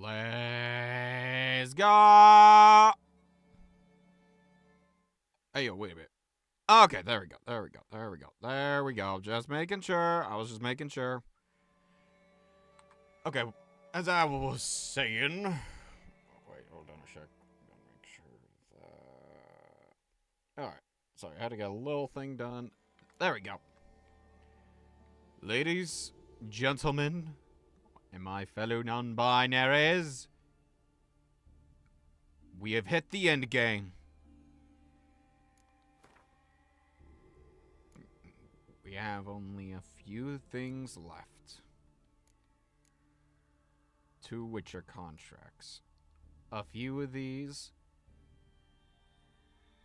Let's go. Hey, yo, wait a minute. Okay, there we go. There we go. There we go. There we go. Just making sure. I was just making sure. Okay, as I was saying. Wait, hold on a sec. Gotta make sure that. Alright. Sorry, I had to get a little thing done. There we go. Ladies, gentlemen, and my fellow non binaries, we have hit the end game. We have only a few things left. 2 Witcher contracts. A few of these,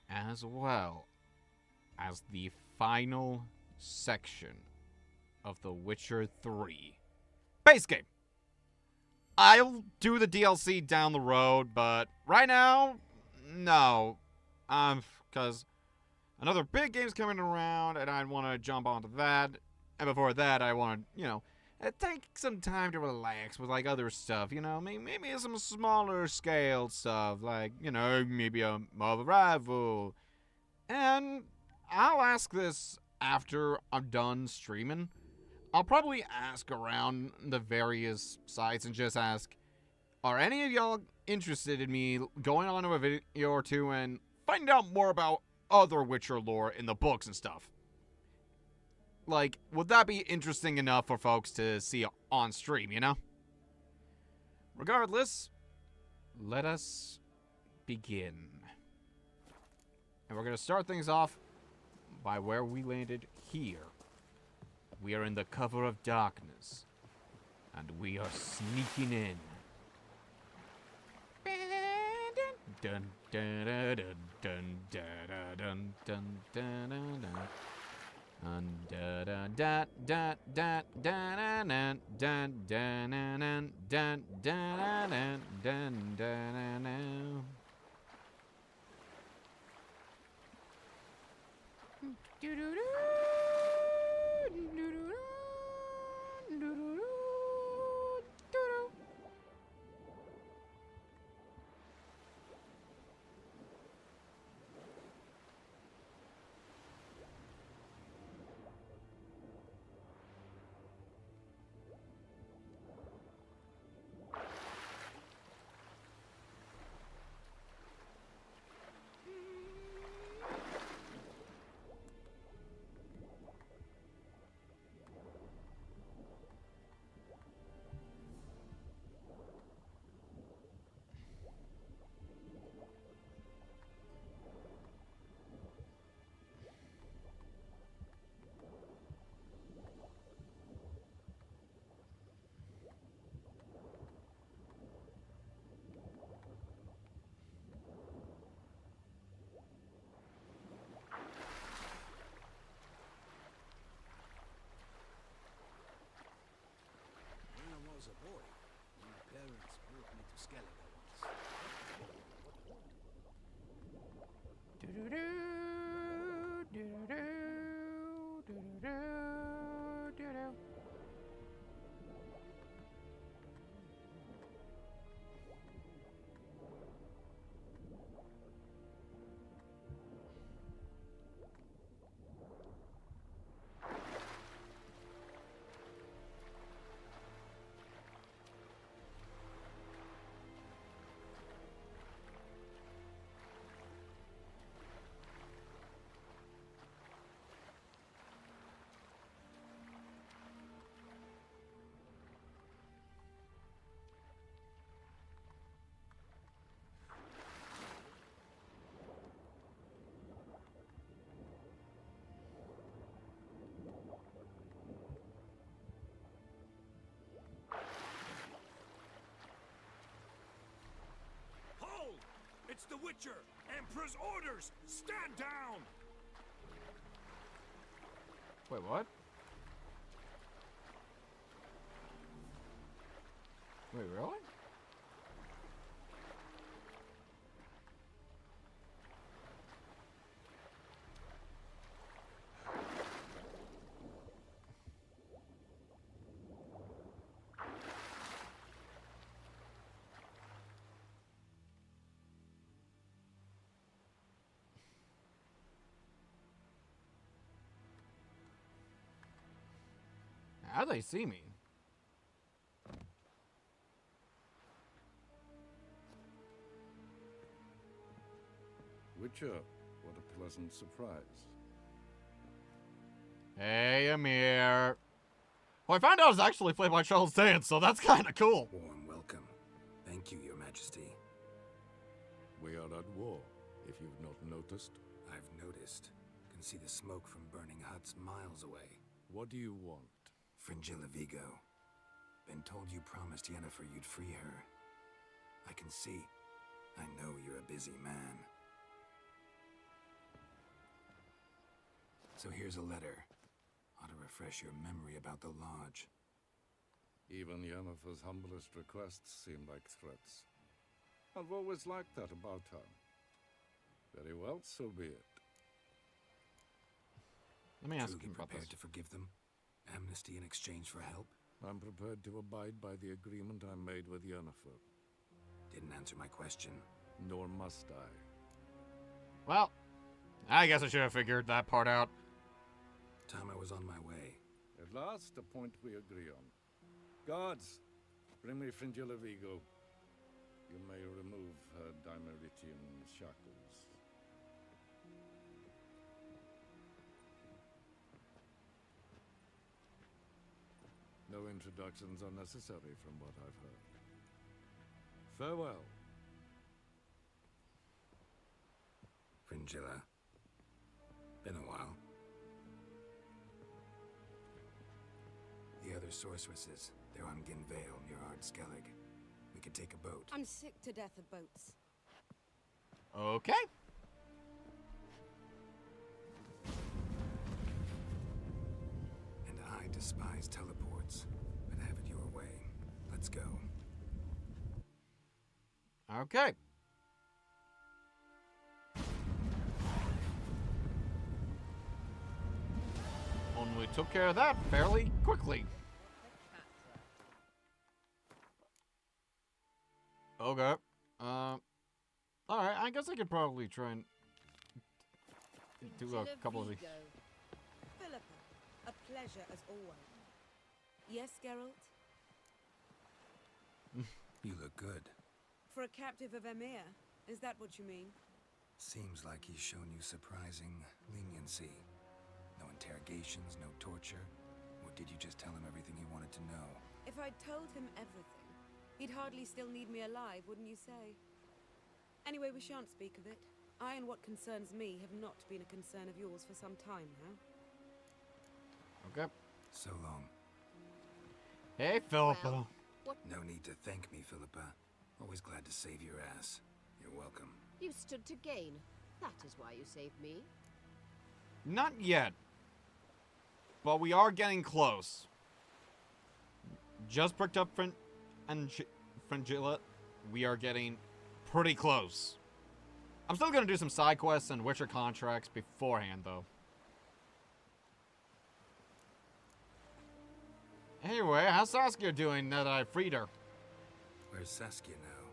as well as the final section of The Witcher 3 base game. I'll do the DLC down the road, but right now, no. Because another big game's coming around, and I want to jump onto that. And before that, I want to, take some time to relax with, other stuff, maybe some smaller scale stuff, maybe a Marvel Rival. And I'll ask this after I'm done streaming. I'll probably ask around the various sites and just ask, are any of y'all interested in me going on to a video or two and finding out more about other Witcher lore in the books and stuff? Would that be interesting enough for folks to see on stream, Regardless, let us begin. And we're going to start things off by where we landed here. We are in the cover of darkness, and we are sneaking in. Dun dun dun dun dun dun dun dun dun. Dun dun dun dun dun dun dun dun dun dun dun dun. Was a boy. My parents brought me to Skellige once. It's the Witcher! Emperor's orders! Stand down! Wait, what? Wait, really? How'd they see me? Witcher, what a pleasant surprise. Hey, Amir. Well, I found out it was actually played by Charles Dance, so that's kind of cool. Warm welcome. Thank you, Your Majesty. We are at war, if you've not noticed. I've noticed. Can see the smoke from burning huts miles away. What do you want? Fringilla Vigo. Been told you promised Yennefer you'd free her. I can see. I know you're a busy man. So here's a letter. Ought to refresh your memory about the Lodge. Even Yennefer's humblest requests seem like threats. I've always liked that about her. Very well, so be it. Let me ask Truly you about prepared this. to forgive them? Amnesty in exchange for help? I'm prepared to abide by the agreement I made with Yennefer. Didn't answer my question. Nor must I. Well, I guess I should have figured that part out. Time I was on my way. At last, a point we agree on. Guards, bring me Fringilla Vigo. You may remove her Dimeritian shackles. No introductions are necessary from what I've heard. Farewell. Fringilla. Been a while. The other sorceresses, they're on Ginvale near Ardskellig. We could take a boat. I'm sick to death of boats. Okay. And I despise teleports, but have it your way. Let's go. Okay. And we took care of that fairly quickly. Okay. Alright, I guess I could probably try and do a couple of these. Philippa, a pleasure as always. Yes, Geralt? You look good. For a captive of Emir, is that what you mean? Seems like he's shown you surprising leniency. No interrogations, no torture. Or did you just tell him everything he wanted to know? If I'd told him everything, he'd hardly still need me alive, wouldn't you say? Anyway, we shan't speak of it. I and what concerns me have not been a concern of yours for some time now. Okay. So long. Hey, Philippa. Well, No need to thank me, Philippa. Always glad to save your ass. You're welcome. you stood to gain. That is why you saved me. Not yet. But we are getting close. Just picked up Fringilla. We are getting pretty close. I'm still going to do some side quests and Witcher contracts beforehand, though. Anyway, how's Saskia doing now that I freed her? Where's Saskia now?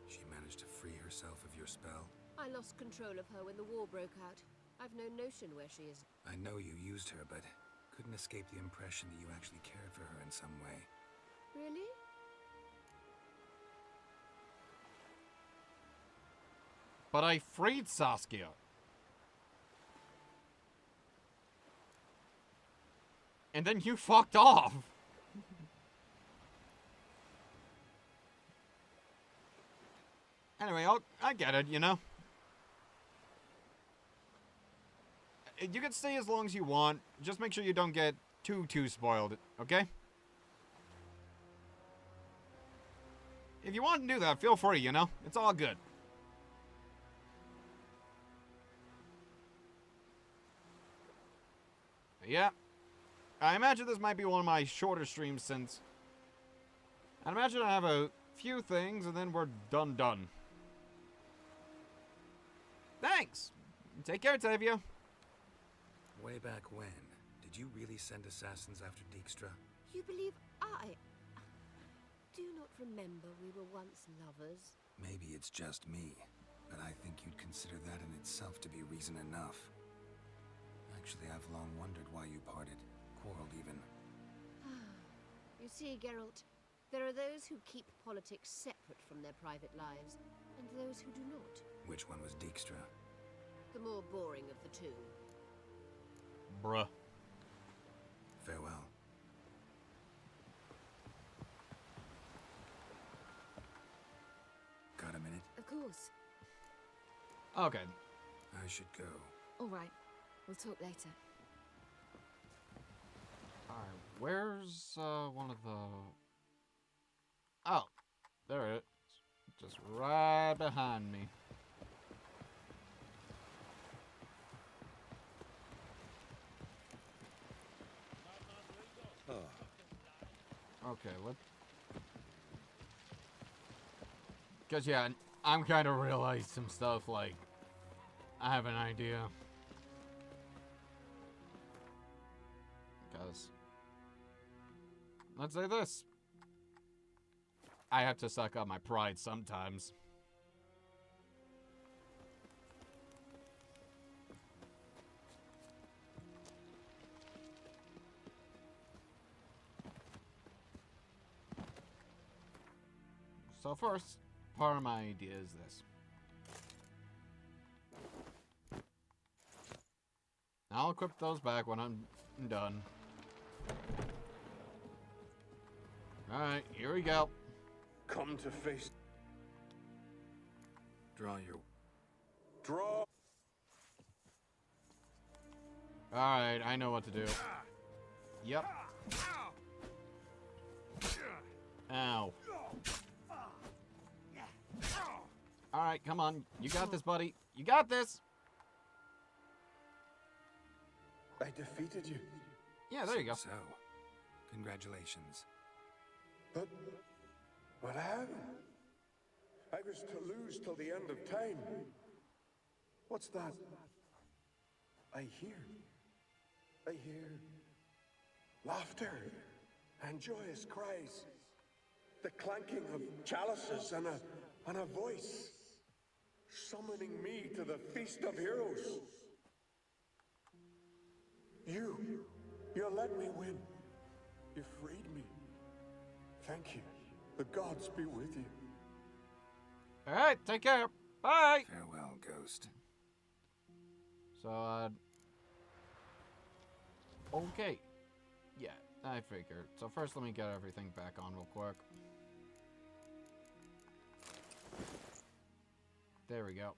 She managed to free herself of your spell? I lost control of her when the war broke out. I've no notion where she is. I know you used her, but couldn't escape the impression that you actually cared for her in some way. Really? But I freed Saskia. And then you fucked off. Anyway, I get it, you know? You can stay as long as you want. Just make sure you don't get too spoiled, okay? If you want to do that, feel free, you know? It's all good. Yeah. I imagine this might be one of my shorter streams since... I imagine I have a few things and then we're done. Thanks! Take care, Tavia. Way back when, did you really send assassins after Dijkstra? You believe I... Do you not remember we were once lovers? Maybe it's just me, but I think you'd consider that in itself to be reason enough. Actually, I've long wondered why you parted. Quarreled even. You see, Geralt, there are those who keep politics separate from their private lives, and those who do not. Which one was Dijkstra? The more boring of the two. Bruh. Farewell. Got a minute? Of course. Okay. I should go. All right. We'll talk later. Alright, where's one of the... Oh, there it is. Just right behind me. Okay, what? Cause yeah, I'm kind of realized some stuff, like, I have an idea. Cause, let's say this. I have to suck up my pride sometimes. So first, part of my idea is this. I'll equip those back when I'm done. Alright, here we go. Come to face. Draw your... Draw. Alright, I know what to do. Yep. Ow. Alright, come on. You got this, buddy. You got this! I defeated you. Yeah, there you go. So, congratulations. But how? I was to lose till the end of time. What's that? I hear laughter and joyous cries. The clanking of chalices and a voice summoning me to the feast of heroes. You let me win. You freed me. Thank you. The gods be with you. Alright, take care. Bye! Farewell, Ghost. So, okay. Yeah, I figured. So first let me get everything back on real quick. There we go.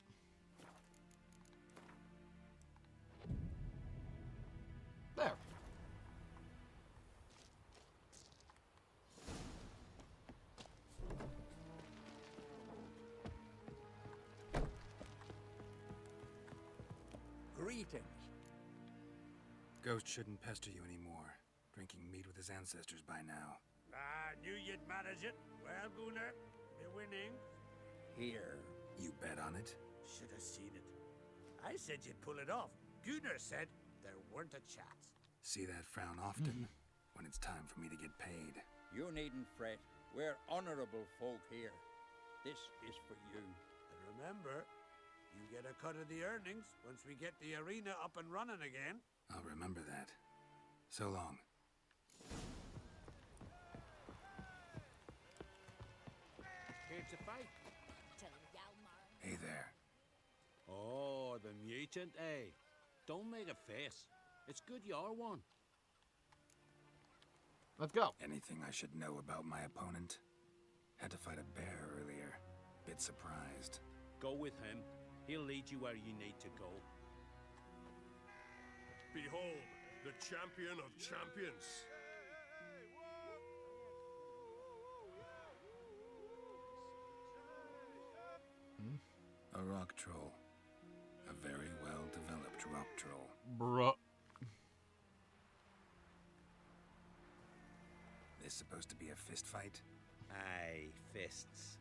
There. Greetings. Ghost shouldn't pester you anymore. Drinking meat with his ancestors by now. Knew you'd manage it. Well, Gunnar, you're winning. Here. You bet on it? Should have seen it. I said you'd pull it off. Gunnar said there weren't a chance. See that frown often? When it's time for me to get paid. You needn't fret. We're honorable folk here. This is for you. And remember, you get a cut of the earnings once we get the arena up and running again. I'll remember that. So long. Here to fight. Hey there. Oh, the mutant, eh? Don't make a face. It's good you're one. Let's go. Anything I should know about my opponent? Had to fight a bear earlier. Bit surprised. Go with him. He'll lead you where you need to go. Behold, the champion of champions. A rock troll. A very well-developed rock troll. Bruh. This supposed to be a fist fight? Aye, fists.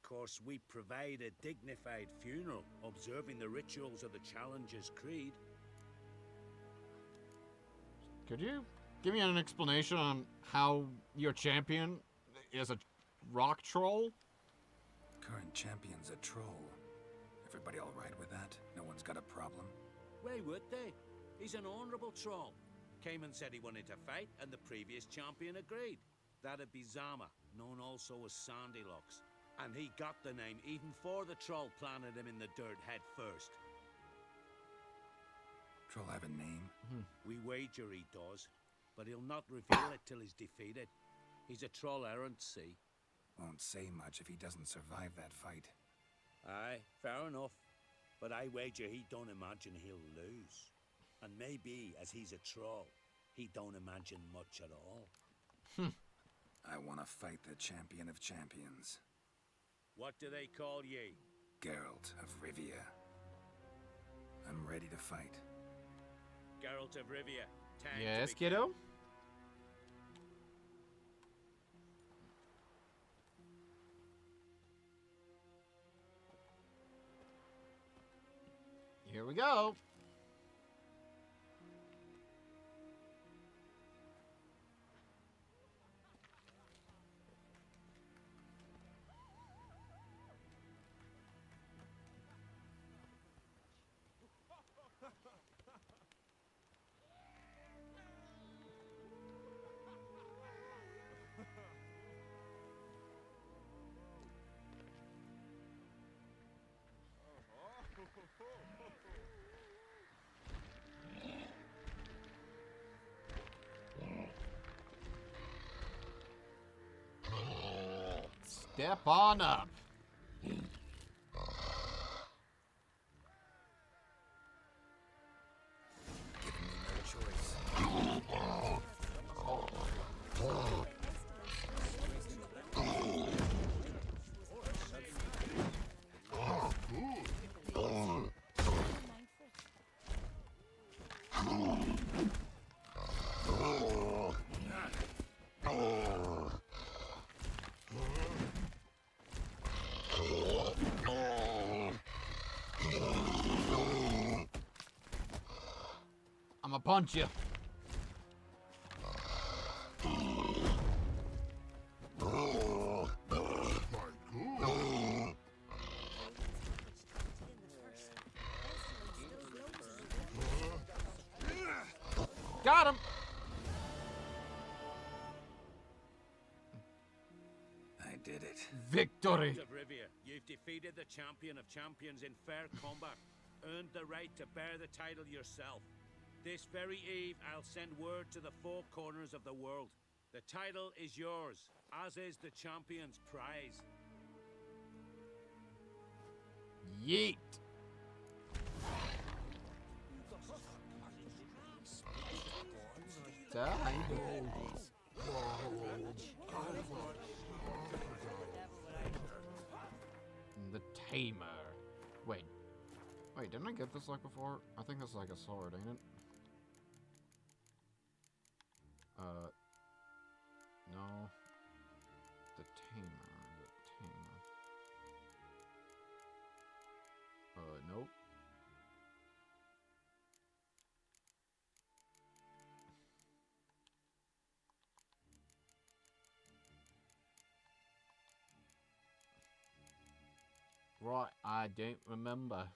Course, we provide a dignified funeral, observing the rituals of the Challenger's Creed. Could you give me an explanation on how your champion is a rock troll? Current champion's a troll. Everybody all right with that? No one's got a problem? Why would they? He's an honourable troll. Came and said he wanted to fight, and the previous champion agreed. That'd be Zama, known also as Sandylocks. And he got the name even before the troll planted him in the dirt head first. Troll have a name? We wager he does, but he'll not reveal it till he's defeated. He's a troll errant, see? Won't say much if he doesn't survive that fight. Aye, fair enough. But I wager he don't imagine he'll lose. And maybe, as he's a troll, he don't imagine much at all. I want to fight the champion of champions. What do they call ye? Geralt of Rivia. I'm ready to fight. Geralt of Rivia. Time to Yes, begin. kiddo? Here we go. Step on up. Giving me no choice. I'ma punch you. Got him. I did it. Victory. Geralt of Rivia, you've defeated the champion of champions in fair combat. Earned the right to bear the title yourself. This very eve, I'll send word to the four corners of the world. The title is yours, as is the champion's prize. Yeet. Die. The Tamer. Wait. Wait, didn't I get this like before? I think it's like a sword, ain't it? No. The Tamer. Nope. Right, I don't remember.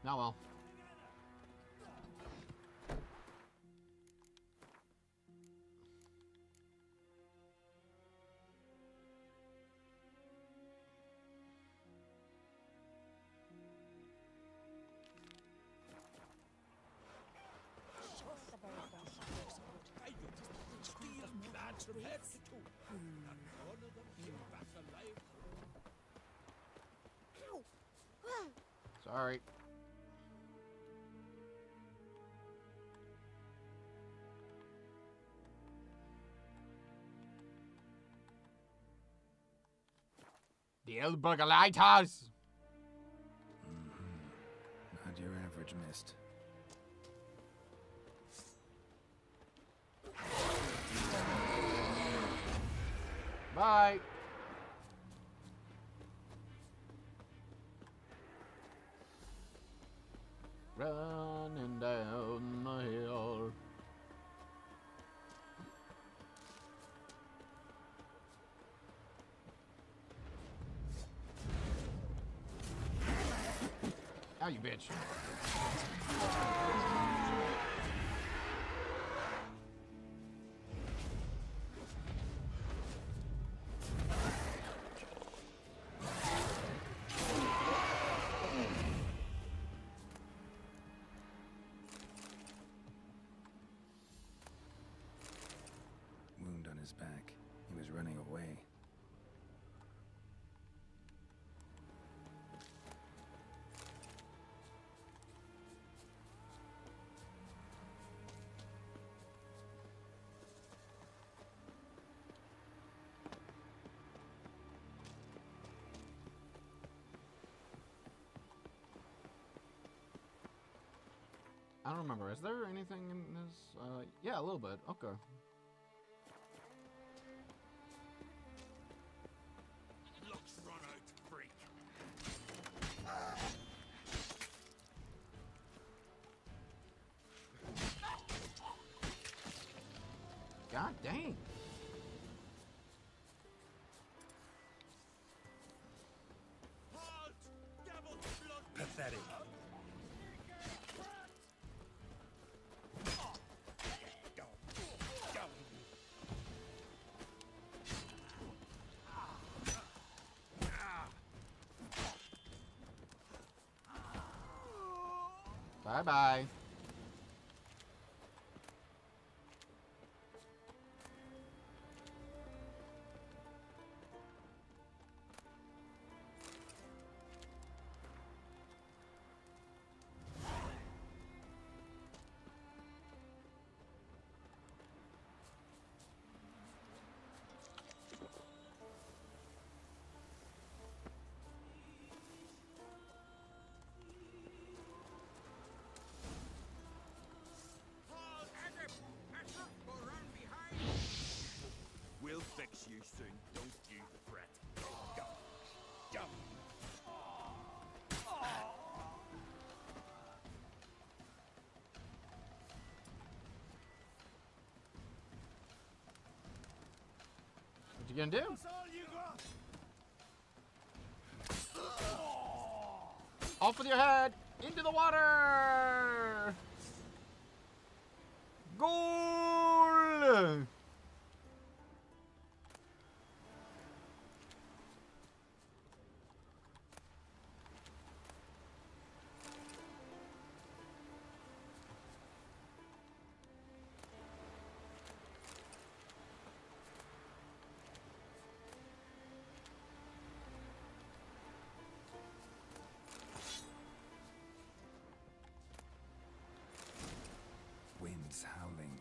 Oh well. Sorry. The Elberger Lighthouse. Not your average mist. Bye. Running down the hill. you bitch. Wound on his back. He was running away. I don't remember. Is there anything in this? Yeah, a little bit. Okay. Looks run out, freak. God dang. Halt! Devil's blood! Pathetic. Bye bye. We'll fix you soon. Don't you fret. Go. Go. What you gonna do? That's all you got. Off with your head! Into the water! Goal! Winds howling.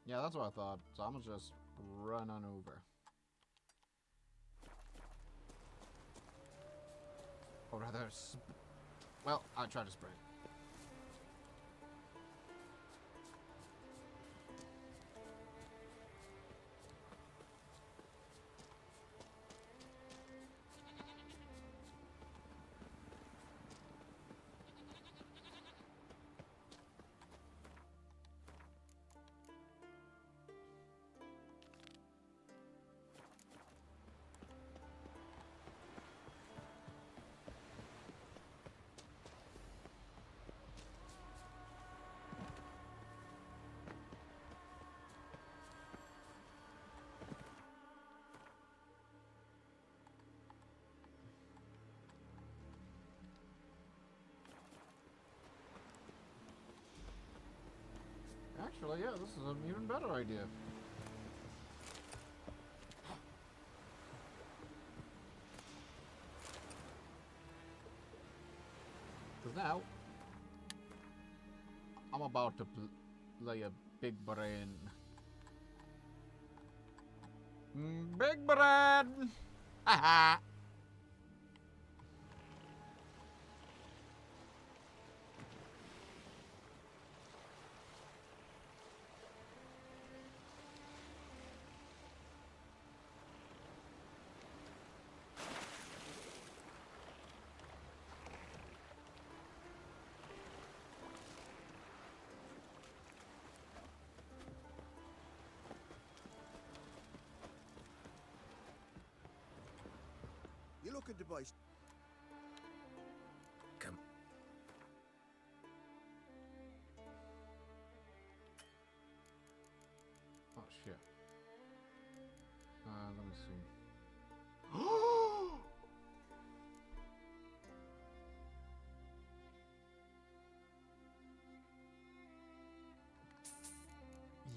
Yeah, that's what I thought. So I'm gonna just run on over. Or rather, well, I'll try to spray. Actually, yeah, this is an even better idea. Because now, I'm about to play a big brain. Big brain! Haha! You looking to buy? Come. Oh shit. Let me see.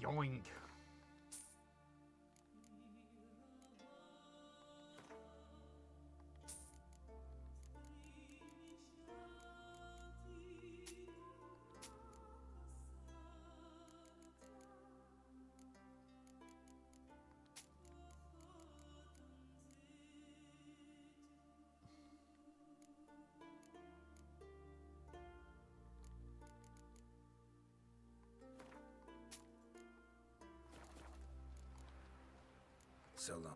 Yoink. So long.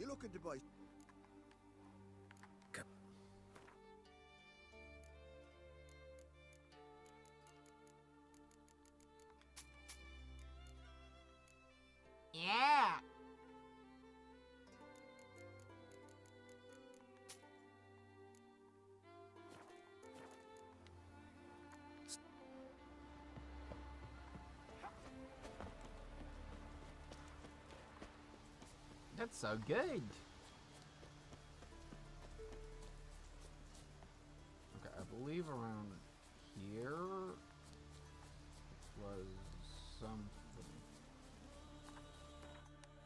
You looking to buy? Come. Yeah. That's so good. Okay, I believe around here was something.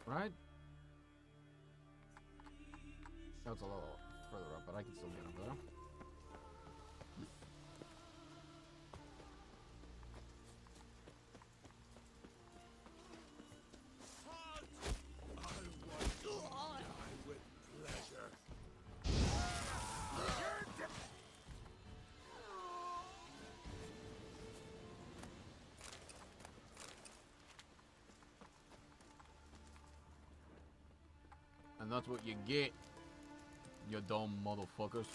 Right? That's a little further up, but I can still get up there. And that's what you get, you dumb motherfuckers.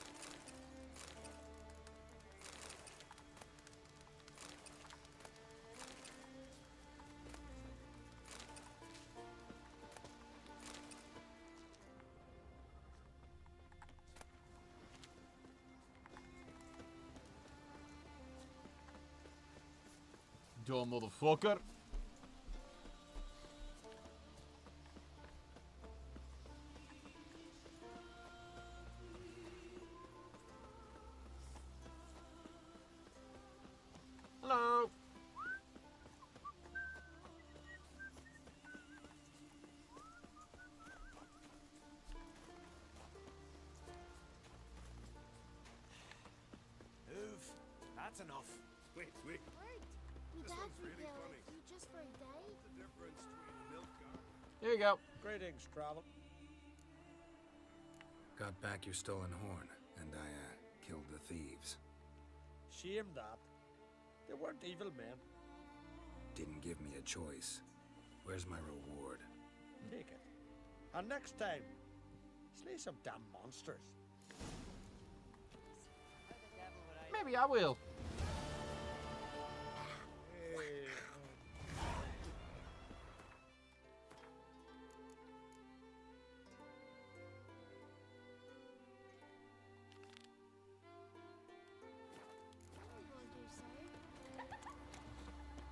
Dumb motherfucker. That's enough. Wait. Wait, your This dad one's would really kill funny. you just for a day? What's the difference between a milk guard? Here you go. Greetings, Trallop. Got back your stolen horn, and I, killed the thieves. Shame that. They weren't evil men. Didn't give me a choice. Where's my reward? Take it. And next time, slay some damn monsters. Maybe I will.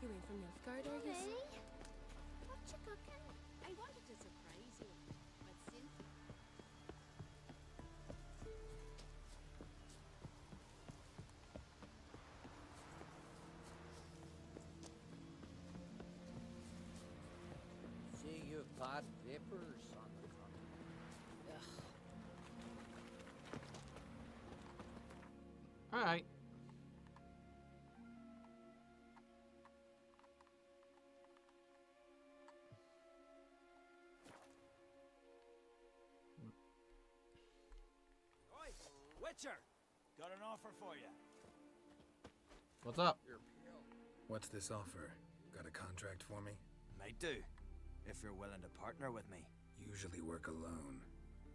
You ain't from Nilfgaard, are you? Hey, what you cooking? I wanted to surprise you, but Cynthia... See, you've bad vapors on the continent. Ugh. All right. Oi, Witcher! Got an offer for you. What's up? What's this offer? Got a contract for me? Might do, if you're willing to partner with me. Usually work alone.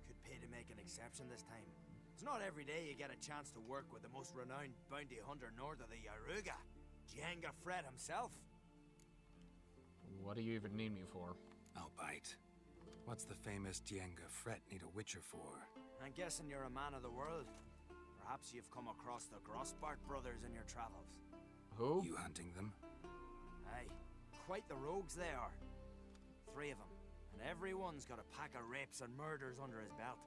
Could pay to make an exception this time. It's not every day you get a chance to work with the most renowned bounty hunter north of the Yaruga, Jenga Fred himself. What do you even need me for? I'll bite. What's the famous Dienga Fret need a witcher for? I'm guessing you're a man of the world. Perhaps you've come across the Grossbart brothers in your travels. Who? You hunting them? Aye, quite the rogues they are. 3 of them, and every one's got a pack of rapes and murders under his belt.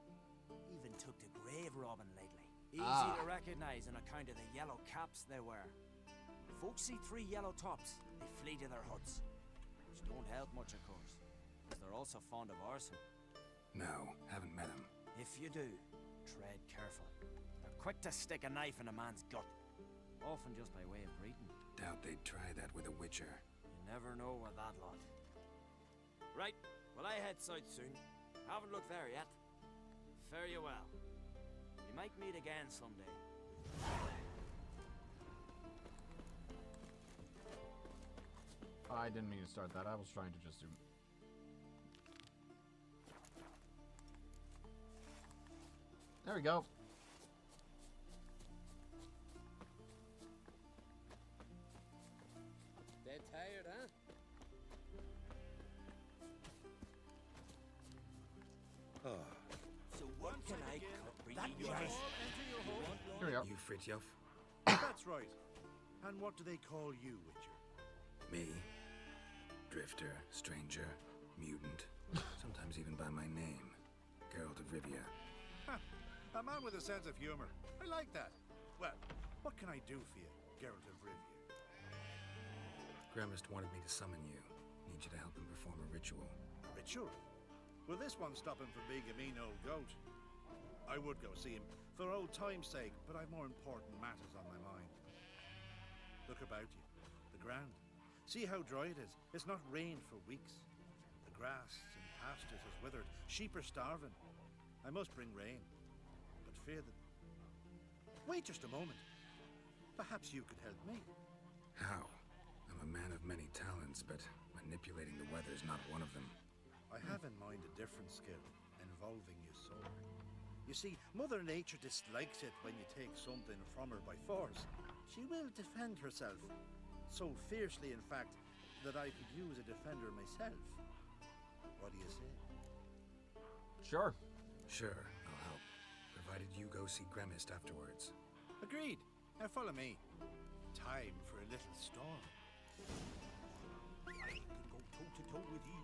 Even took to grave robbing lately. Easy to recognize on account of the yellow caps they wear. Folks see 3 yellow tops, they flee to their huts. Which don't help much, of course, because they're also fond of arson. No, haven't met him. If you do, tread careful. They're quick to stick a knife in a man's gut, often just by way of greeting. Doubt they'd try that with a witcher. You never know with that lot. Right, well I head south soon. Haven't looked there yet. Fare you well. We might meet again someday. I didn't mean to start that. I was trying to just do. There we go. Dead tired, huh? So what can I cook for you? Here we are. You Fritjof? That's right. And what do they call you, Witcher? Me? Drifter, stranger, mutant. Sometimes even by my name. Geralt of Rivia. A man with a sense of humor. I like that. Well, what can I do for you, Geralt of Rivia? Gremist wanted me to summon you. Need you to help him perform a ritual. A ritual? Will this one stop him from being a mean old goat? I would go see him for old time's sake, but I've more important matters on my mind. Look about you. The ground. See how dry it is. It's not rained for weeks. The grass in pastures has withered. Sheep are starving. I must bring rain. But fear that... Wait just a moment. Perhaps you could help me. How? I'm a man of many talents, but manipulating the weather's not one of them. I have in mind a different skill, involving your soul. You see, Mother Nature dislikes it when you take something from her by force. She will defend herself. So fiercely, in fact, that I could use a defender myself. What do you say? Sure. Sure, I'll help. Provided you go see Gremist afterwards. Agreed. Now follow me. Time for a little storm. I could go toe-to-toe with you.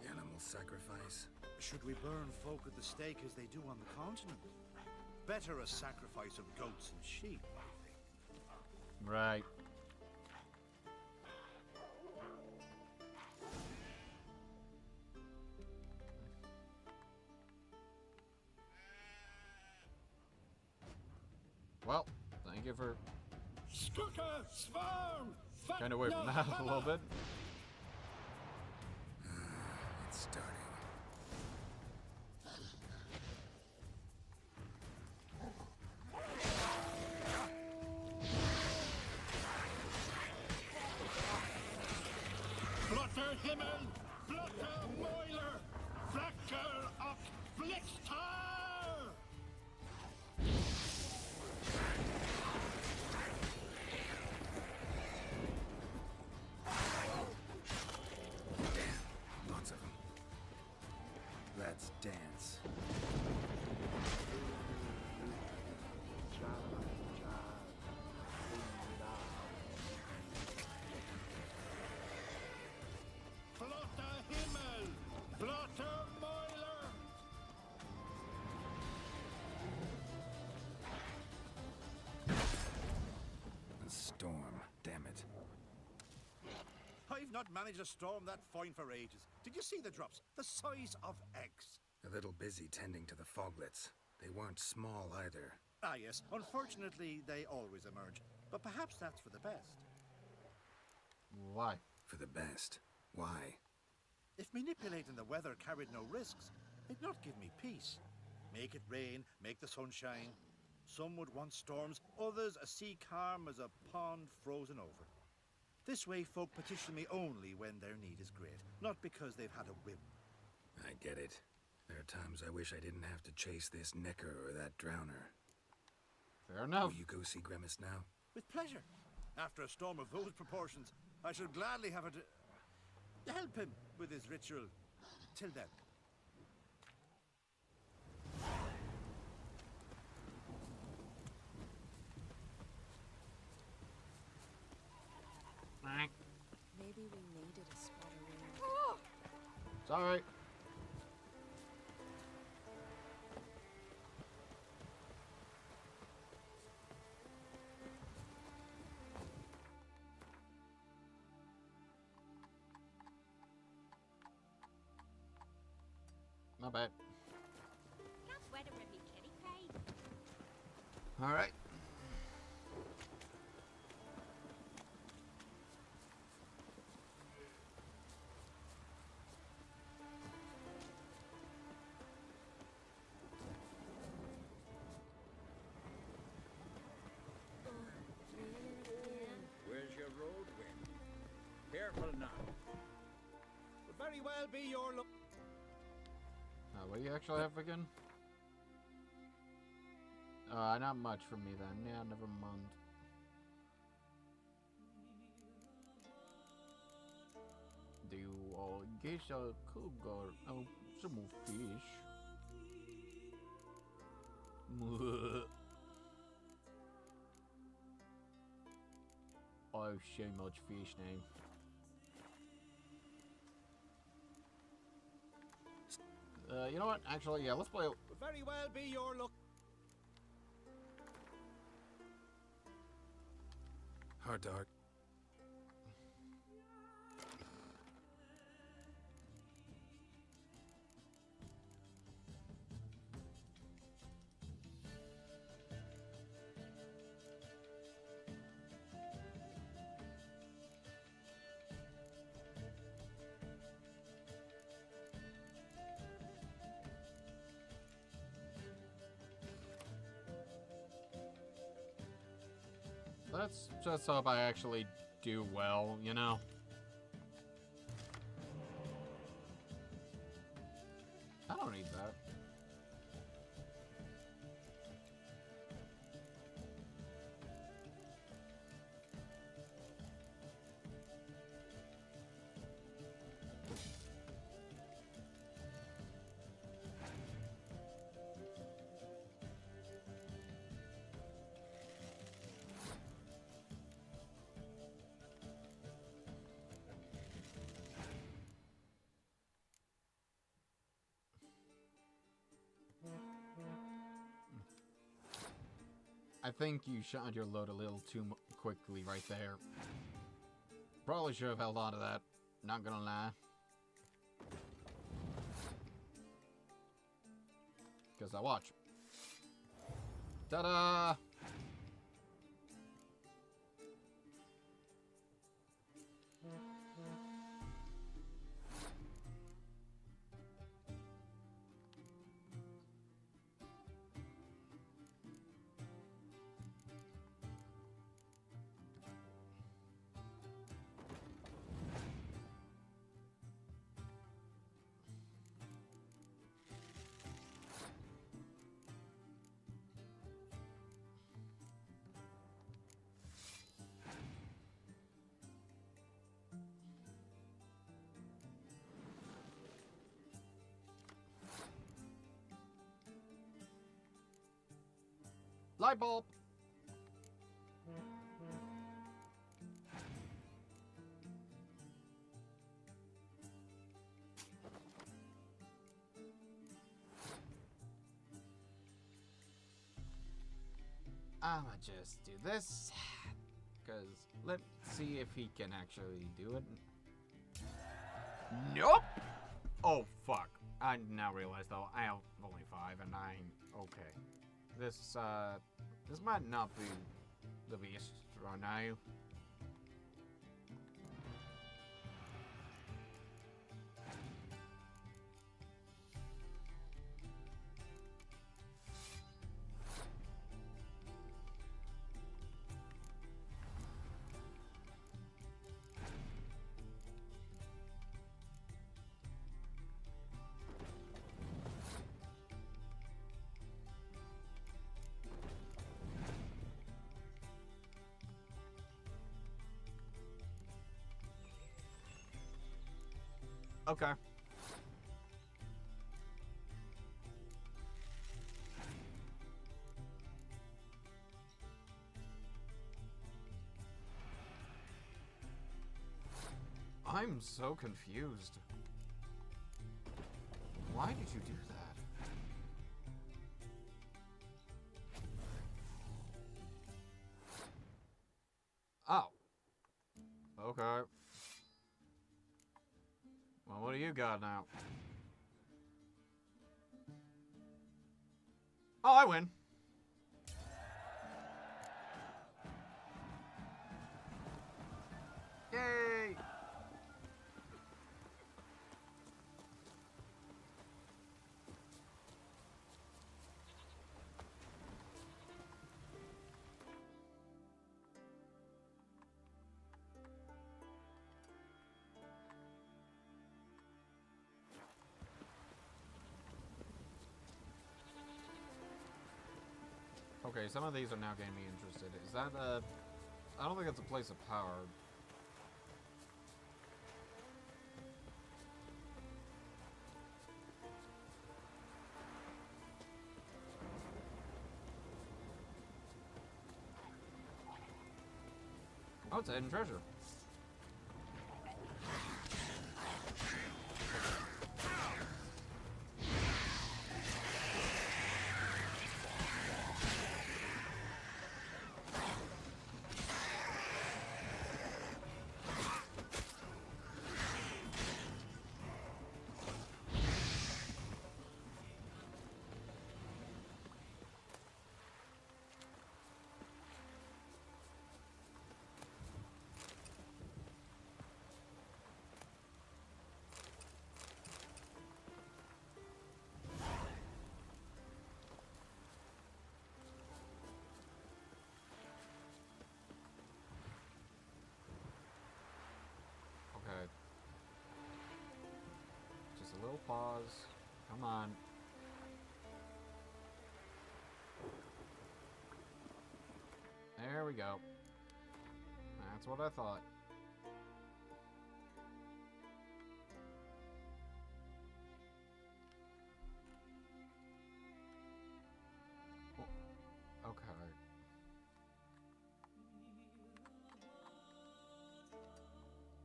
Animal sacrifice? Should we burn folk at the stake as they do on the continent? Better a sacrifice of goats and sheep, I think. Right. give her Skooka, Swarm! kind of away from that a little bit. It's starting. Flutter Himmel, Flutter Moiler, Flacker och Blixtar! Lots of them. Let's dance. Flutter Himmel, Flutter Moiler! A storm, damn it. I've not managed a storm that fine for ages. Did you see the drops? The size of eggs. A little busy tending to the foglets. They weren't small either. Ah, yes. Unfortunately, they always emerge. But perhaps that's for the best. Why? For the best. Why? If manipulating the weather carried no risks, it'd not give me peace. Make it rain, make the sun shine. Some would want storms, others a sea calm as a pond frozen over. This way folk petition me only when their need is great, not because they've had a whim. I get it. There are times I wish I didn't have to chase this necker or that drowner. Fair enough. Will you go see Grimace now? With pleasure. After a storm of those proportions, I should gladly have it to help him with his ritual. Till then. Maybe we needed a spot around. Sorry. My bad. Come weather with me, kitty pie. All right. Where's your road, Wind? Careful now. Would very well be your luck. What do you actually have again? Not much from me then. Yeah, never mind. Do you all get a cougar? Oh, some more fish. Oh, so much fish now. You know what? Actually, yeah, let's play. Would very well be your luck. Hard dog. Let's just hope I actually do well, you know? I don't need that. I think you shot your load a little too quickly right there. Probably should have held on to that. Not gonna lie. Because I watch. Ta-da! Light bulb! I'ma just do this. Because let's see if he can actually do it. Nope! Oh, fuck. I now realize, though, I have only 5 and 9. Okay. This might not be the beast right now. Okay. I'm so confused. Why did you do that? Oh. Okay. Well, what do you got now? Oh, I win. Yay! Okay, some of these are now getting me interested. Is that I don't think it's a place of power. Oh, it's a hidden treasure. Okay. Just a little pause. Come on. There we go. That's what I thought. Oh, okay.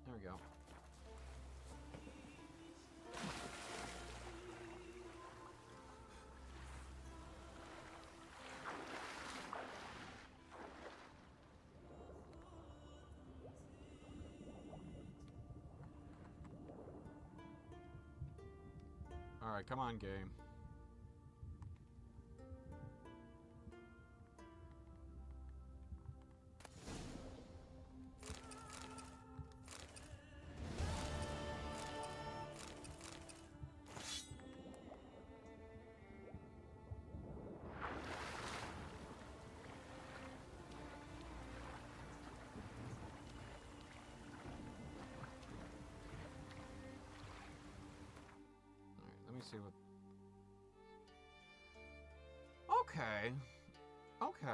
There we go. Alright, come on, game. Let me see what... Okay. Okay.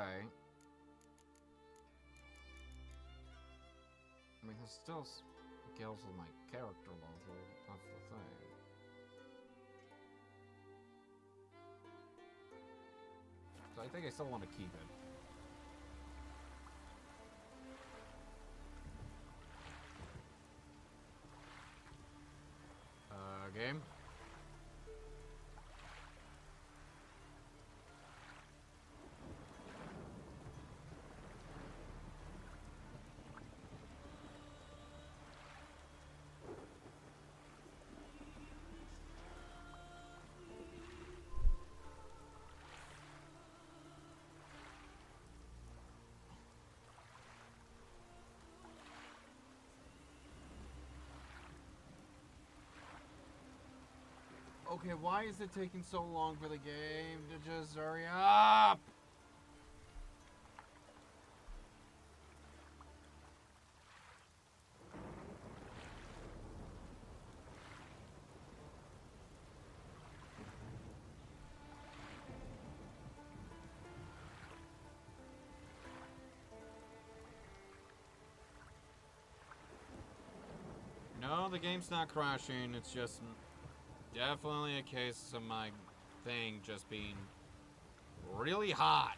I mean, there's still skills with my character level. That's the thing. So I think I still want to keep it. Game. Okay, why is it taking so long for the game to just hurry up? No, the game's not crashing. It's just definitely a case of my thing just being really hot.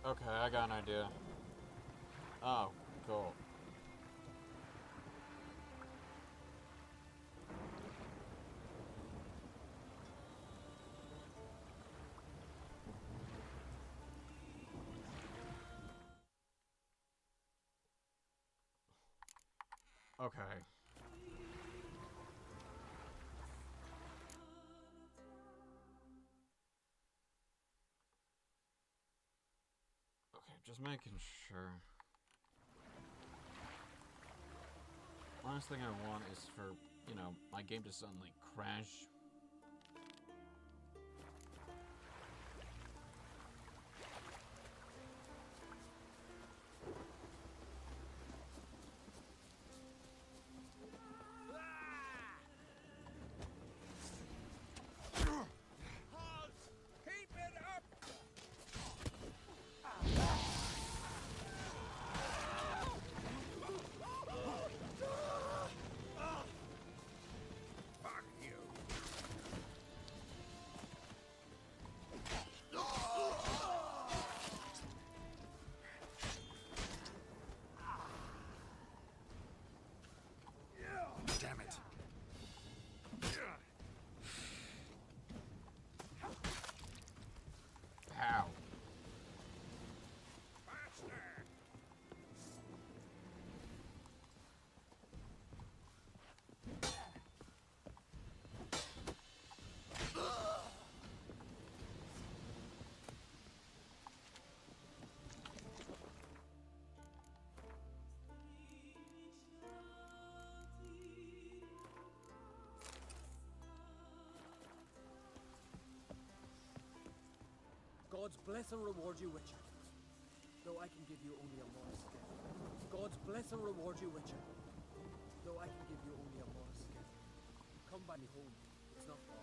Okay, I got an idea. Oh, cool. Okay. Okay, just making sure. Last thing I want is for, you know, my game to suddenly crash. Damn it. How? God's bless and reward you, Witcher. Though I can give you only a modest gift. God's bless and reward you, Witcher. Though I can give you only a modest gift. Come by me home. It's not far.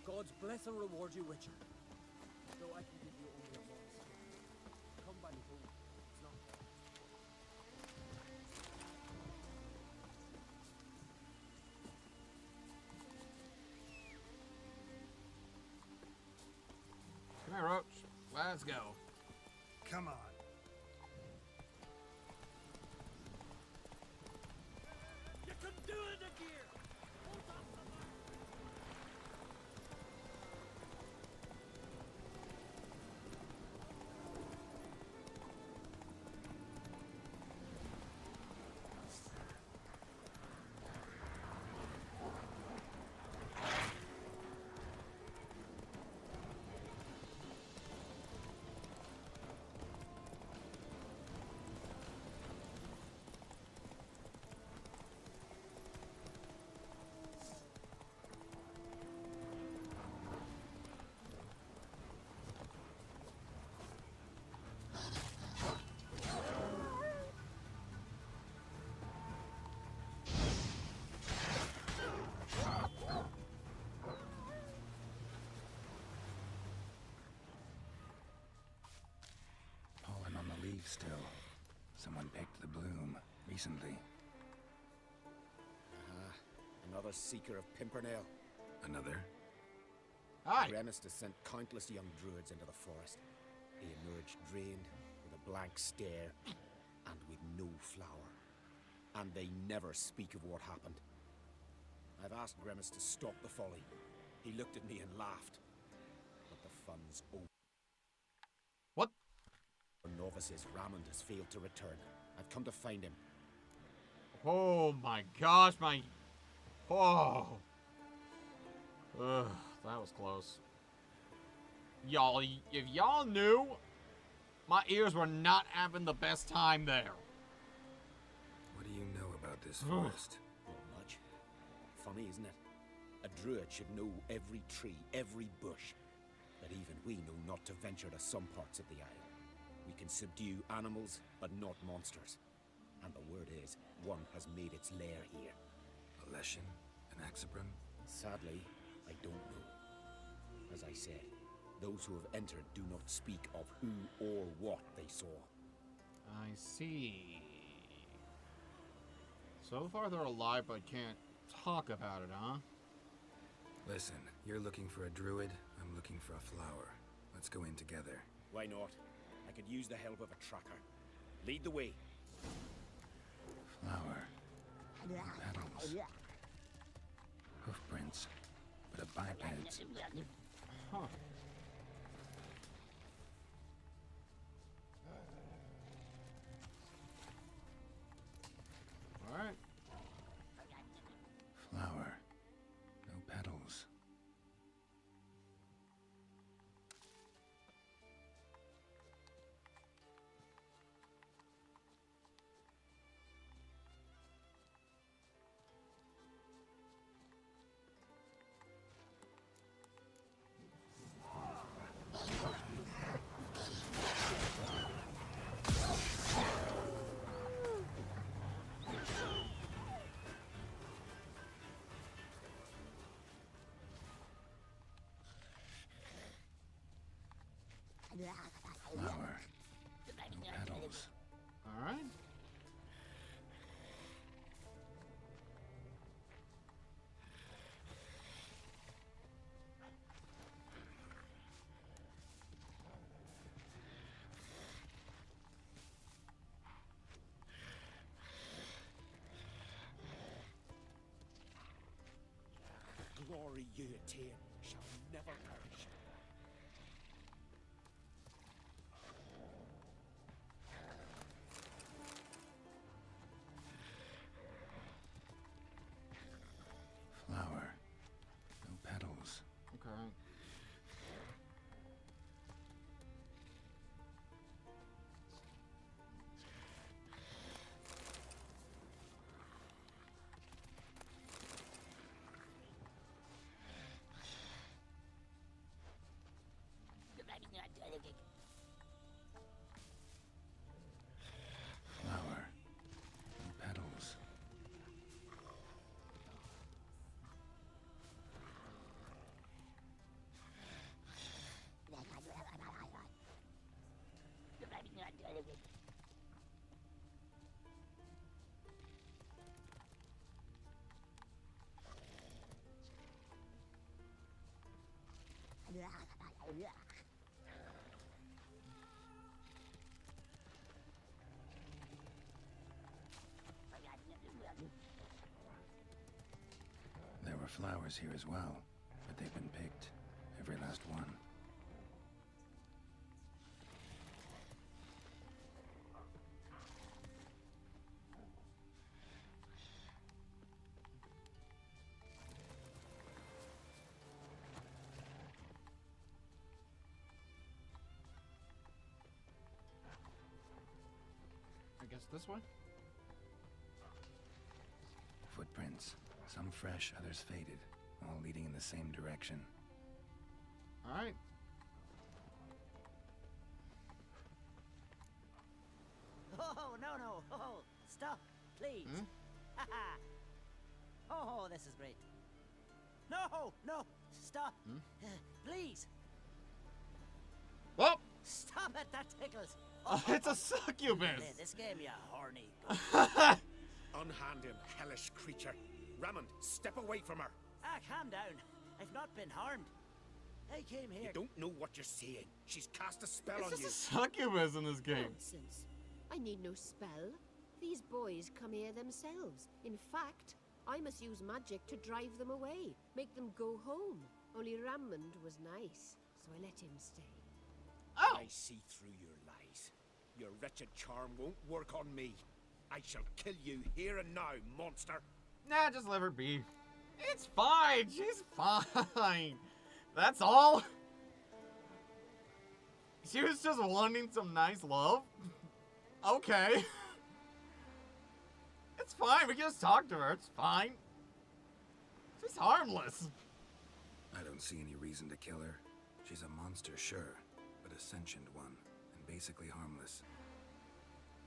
God's bless and reward you, Witcher. Though I can give you only a modest gift. Come by me home. It's not far. Come here, Roach. Let's go. Come on. You can do it again! Hold on to the Still, someone picked the bloom recently. Another seeker of Pimpernel. Another? Aye. Remus has sent countless young druids into the forest. They emerged drained, with a blank stare, and with no flower. And they never speak of what happened. I've asked Remus to stop the folly. He looked at me and laughed. But the fun's over. What? For novices, Ramond has failed to return. I've come to find him. Oh my gosh, my... Oh. Ugh, that was close. Y'all, if y'all knew, my ears were not having the best time there. What do you know about this forest? Not much. Funny, isn't it? A druid should know every tree, every bush. But even we know not to venture to some parts of the isle. We can subdue animals, but not monsters. And the word is, one has made its lair here. A Leshen? An Axabron? Sadly, I don't know. As I said, those who have entered do not speak of who or what they saw. I see. So far they're alive, but can't talk about it, huh? Listen, you're looking for a druid, I'm looking for a flower. Let's go in together. Why not? I could use the help of a tracker. Lead the way. Flower. Petals. Hoofprints. But a biped's. Huh. Alright. Flower. No petals. Flower. No petals. Alright. The glory you attain shall never perish. Flower. No petals. Okay. Flower. No petals. There were flowers here as well, but they've been picked. Every last one. I guess this way? Footprints. Some fresh, others faded. All leading in the same direction. Alright. Oh, no. Oh, stop, please. Haha. Oh, this is great. No, stop. Please. Well, Stop it, that tickles. It's a succubus. Play this game, you horny. Unhand him, hellish creature. Raymond, step away from her. Ah, calm down. I've not been harmed. I came here. You don't know what you're saying. She's cast a spell It's on just you. a succubus in this game. Nonsense. I need no spell. These boys come here themselves. In fact, I must use magic to drive them away, make them go home. Only Raymond was nice, so I let him stay. Oh! I see through your lies. Your wretched charm won't work on me. I shall kill you here and now, monster. Nah, just let her be. It's fine. She's fine. That's all. She was just wanting some nice love. Okay. It's fine. We can just talk to her. It's fine. She's harmless. I don't see any reason to kill her. She's a monster, sure, but a sentient one, and basically harmless.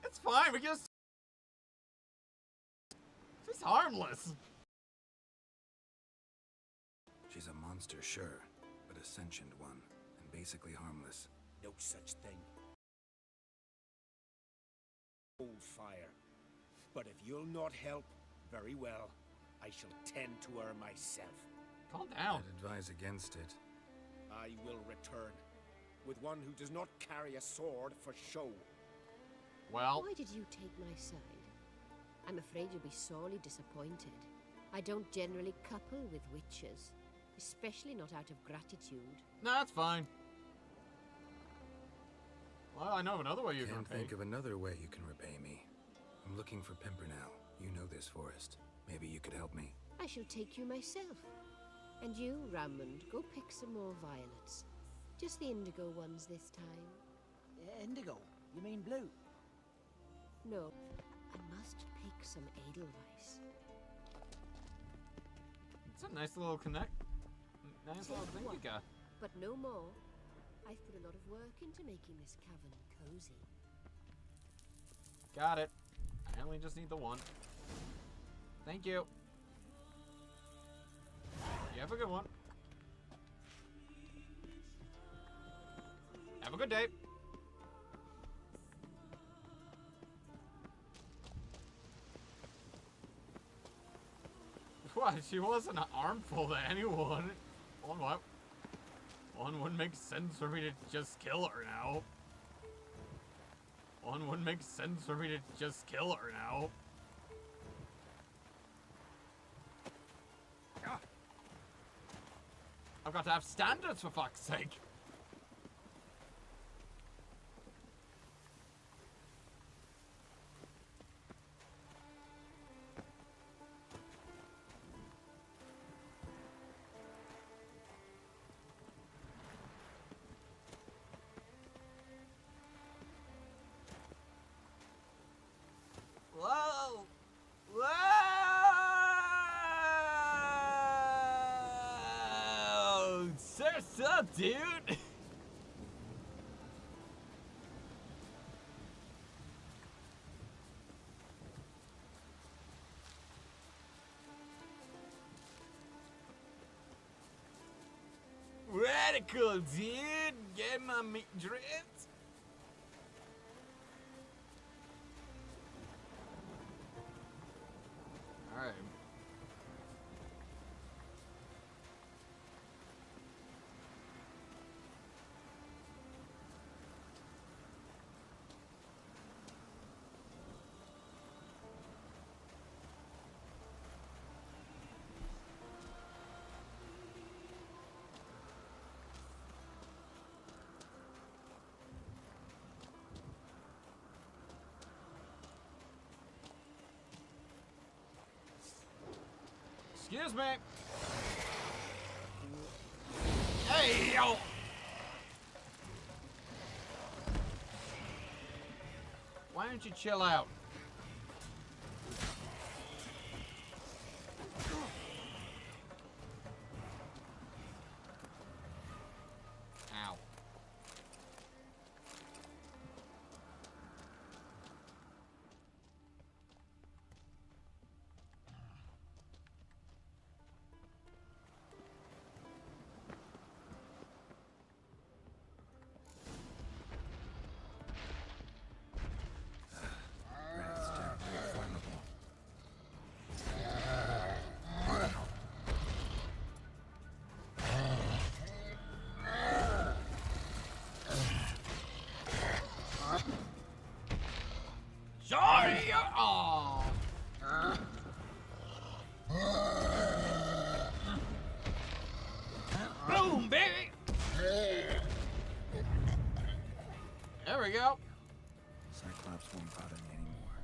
It's fine. We can just... She's harmless. She's a monster, sure, but a sentient one, and basically harmless. No such thing. Old fire. But if you'll not help, very well. I shall tend to her myself. Calm down. I'd advise against it. I will return. With one who does not carry a sword for show. Well... Why did you take my side? I'm afraid you'll be sorely disappointed. I don't generally couple with witches, especially not out of gratitude. No, that's fine. Well, I know of another way you can Can't repay. think of another way you can repay me. I'm looking for Pimpernel. You know this forest. Maybe you could help me. I shall take you myself. And you, Raymond, go pick some more violets. Just the indigo ones this time. Indigo? You mean blue? No, I must pick some Edelweiss. It's a nice little connect. Nice little thing you got. But no more. I've put a lot of work into making this cavern cozy. Got it. I only just need the one. Thank you. You have a good one. Have a good day. What? She wasn't harmful to anyone. On what? One wouldn't make sense for me to just kill her now. One wouldn't make sense for me to just kill her now. I've got to have standards, for fuck's sake. Whoa! Whoa! Surf's up, dude! Radical, dude! Get my meat dripped! Alright. Excuse me. Hey, yo. Why don't you chill out? Ow. Sorry! Oh! Boom, baby! There we go. Cyclops won't bother me anymore.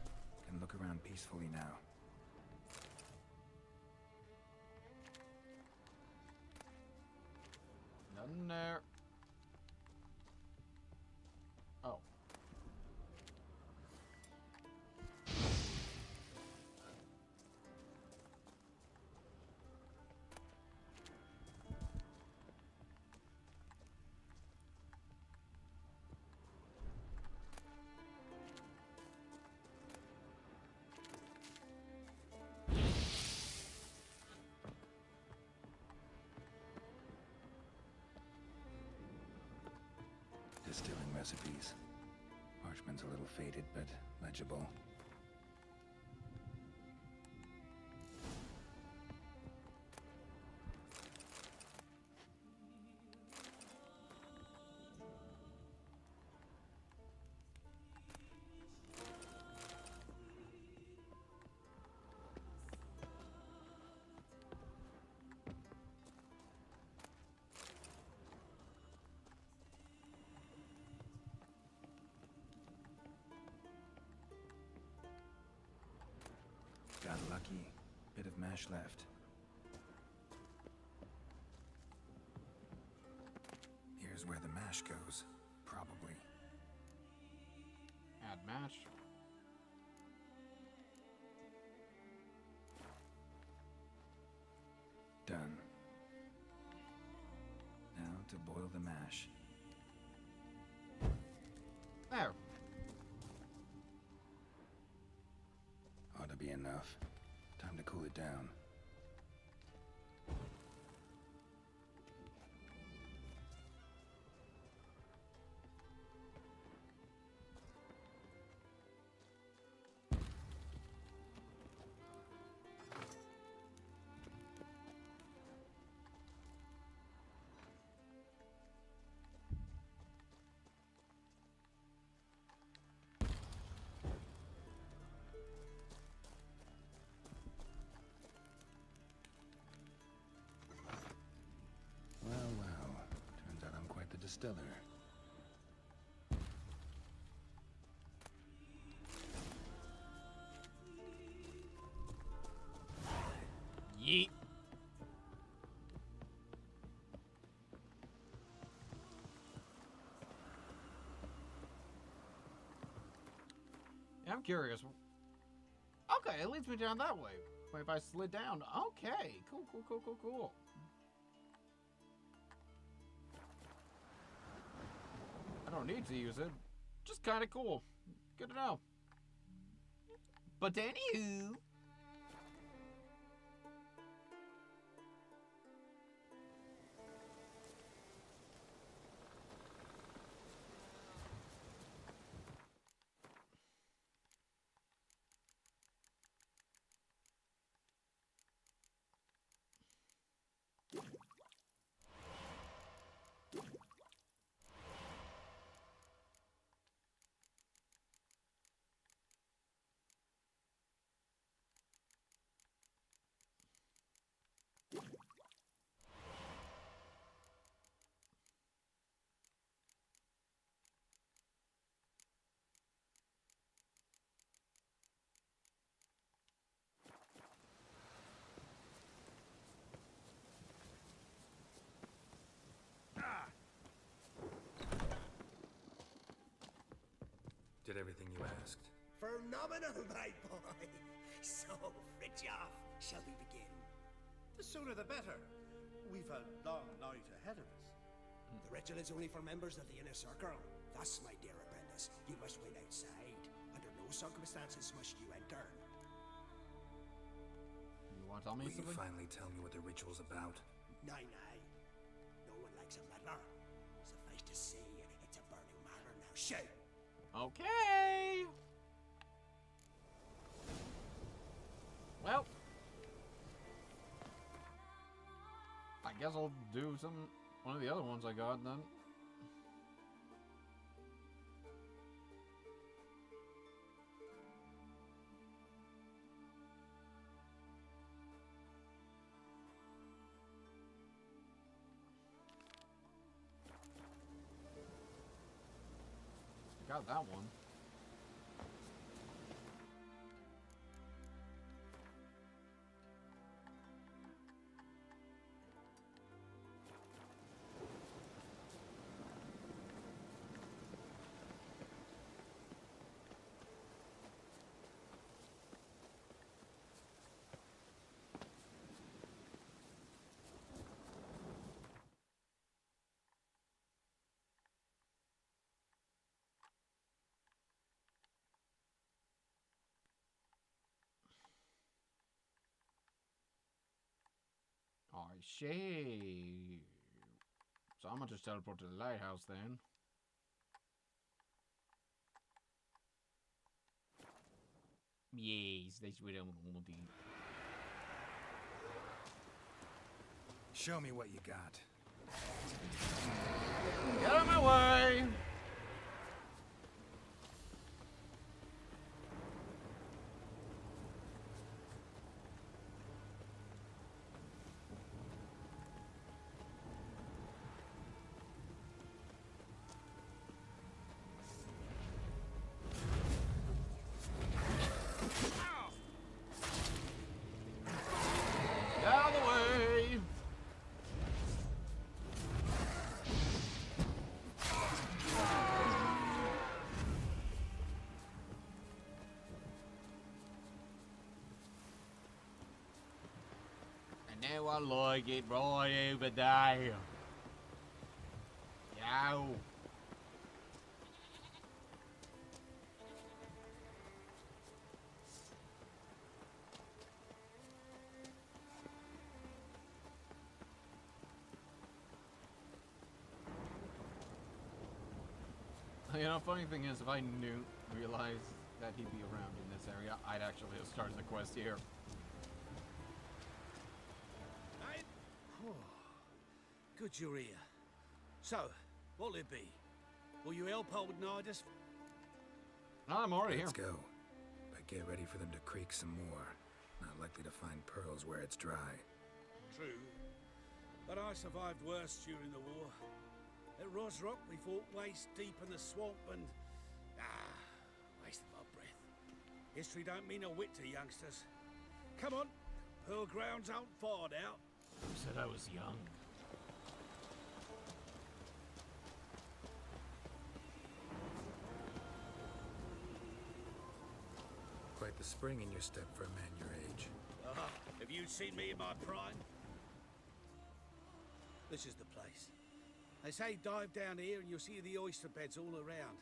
Can look around peacefully now. Nothing there. Oh. Distilling recipes. Parchment's a little faded, but legible. Got lucky. Bit of mash left. Here's where the mash goes. Probably. Add mash. Done. Now to boil the mash. There. Ought to be enough. Time to cool it down. Well. Turns out I'm quite the distiller. Yeet. Yeah, I'm curious. Okay, it leads me down that way. Wait, if I slid down. Okay, cool. I don't need to use it. Just kind of cool. Good to know. But anywho. Did everything you asked? Phenomenal, my boy. So, Fridtjof, shall we begin? The sooner the better. We've a long night ahead of us. The ritual is only for members of the inner circle. Thus, my dear apprentice, you must wait outside. Under no circumstances must you enter. You want to tell me Will you something? finally tell me what the ritual's about? Nay. No one likes a meddler. Suffice to say, it's a burning matter now. Shout! Okay. Well, I guess I'll do one of the other ones I got then. Got that one. I see. So I'm gonna just teleport to the lighthouse then. Yes, that's what I want to do. Show me what you got. Get out of my way! Get out of the way! And now I like it right over there. Yow. You know, funny thing is, if I realized that he'd be around in this area, I'd actually have started the quest here. Good you're here. So, what'll it be? Will you help old Nidus? I'm already here. Let's go. But get ready for them to creak some more. Not likely to find pearls where it's dry. True. But I survived worse during the war. At Rosrock, we fought waist deep in the swamp and... wasted my breath. History don't mean a whit to youngsters. Come on, Pearl Grounds aren't far now. Who said I was young? Quite the spring in your step for a man your age. Have you seen me in my prime? This is the place. They say dive down here and you'll see the oyster beds all around.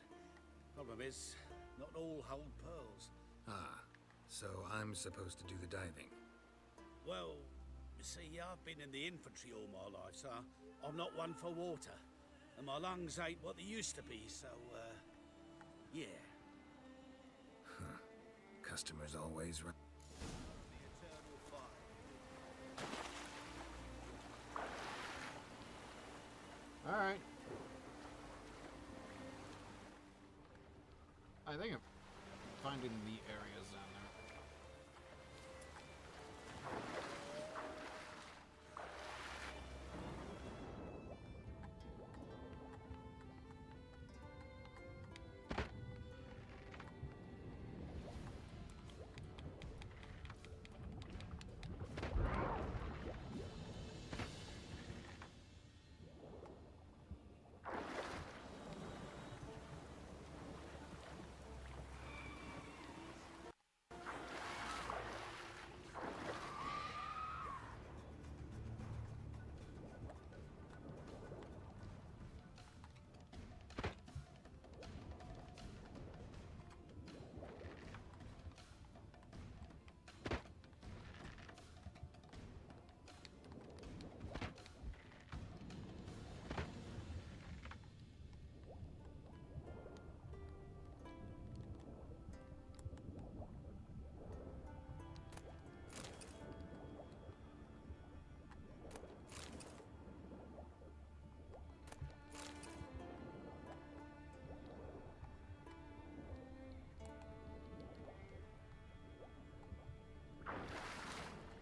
Problem is, not all hold pearls. Ah, so I'm supposed to do the diving. Well, you see, I've been in the infantry all my life, so I'm not one for water. And my lungs ain't what they used to be, so, yeah. Huh. Customers always run. The eternal fire. Alright. I think I'm finding the areas down there.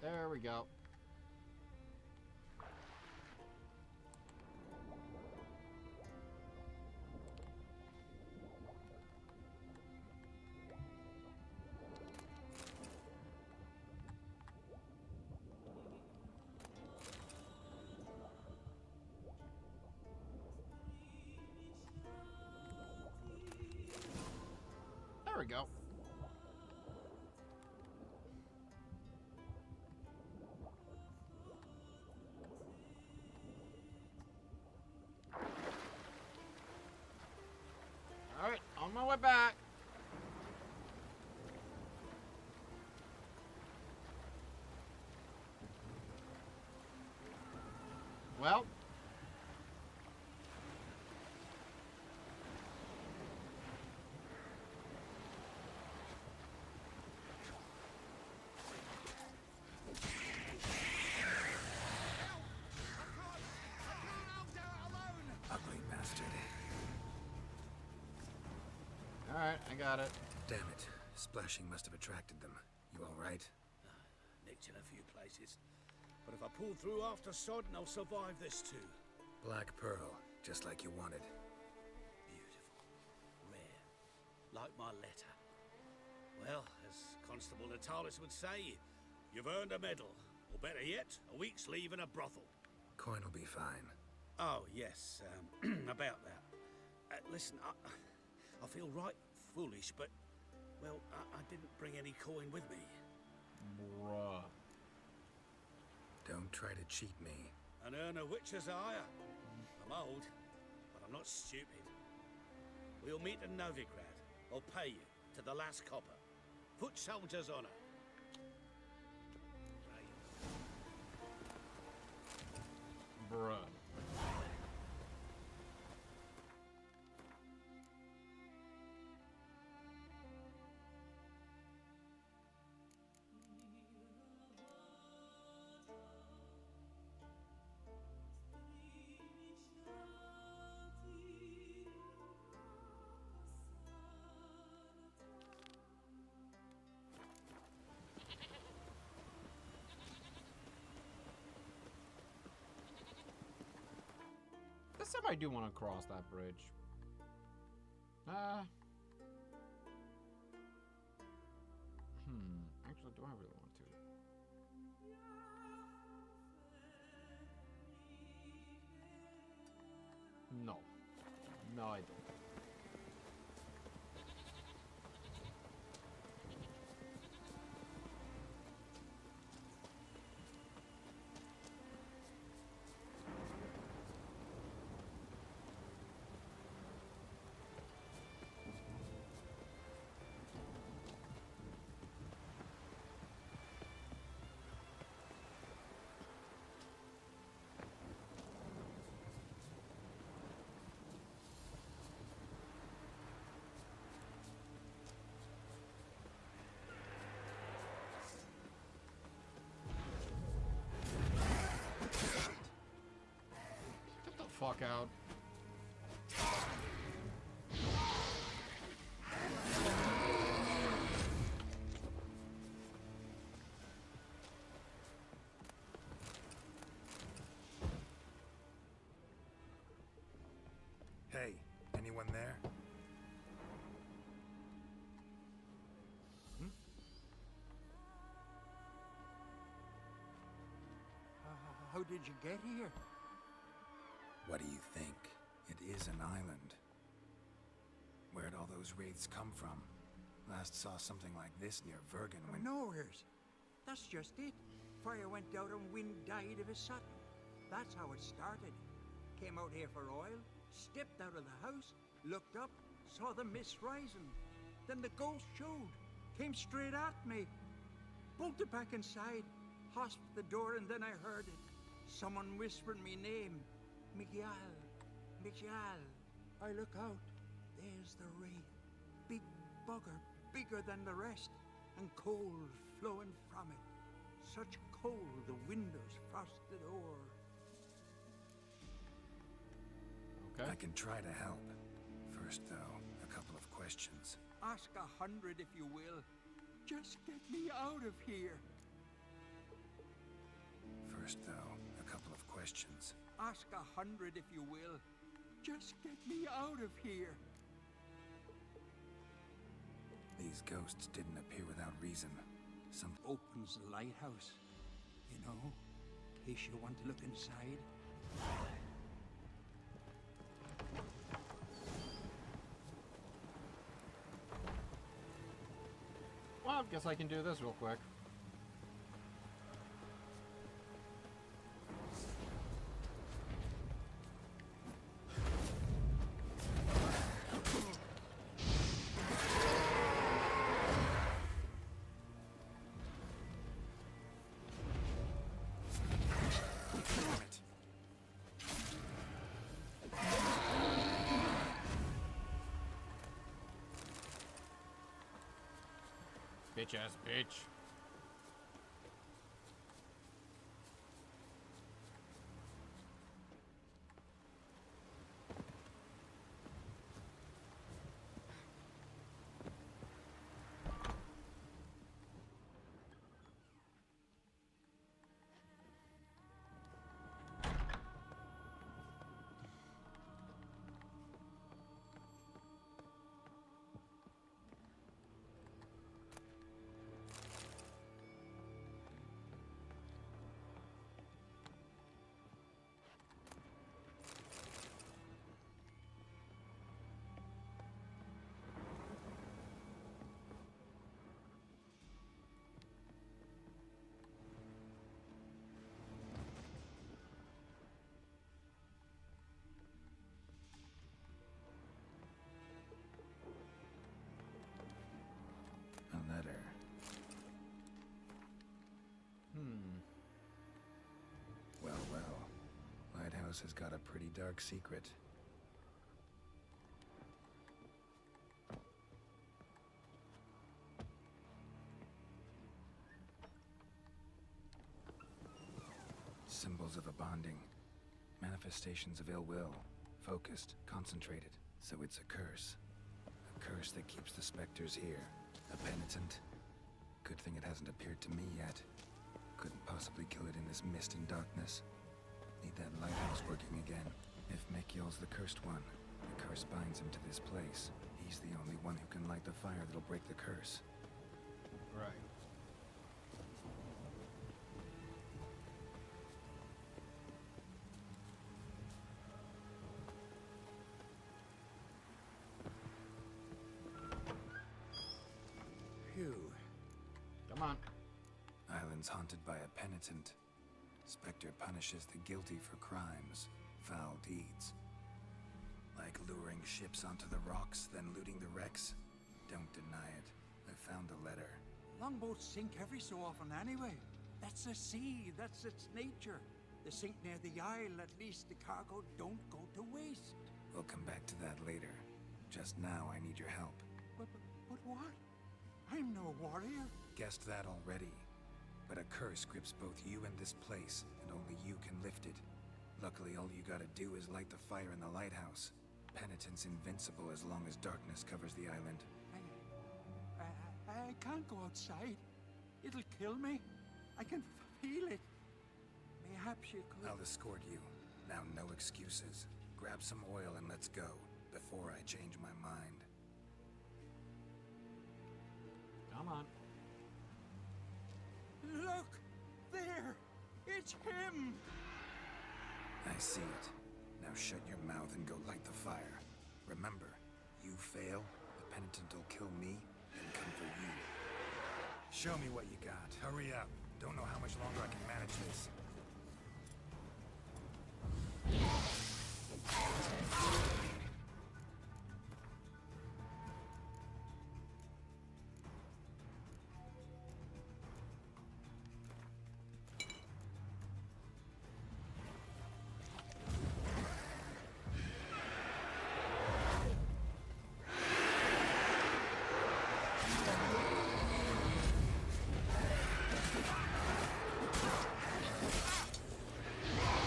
There we go. Well. Ugly bastard. Alright, I got it. Damn it. Splashing must have attracted them. You alright? Nicked in a few places. But if I pull through after sodden, I'll survive this too. Black pearl, just like you wanted. Beautiful. Rare. Like my letter. Well, as Constable Natalis would say, you've earned a medal. Or better yet, a week's leave in a brothel. Coin will be fine. Oh, yes, about that. Listen, I feel right foolish, but, well, I didn't bring any coin with me. Bruh. Don't try to cheat me. And earn a witcher's hire. I'm old, but I'm not stupid. We'll meet in Novigrad. I'll pay you to the last copper. Foot soldier's honor. Bruh. This time I do want to cross that bridge. Actually, do I really want to? No. No, I don't. Get the fuck out. Hey, anyone there? How did you get here? What do you think? It is an island. Where'd all those wraiths come from? Last saw something like this near Vergen when... Nowheres. That's just it. Fire went out and wind died of a sudden. That's how it started. Came out here for oil, stepped out of the house, looked up, saw the mist rising. Then the ghost showed, came straight at me. Bolted back inside, hosped the door, and then I heard it. Someone whispered me name. Miguel. Miguel. I look out. There's the wraith. Big bugger, bigger than the rest, and cold flowing from it. Such cold the windows frosted o'er. Okay. I can try to help. First, though, a couple of questions. Ask 100 if you will. Just get me out of here. First, though, a couple of questions. Ask 100 if you will. Just get me out of here. These ghosts didn't appear without reason. Some opens the lighthouse. You know, in case you want to look inside. Well, guess I can do this real quick. Bitch ass bitch. A letter. Well, well. Lighthouse has got a pretty dark secret. Symbols of a bonding. Manifestations of ill will. Focused, concentrated. So it's a curse. A curse that keeps the specters here. A penitent. Good thing it hasn't appeared to me yet. Couldn't possibly kill it in this mist and darkness. Need that lighthouse working again. If Mekiel's the cursed one, the curse binds him to this place. He's the only one who can light the fire that'll break the curse. Right. Phew. Come on. Island's haunted by a penitent. Spectre punishes the guilty for crimes, foul deeds. Like luring ships onto the rocks, then looting the wrecks. Don't deny it. I found the letter. Longboats sink every so often anyway. That's the sea, that's its nature. They sink near the isle, at least the cargo don't go to waste. We'll come back to that later. Just now, I need your help. But what? I'm no warrior. Guessed that already. But a curse grips both you and this place, and only you can lift it. Luckily, all you gotta do is light the fire in the lighthouse. Penitent's invincible as long as darkness covers the island. I can't go outside. It'll kill me. I can feel it. Perhaps you could... I'll escort you. Now, no excuses. Grab some oil and let's go, before I change my mind. Come on. Look! There! It's him! I see it. Now shut your mouth and go light the fire. Remember, you fail, the penitent will kill me and come for you. Show me what you got. Hurry up. Don't know how much longer I can manage this.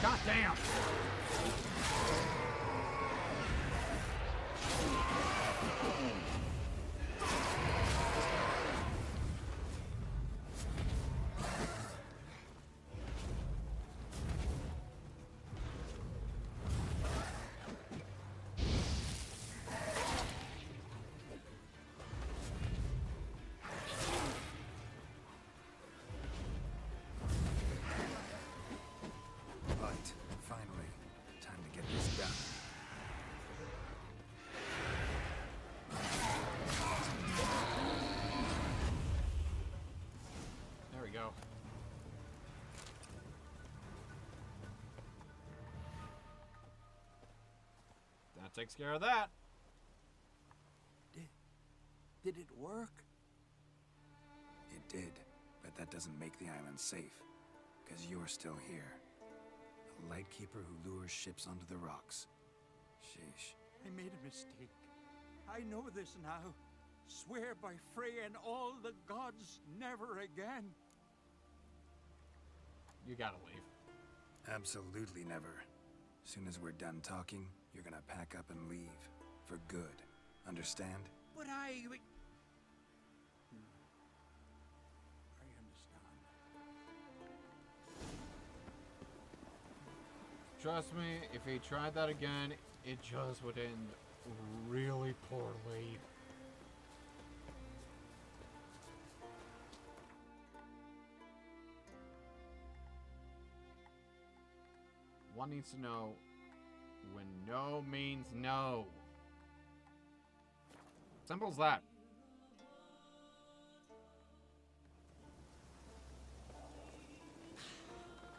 God damn! Right, finally. Time to get this done. There we go. That takes care of that. Did it work? It did, but that doesn't make the island safe. Because you're still here. A lightkeeper who lures ships onto the rocks. Sheesh. I made a mistake. I know this now. Swear by Freya and all the gods, never again. You gotta leave. Absolutely never. Soon as we're done talking, you're gonna pack up and leave. For good. Understand? But I understand. Trust me, if he tried that again, it just would end really poorly. One needs to know when no means no. Simple as that.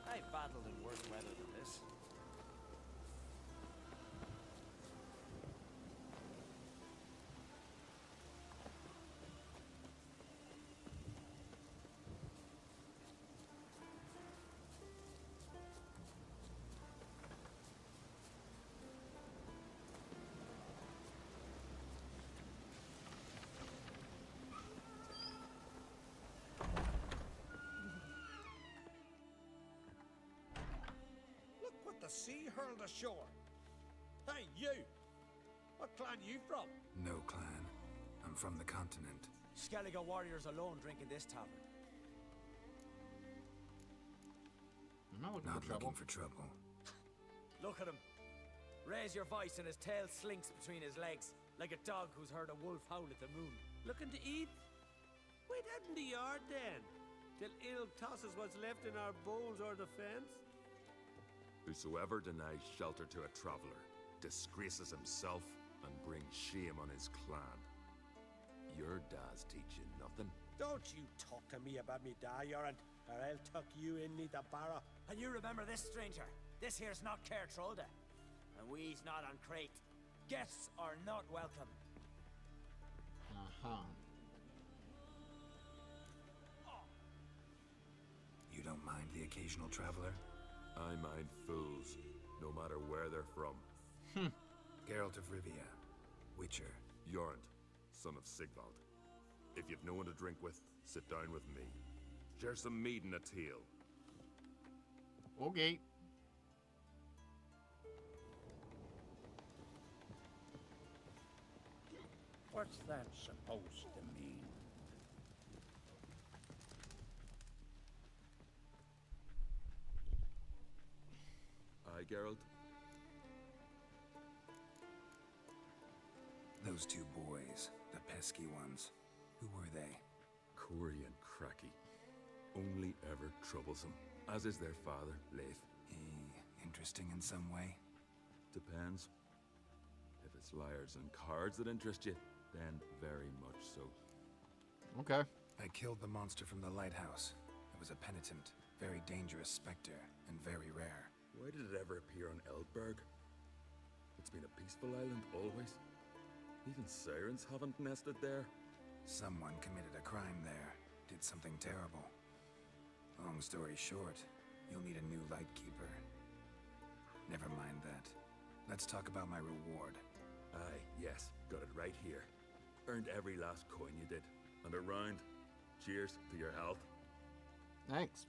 I've battled in worse weather than this. Look what the sea hurled ashore. Hey, you! What clan you from? No clan. I'm from the continent. Skellige warriors alone drink in this tavern. I'm not looking Not for trouble. looking for trouble. Look at him. Raise your voice and his tail slinks between his legs, like a dog who's heard a wolf howl at the moon. Looking to eat? Wait out in the yard then, till ill tosses what's left in our bowls or the fence. Whosoever denies shelter to a traveler disgraces himself and brings shame on his clan. Your dad's teaching nothing. Don't you talk to me about me da, Yorant, or I'll tuck you in the barra. And you remember this, stranger? This here's not Cair Trolda. And we's not on Crate. Guests are not welcome. Uh-huh. You don't mind the occasional traveler? I mind fools, no matter where they're from. Geralt of Rivia, Witcher. Yorant, son of Sigvald. If you've no one to drink with, sit down with me. Share some mead and a teal. Okay. What's that supposed to mean? Aye, Geralt? Those two boys, the pesky ones. Who were they? Corey and Cracky. Only ever troublesome, as is their father, Leif. Interesting in some way? Depends. If it's liars and cards that interest you, then very much so. Okay. I killed the monster from the lighthouse. It was a penitent, very dangerous specter, and very rare. Why did it ever appear on Eldberg? It's been a peaceful island always. Even sirens haven't nested there. Someone committed a crime there. Did something terrible. Long story short, you'll need a new Lightkeeper. Never mind that. Let's talk about my reward. Aye, yes, got it right here. Earned every last coin you did. And a round. Cheers to your health. Thanks.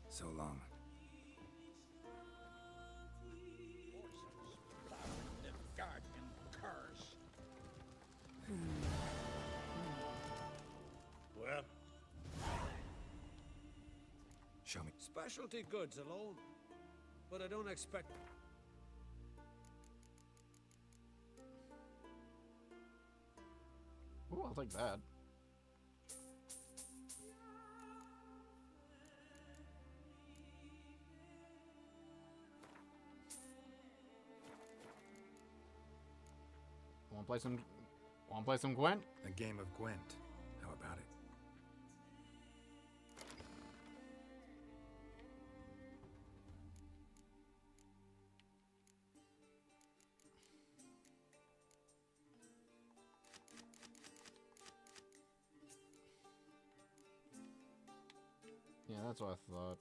So long. The garden curse. Well, show me. Specialty goods alone. But I don't expect... Ooh, I'll take that. Wanna play some Gwent? A game of Gwent. How about it? Yeah, that's what I thought.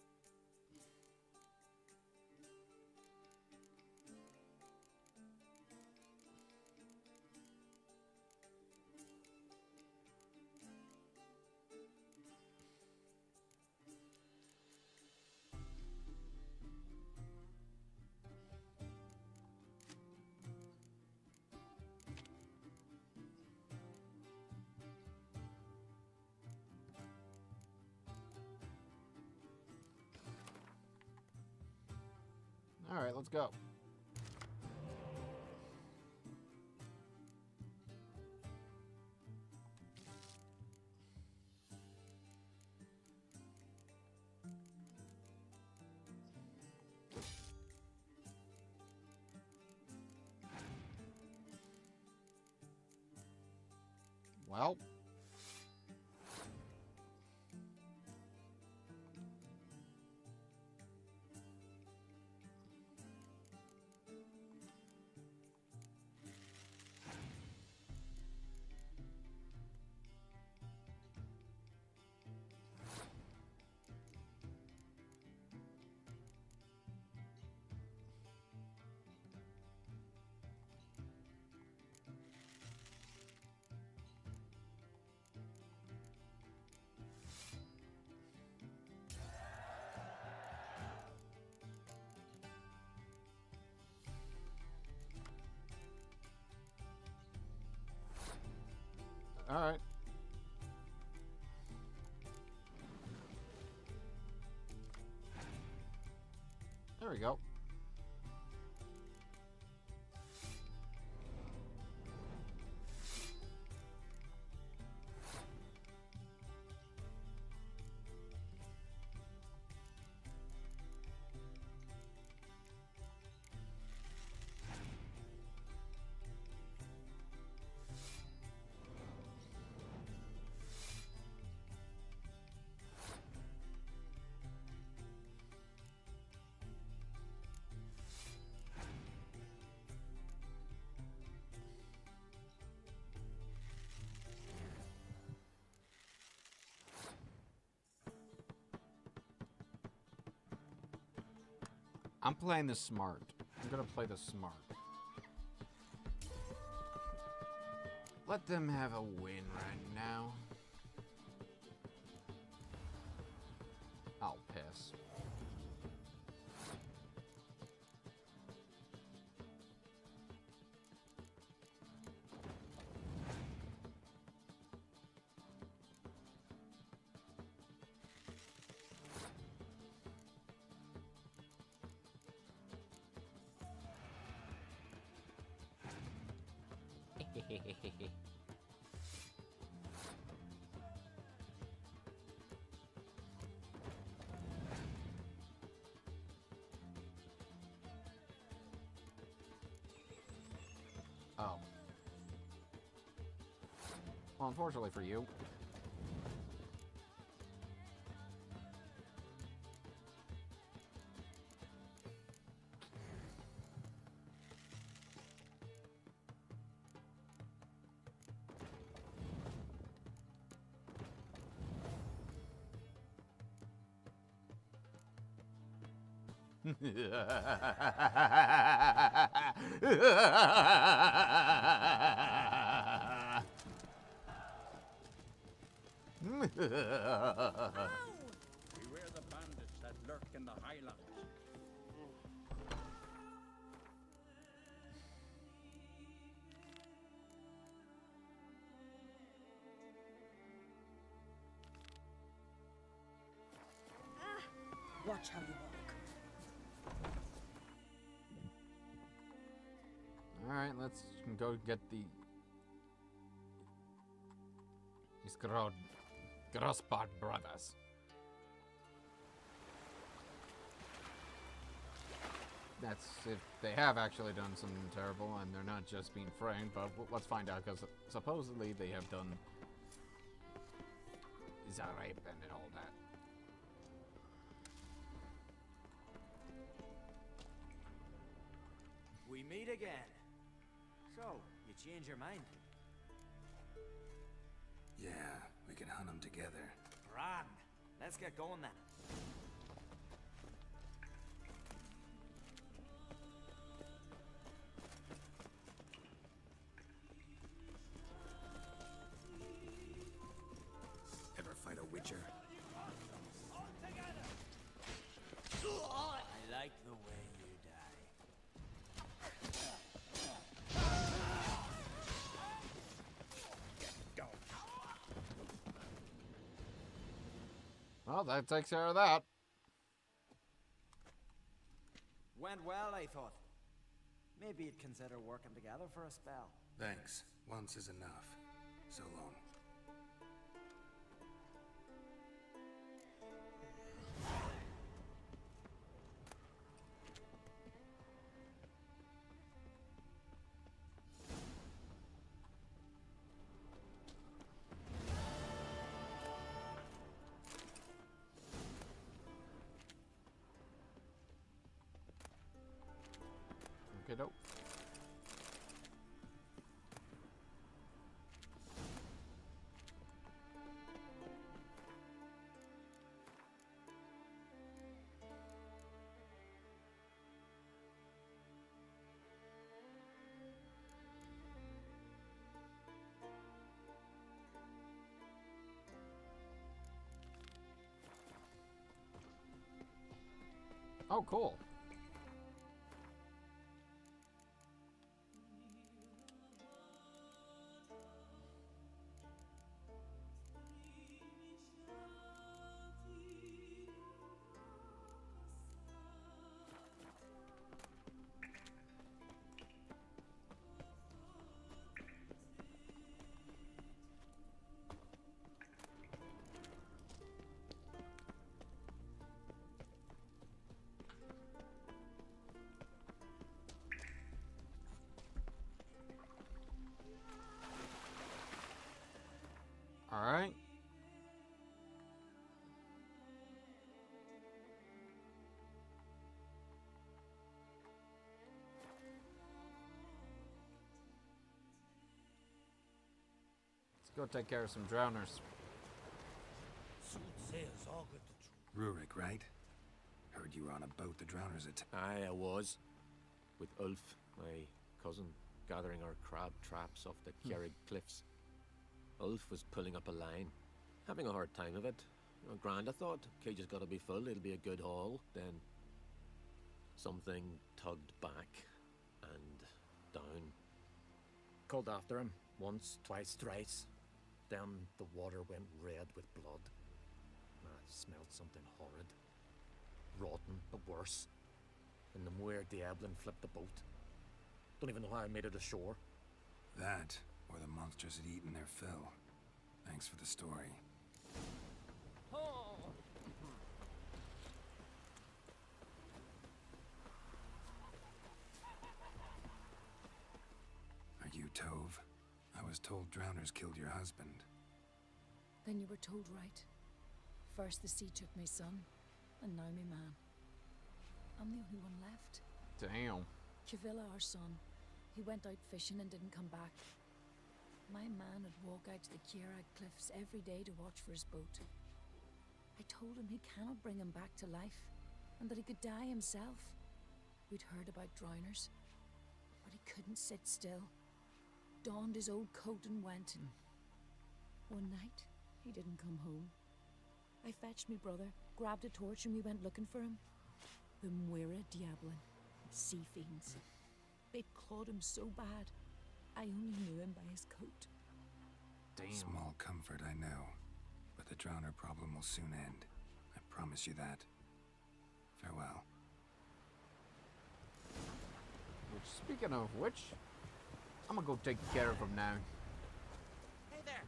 Alright, let's go. Well. All right. There we go. I'm playing this smart. I'm gonna play this smart. Let them have a win right now. I'll piss. Oh. Well, unfortunately for you. Beware the bandits that lurk in the highlands. Watch how you walk. Alright, let's go get the Grosspot brothers. That's if they have actually done something terrible and they're not just being framed, but let's find out, because supposedly they have done rape and all that. We meet again. So, you change your mind? Yeah, we can hunt them together. Grand. Let's get going then. Ever fight a witcher? I like the way you die. Well, that takes care of that. Went well, I thought. Maybe you'd consider working together for a spell. Thanks. Once is enough. So long. Okay, dope. Oh, cool. All right. Let's go take care of some drowners. Soothsayers all got the truth. Rurik, right? Heard you were on a boat the drowners had Aye, I was. With Ulf, my cousin, gathering our crab traps off the Kjerrig cliffs. Ulf was pulling up a line, having a hard time of it. Grand, I thought. Cage has got to be full, it'll be a good haul. Then something tugged back and down. Called after him once, twice, thrice. Then the water went red with blood. I smelled something horrid. Rotten, but worse. And the Muir Diablin flipped the boat. Don't even know how I made it ashore. That, or the monsters had eaten their fill. Thanks for the story. Are you Tove? I was told drowners killed your husband. Then you were told right. First the sea took my son, and now my man. I'm the only one left. Damn. Kavilla, our son, he went out fishing and didn't come back. My man would walk out to the Kjerrig cliffs every day to watch for his boat. I told him he cannot bring him back to life, and that he could die himself. We'd heard about drowners, but he couldn't sit still. Donned his old coat and went, and one night, he didn't come home. I fetched me brother, grabbed a torch, and we went looking for him. The Muira Diablin, sea fiends. They'd clawed him so bad, I only knew him by his coat. Damn. Small comfort, I know. But the drowner problem will soon end. I promise you that. Farewell. Which, speaking of which, I'm gonna go take care of him now. Hey there!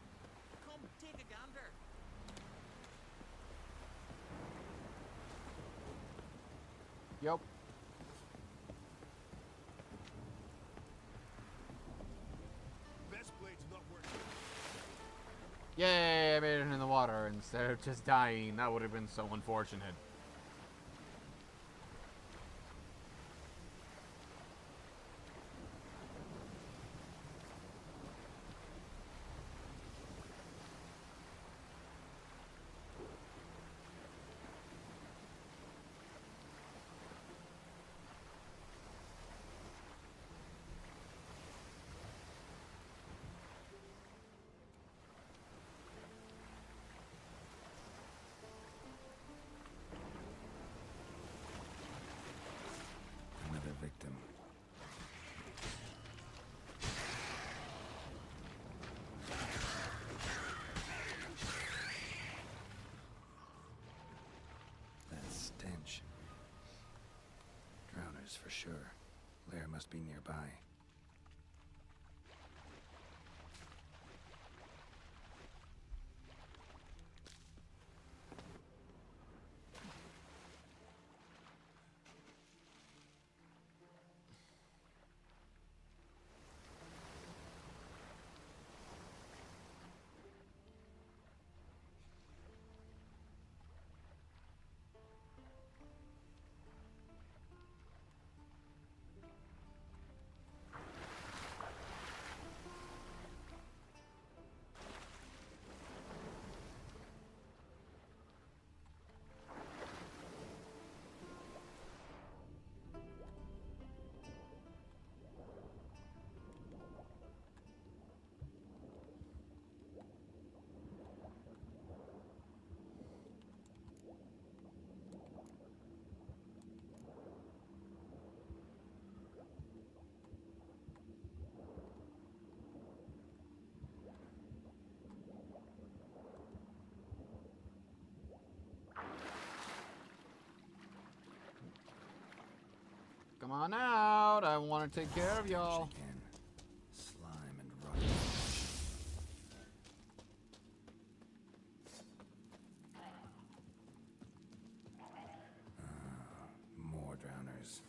Come, take a gander! Yup. Best blade's not working. Yay, I made it in the water instead of just dying. That would have been so unfortunate. Drowners for sure. Lair must be nearby. Come on out. I want to take care of y'all. Slime and rotten. More drowners.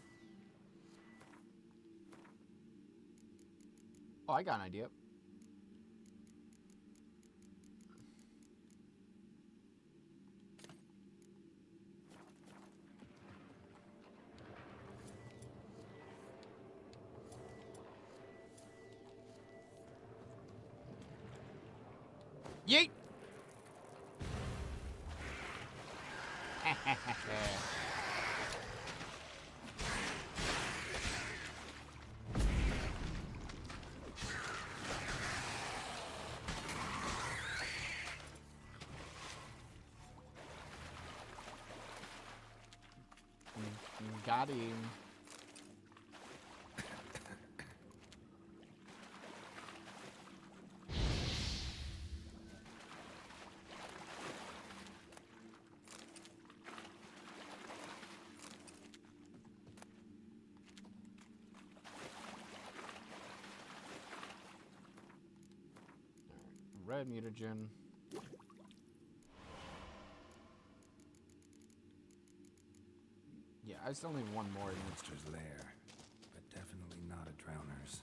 Oh, I got an idea. Yeet! Got him. Red mutagen. Yeah, I still need one more. Monster's lair, but definitely not a drowner's.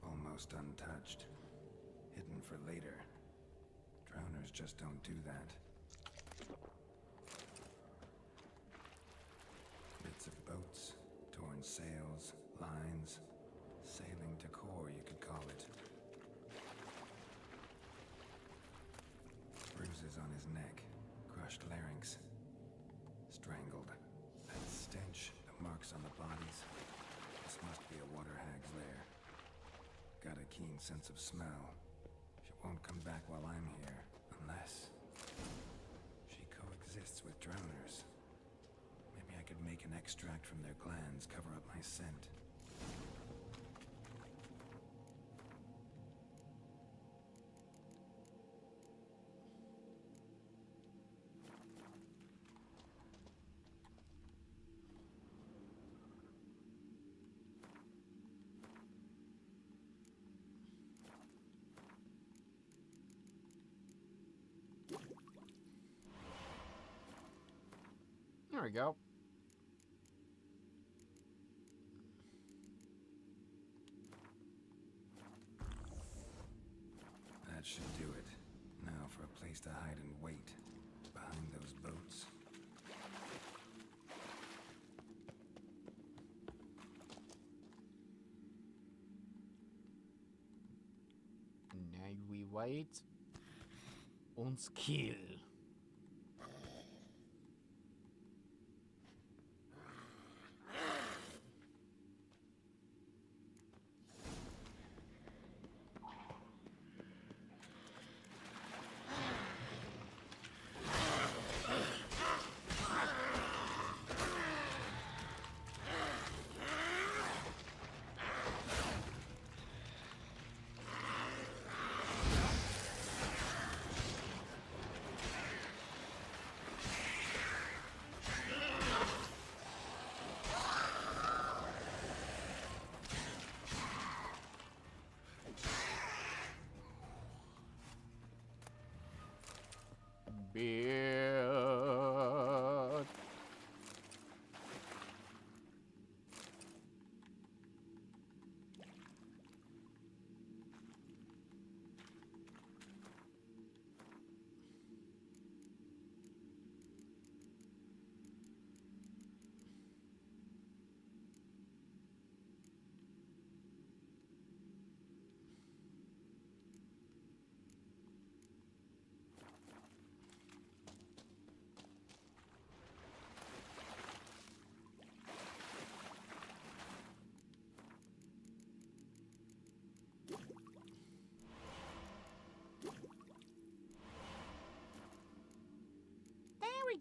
Almost untouched. Hidden for later. Drowners just don't do that. Bits of boats, torn sails, lines. Sailing decor, you could call it. Bruises on his neck. Crushed larynx. Strangled. That stench, the marks on the bodies. This must be a water hag's lair. Got a keen sense of smell. She won't come back while I'm here, unless she coexists with drowners. Maybe I could make an extract from their glands cover up my scent. There we go. That should do it. Now for a place to hide and wait. Behind those boats. Now we wait. Uns kill.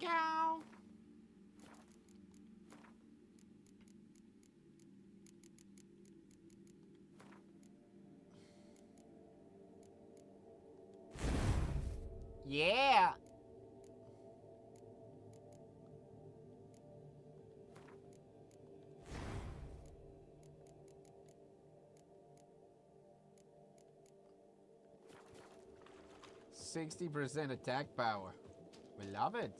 cow! Yeah! 60% attack power. We love it.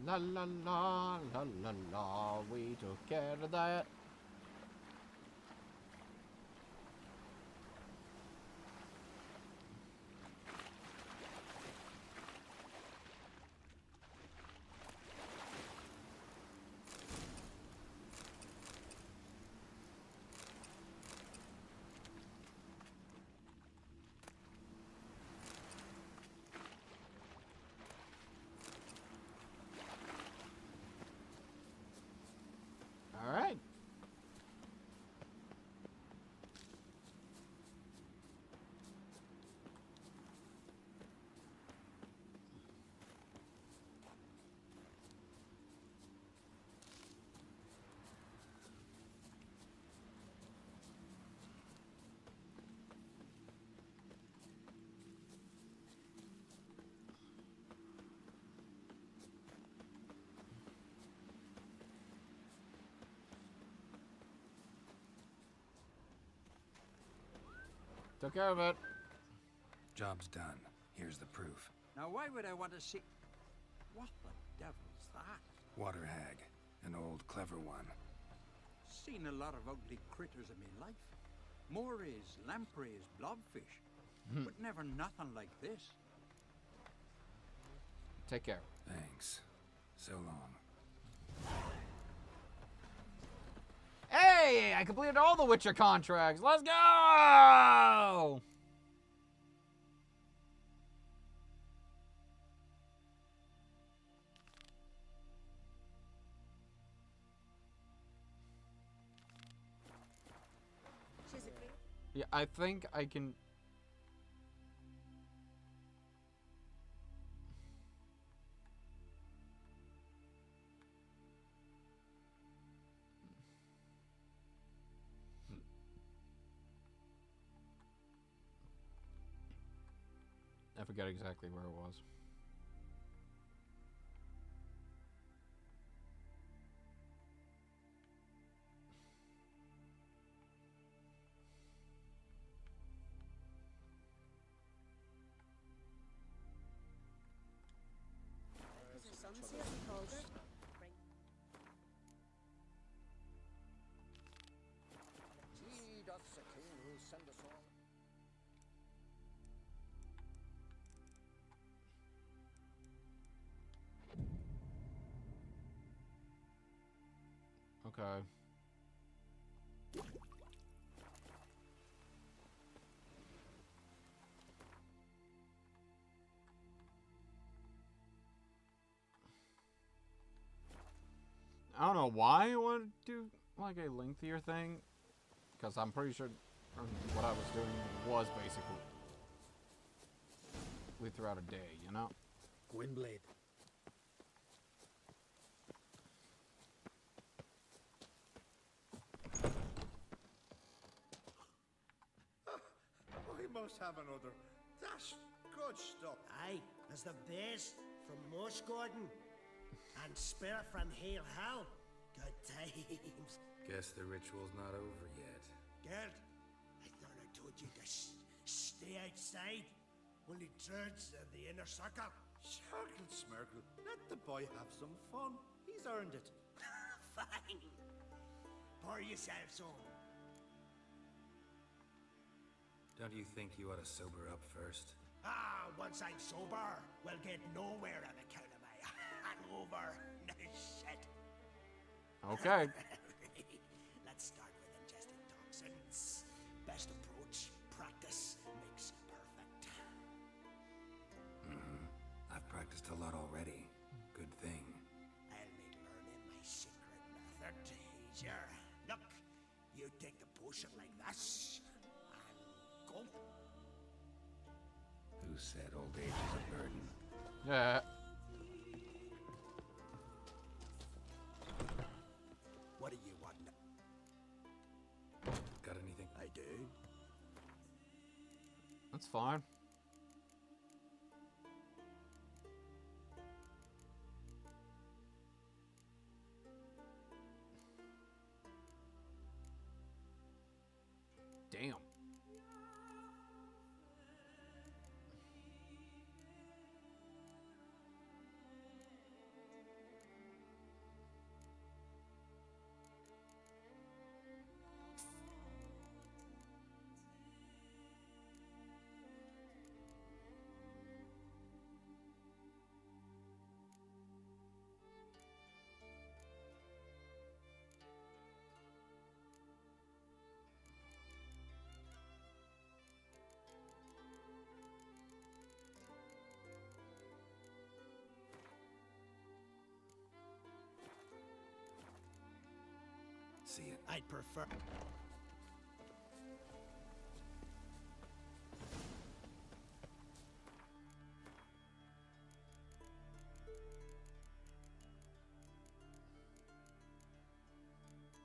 La la la la la la, we took care of that. All right. Took care of it. Job's done. Here's the proof. Now, why would I want to see... What the devil's that? Water hag. An old, clever one. Seen a lot of ugly critters in my life. Morays, lampreys, blobfish. But never nothing like this. Take care. Thanks. So long. Hey, I completed all the Witcher contracts. Let's go! Yeah, I think I can... I forget exactly where it was. Gee, doth the king who send us all. Okay. I don't know why I wanted to do like a lengthier thing, because I'm pretty sure what I was doing was basically throughout a day, you know? Gwynblade. We must have another. That's good stuff. Aye, as the best from Mushgordon and Spirit from Hale Hell. Good times. Guess the ritual's not over yet. Gerd, I thought I told you to stay outside. Only Druids in the inner circle. Smirkle, Smirkle. Let the boy have some fun. He's earned it. Fine. Pour yourselves home. Don't you think you ought to sober up first? Ah, once I'm sober, we'll get nowhere on account of my hangover. No shit. Okay. Let's start with ingesting toxins. Best approach, practice makes perfect. I've practiced a lot already. Good thing. I'll make learning my secret method easier. Look, you take the potion like this, and go. Who said old age is a burden? Yeah. What do you want? Got anything? I do. That's fine. Damn. See it. I'd prefer.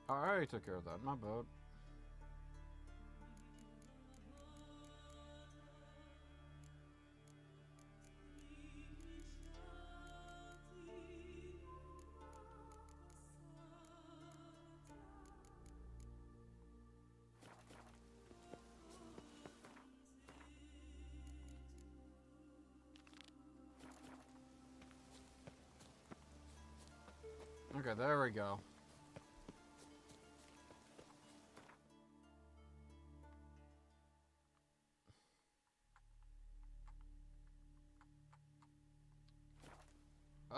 I already took care of that. My bad. Okay, there we go.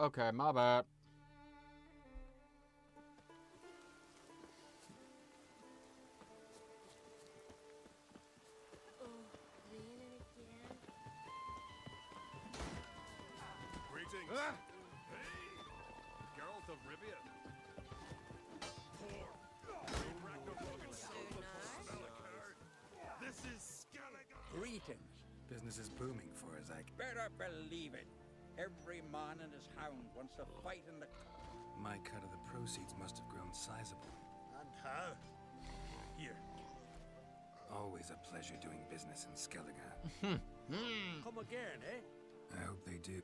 Okay, my bad. Greetings. Hey, Geralt of Rivia. This is Skellige. Greetings. Business is booming for us, I... Better believe it. Every man and his hound wants to fight in the... My cut of the proceeds must have grown sizable. And how? Here. Always a pleasure doing business in Skellige. Come again, eh? I hope they do.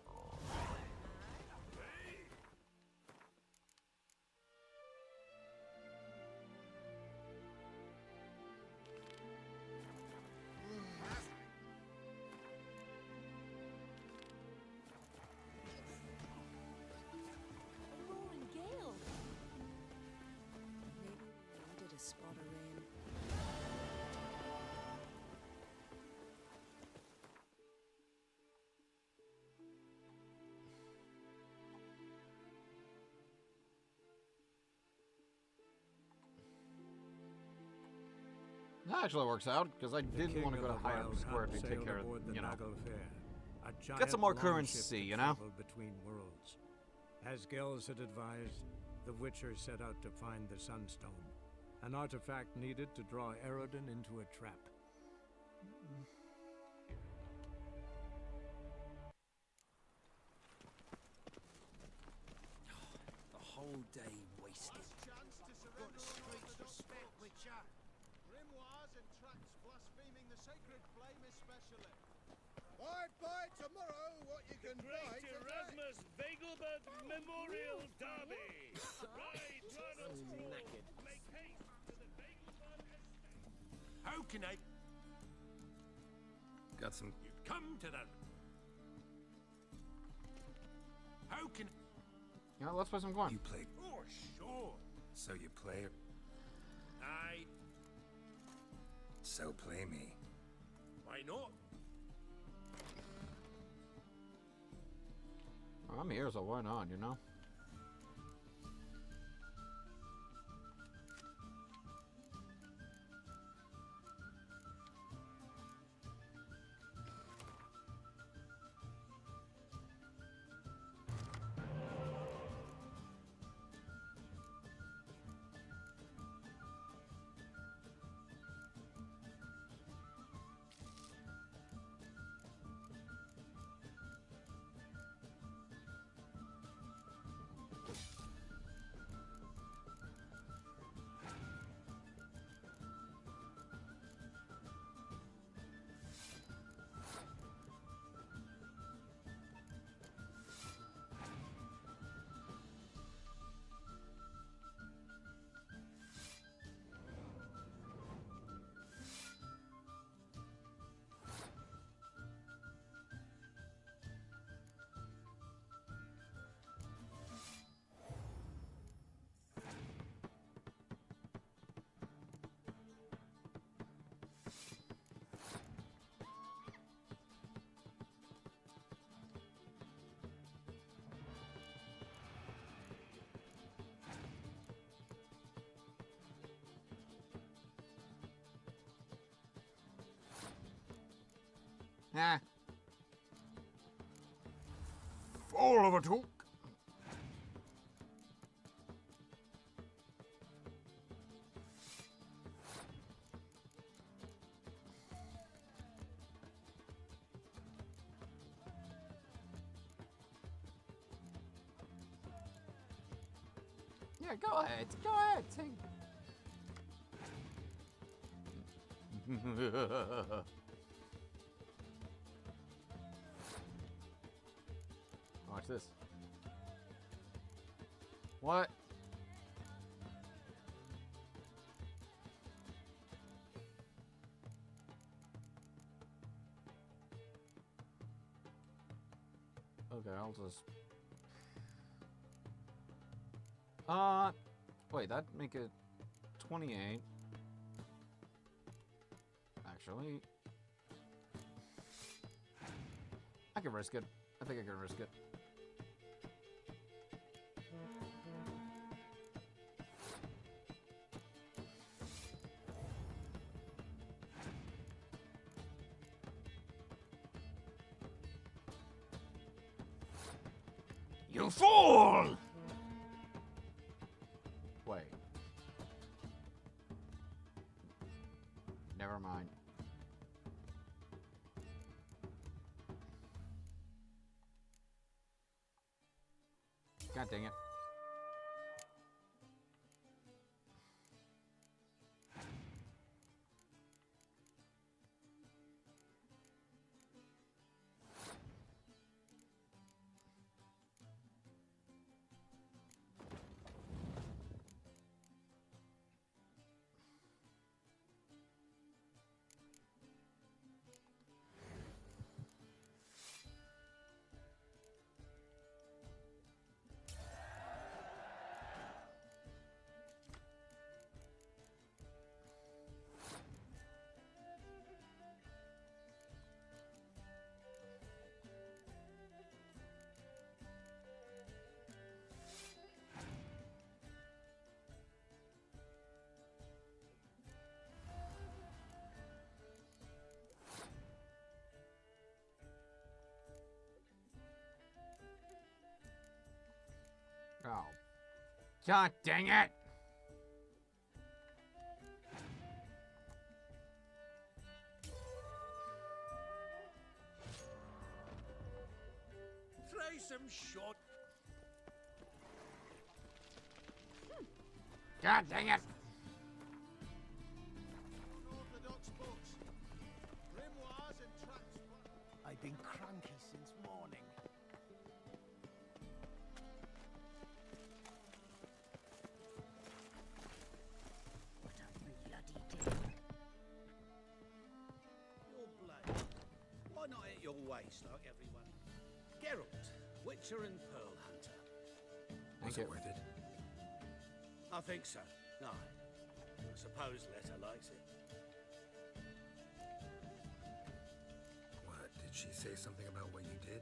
A roaring gale. Maybe we needed a spot of rain. That actually works out, because I didn't want to go to Higher Square to take care of, you know, get some more currency, you know? Between worlds. As Gels had advised, the Witcher set out to find the Sunstone, an artifact needed to draw Eredin into a trap. The whole day wasted. Got the streets respect, Witcher. Grimoires and tracts blaspheming the sacred flame especially. I'd buy tomorrow what you can buy today. Erasmus Vegelbert Memorial Derby. Ride, run and stroll. Make haste to the Vegelbert Estate. How can I... Got some... You've come to the... How can... Yeah, let's play some coin. You play... Oh, sure. So you play... Aye. So play me. Why not? I'm here, so why not, you know? Ah. All of a talk. Yeah, go ahead. Go ahead. Sing. Watch this. What? Okay, I'll just... wait, that'd make it 28. Actually... I can risk it. I think I can risk it. You fool! Wait. Never mind. God dang it. Oh. God dang it! Try some shot. God dang it! Orthodox books. Grimoires and tracts. I've been cranky since morning. Your blade. Why not at your waist like everyone? Geralt, Witcher and Pearl Hunter. Was it worth it? I think so. Aye. I suppose Letta likes it. What, did she say something about what you did?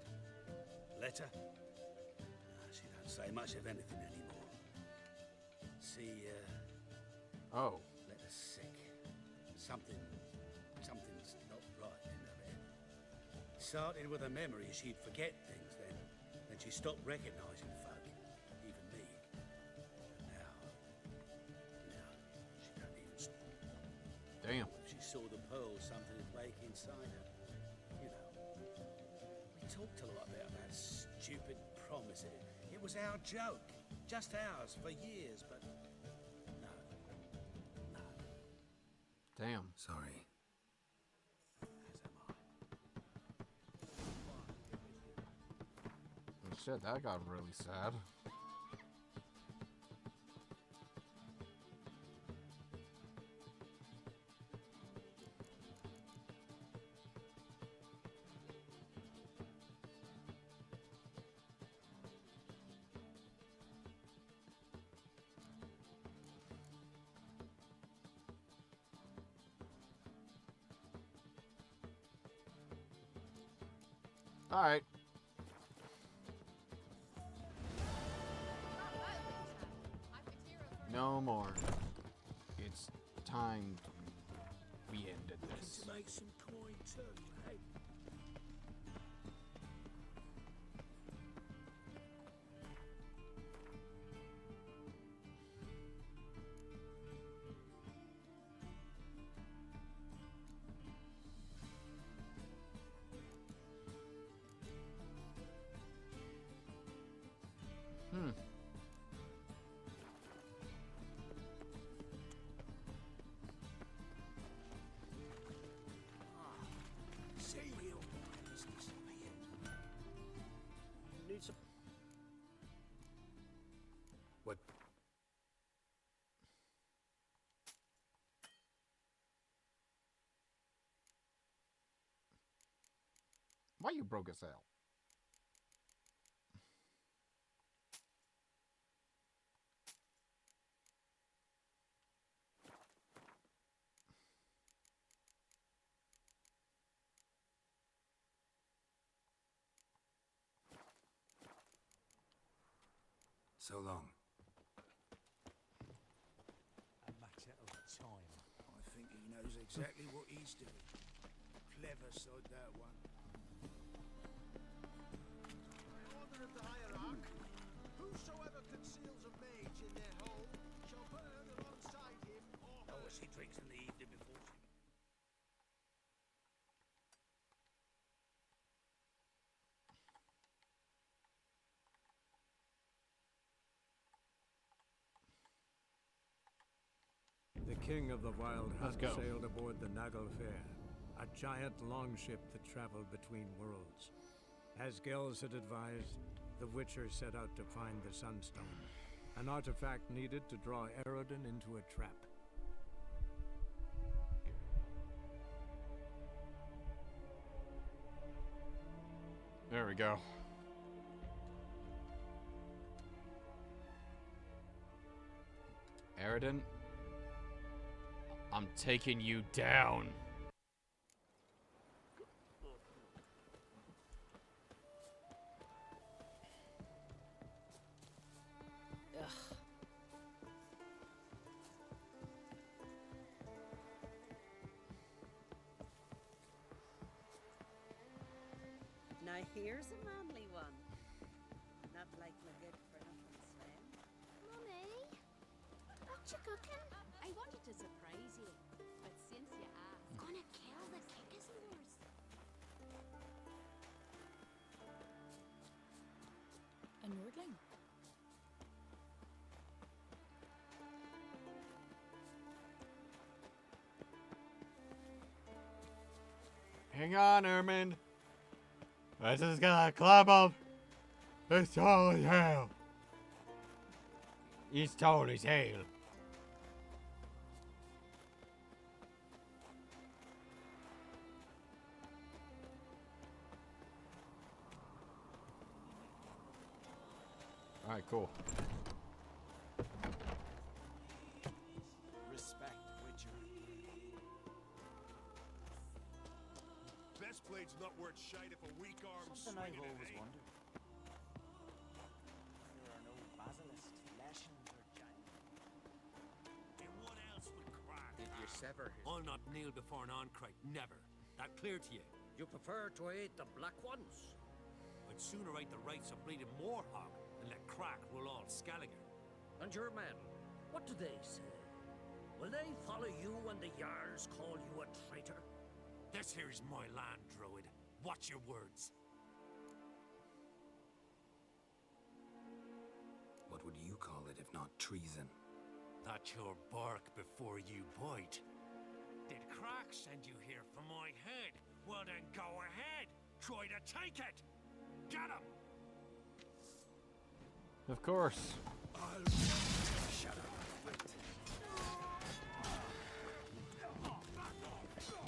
Letta? She don't say much of anything anymore. See, Oh. Letta's sick. Something's not right in her head. Started with her memory, she'd forget things then. Then she stopped recognizing folk, even me. Now, she don't even... Damn. If she saw the pearl, something would wake inside her. You know, we talked a lot about that stupid promise. It was our joke. Just ours for years, but... Damn. Sorry. Shit, that got really sad. All right. No more. It's time we ended this. To make some coin too, hey? What? Why you broke a sail? So long. A matter of time. I think he knows exactly what he's doing. Clever sod, that one. By order of the hierarch, whosoever conceals a mage in their home shall burn alongside him or her. Oh, she drinks in the evening before she... The king of the Wild Let's Hunt go. sailed aboard the Naglfar, a giant longship that traveled between worlds. As Gels had advised, the Witcher set out to find the Sunstone, an artifact needed to draw Eredin into a trap. There we go. Eredin, I'm taking you down. Now here's a manly one. Not like my good for nothing, Sven. Mummy, what you cooking? I wanted to surprise you, but since you asked, gonna kill the kickers. A Nordling? Hang on, Ermin. This is gonna climb up. It's tall as hell. It's tall as hell. Alright, cool. Respect. chestplate's not worth shite if a weak arm's Something I've swinging it, always eh? wondered. There are no basilisks, lashings, or giants. And what else would crack? Did you sever his... I'll not kneel before an Oncrite, never. That clear to you? You prefer to eat the black ones? I'd sooner eat the rights of bleeding Moorhog than let Crack rule all Skellige. And your men, what do they say? Will they follow you when the Jarls call you a traitor? This here's my land, Druid. Watch your words. What would you call it if not treason? That's your bark before you bite. Did Crack send you here for my head? Well then go ahead. Try to take it. Get him. Of course. Shut up.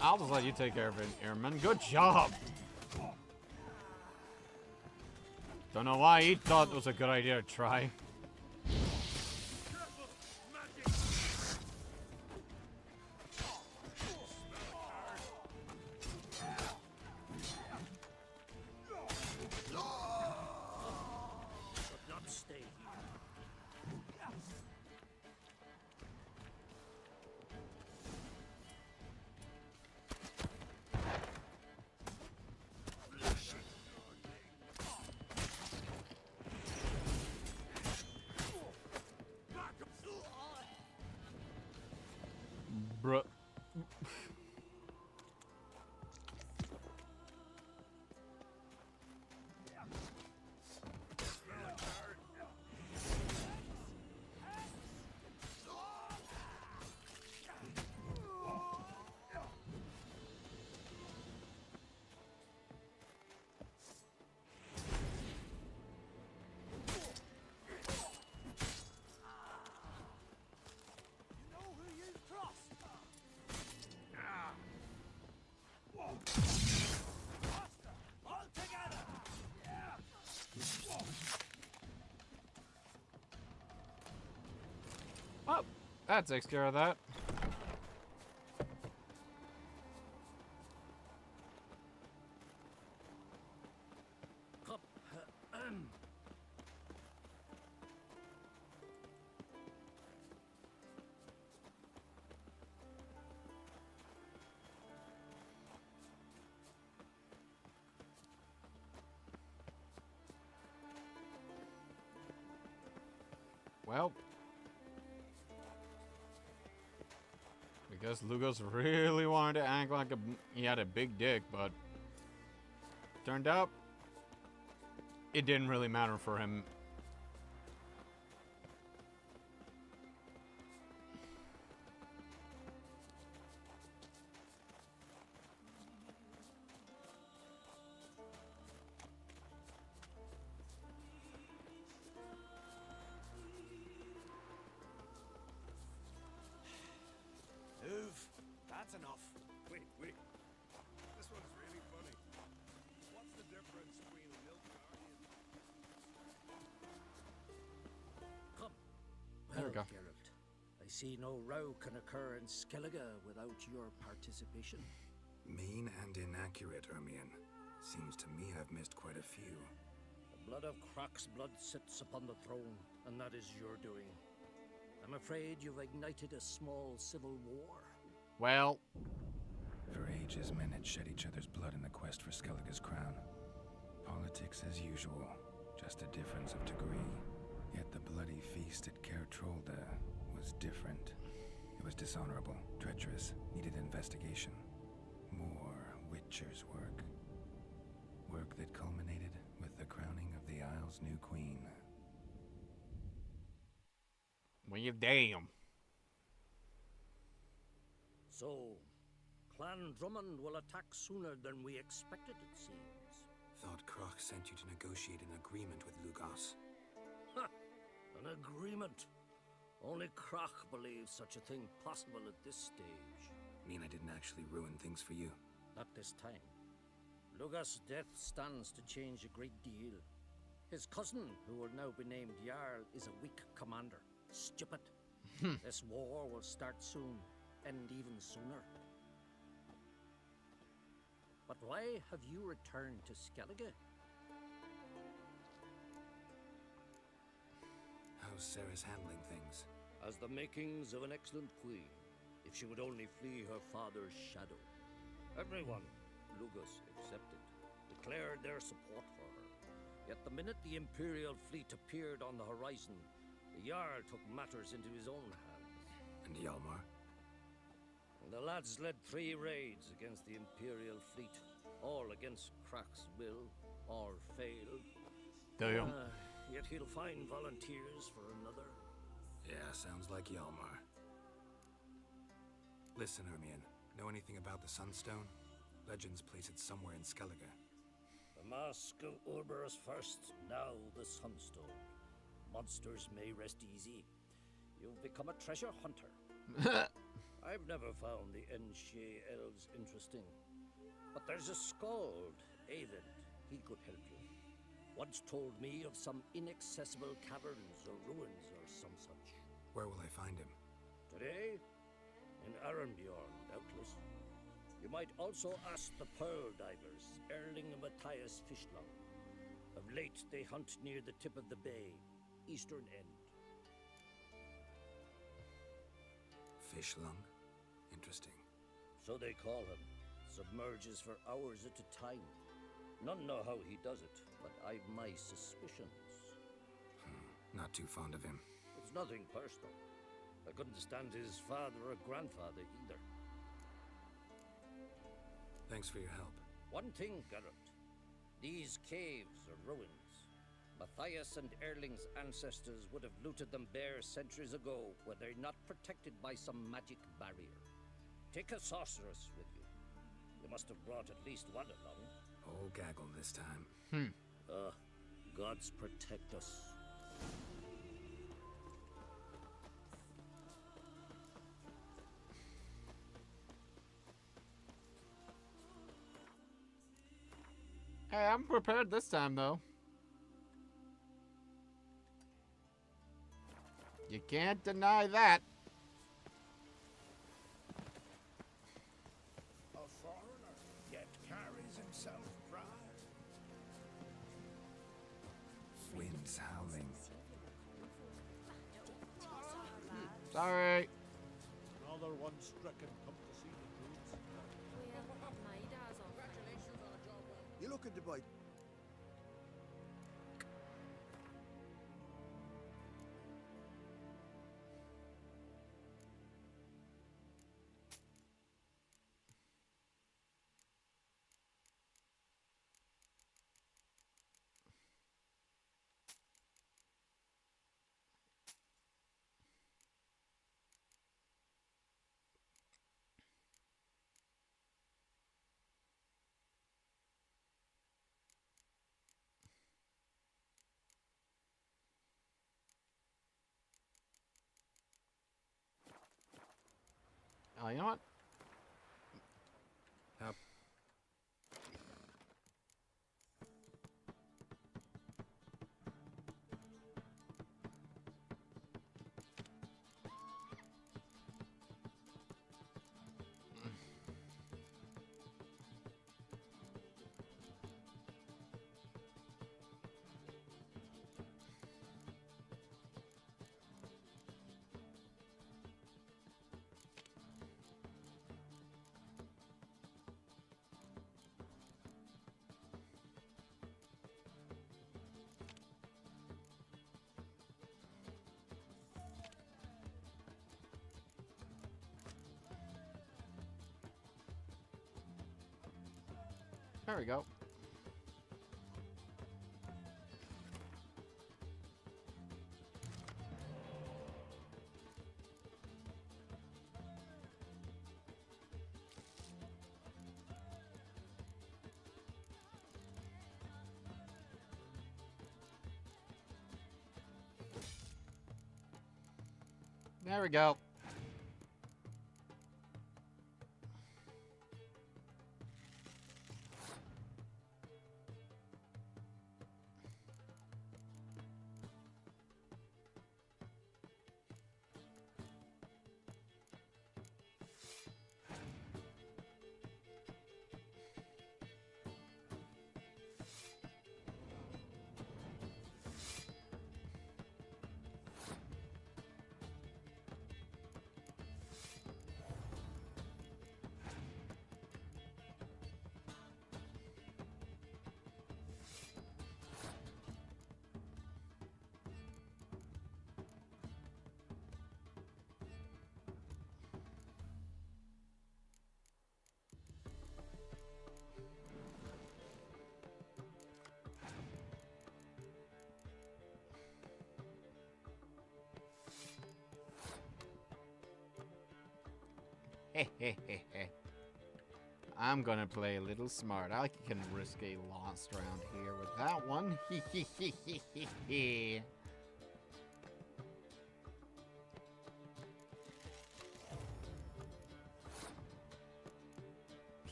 I'll just let you take care of it, Airman. Good job! Don't know why he thought it was a good idea to try. Not stay here. Bruh. Oh, that takes care of that. Well, I guess Lugos really wanted to act like he had a big dick, but turned out it didn't really matter for him. Move. That's enough. Wait. This one's really funny. What's the difference between a Nilfgaardian... Come. There we go. Geralt. I see no row can occur in Skellige without your participation. Mean and inaccurate, Ermion. Seems to me I've missed quite a few. The blood of Croc's blood sits upon the throne, and that is your doing. I'm afraid you've ignited a small civil war. Well, for ages men had shed each other's blood in the quest for Skellige's crown. Politics as usual, just a difference of degree. Yet the bloody feast at Caer Trolda was different. It was dishonorable, treacherous, needed investigation. More Witcher's work. Work that culminated with the crowning of the Isle's new queen. well, damn. So, Clan Drummond will attack sooner than we expected, it seems. Thought Croc sent you to negotiate an agreement with Lugos. Ha! An agreement? Only Croc believes such a thing possible at this stage. Mean I didn't actually ruin things for you? Not this time. Lugos' death stands to change a great deal. His cousin, who will now be named Jarl, is a weak commander. Stupid. This war will start soon, end even sooner. But why have you returned to Skellige? How's Sarah's handling things? Has the makings of an excellent queen, if she would only flee her father's shadow. Everyone, Lugus excepted, declared their support for her. Yet the minute the Imperial fleet appeared on the horizon, the Jarl took matters into his own hands. And Hjalmar? The lads led 3 raids against the Imperial fleet, all against Krak's will, or failed. Damn. Yet he'll find volunteers for another. Yeah, sounds like Hjalmar. Listen, Ermion, know anything about the Sunstone? Legends place it somewhere in Skellige. The Mask of Urberus first, now the Sunstone. Monsters may rest easy. You've become a treasure hunter. I've never found the Enshe elves interesting. But there's a skald, Eyvind. He could help you. Once told me of some inaccessible caverns or ruins or some such. Where will I find him? Today? In Arenbjorn, doubtless. You might also ask the Pearl Divers, Erling and Matthias Fishlung. Of late, they hunt near the tip of the bay, eastern end. Fishlung? Interesting. So they call him. Submerges for hours at a time. None know how he does it, but I've my suspicions. Not too fond of him. It's nothing personal. I couldn't stand his father or grandfather either. Thanks for your help. One thing, Geralt. These caves are ruins. Matthias and Erling's ancestors would have looted them bare centuries ago, were they not protected by some magic barrier. Take a sorceress with you. You must have brought at least one along. Oh, gaggle this time. Gods protect us. Hey, I'm prepared this time, though. You can't deny that. A foreigner, yet carries himself proud. Wind's howling. Sorry. Another one stricken. Come to see the troops. Congratulations on a job well. You looking to buy? Oh, you know what? Up. There we go. There we go. I'm gonna play a little smart. I can risk a lost round here with that one.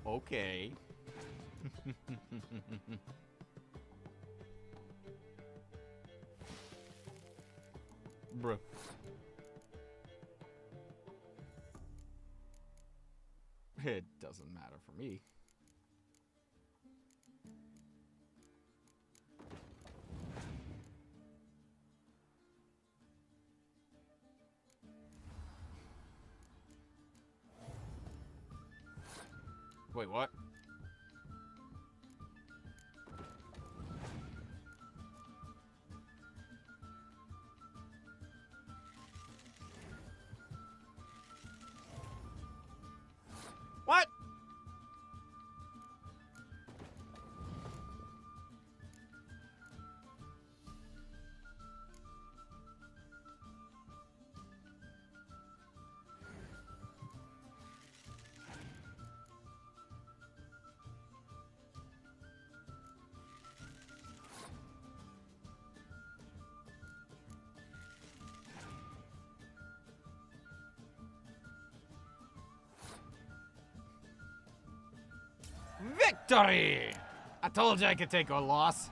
Okay. Bruh. It doesn't matter for me. Wait, what? What? Victory! I told you I could take a loss.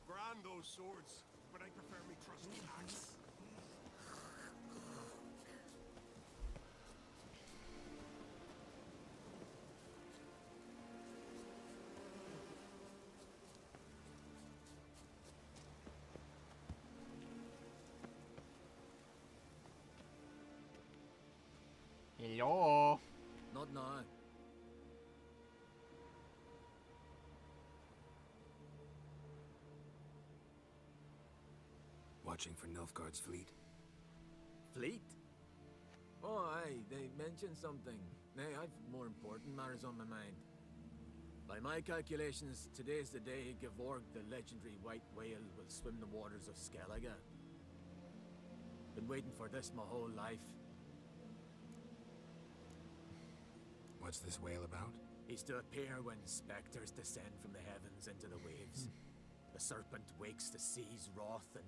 Grand those swords, but I prefer me trusty axe. Hello. Not now. Watching for Nilfgaard's fleet. Fleet? Oh, aye, they mentioned something. Nay, I've more important matters on my mind. By my calculations, today's the day Gevorg, the legendary white whale, will swim the waters of Skellige. Been waiting for this my whole life. What's this whale about? He's to appear when specters descend from the heavens into the waves. The serpent wakes the sea's wrath, and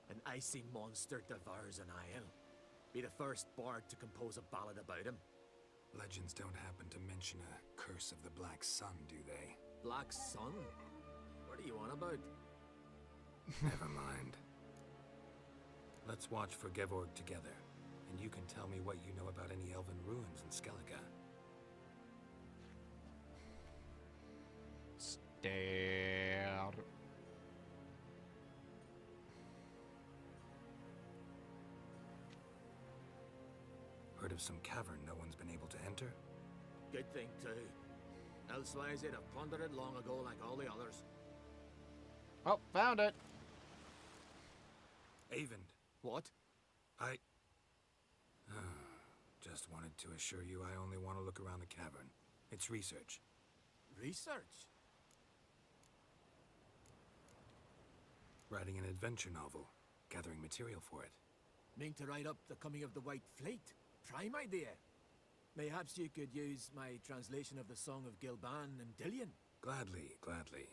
an icy monster devours an isle. Be the first bard to compose a ballad about him. Legends don't happen to mention a curse of the Black Sun, do they? Black Sun? What are you on about? Never mind. Let's watch for Gevorg together, and you can tell me what you know about any elven ruins in Skellige. Stare. Heard of some cavern no one's been able to enter? Good thing, too. Elsewise, they'd have plundered it long ago like all the others. Oh, found it. Avend. What? I... just wanted to assure you I only want to look around the cavern. It's research. Research? Writing an adventure novel. Gathering material for it. Mean to write up the coming of the White Fleet? Prime idea. Mayhaps you could use my translation of the Song of Gilban and Dillion. Gladly, gladly.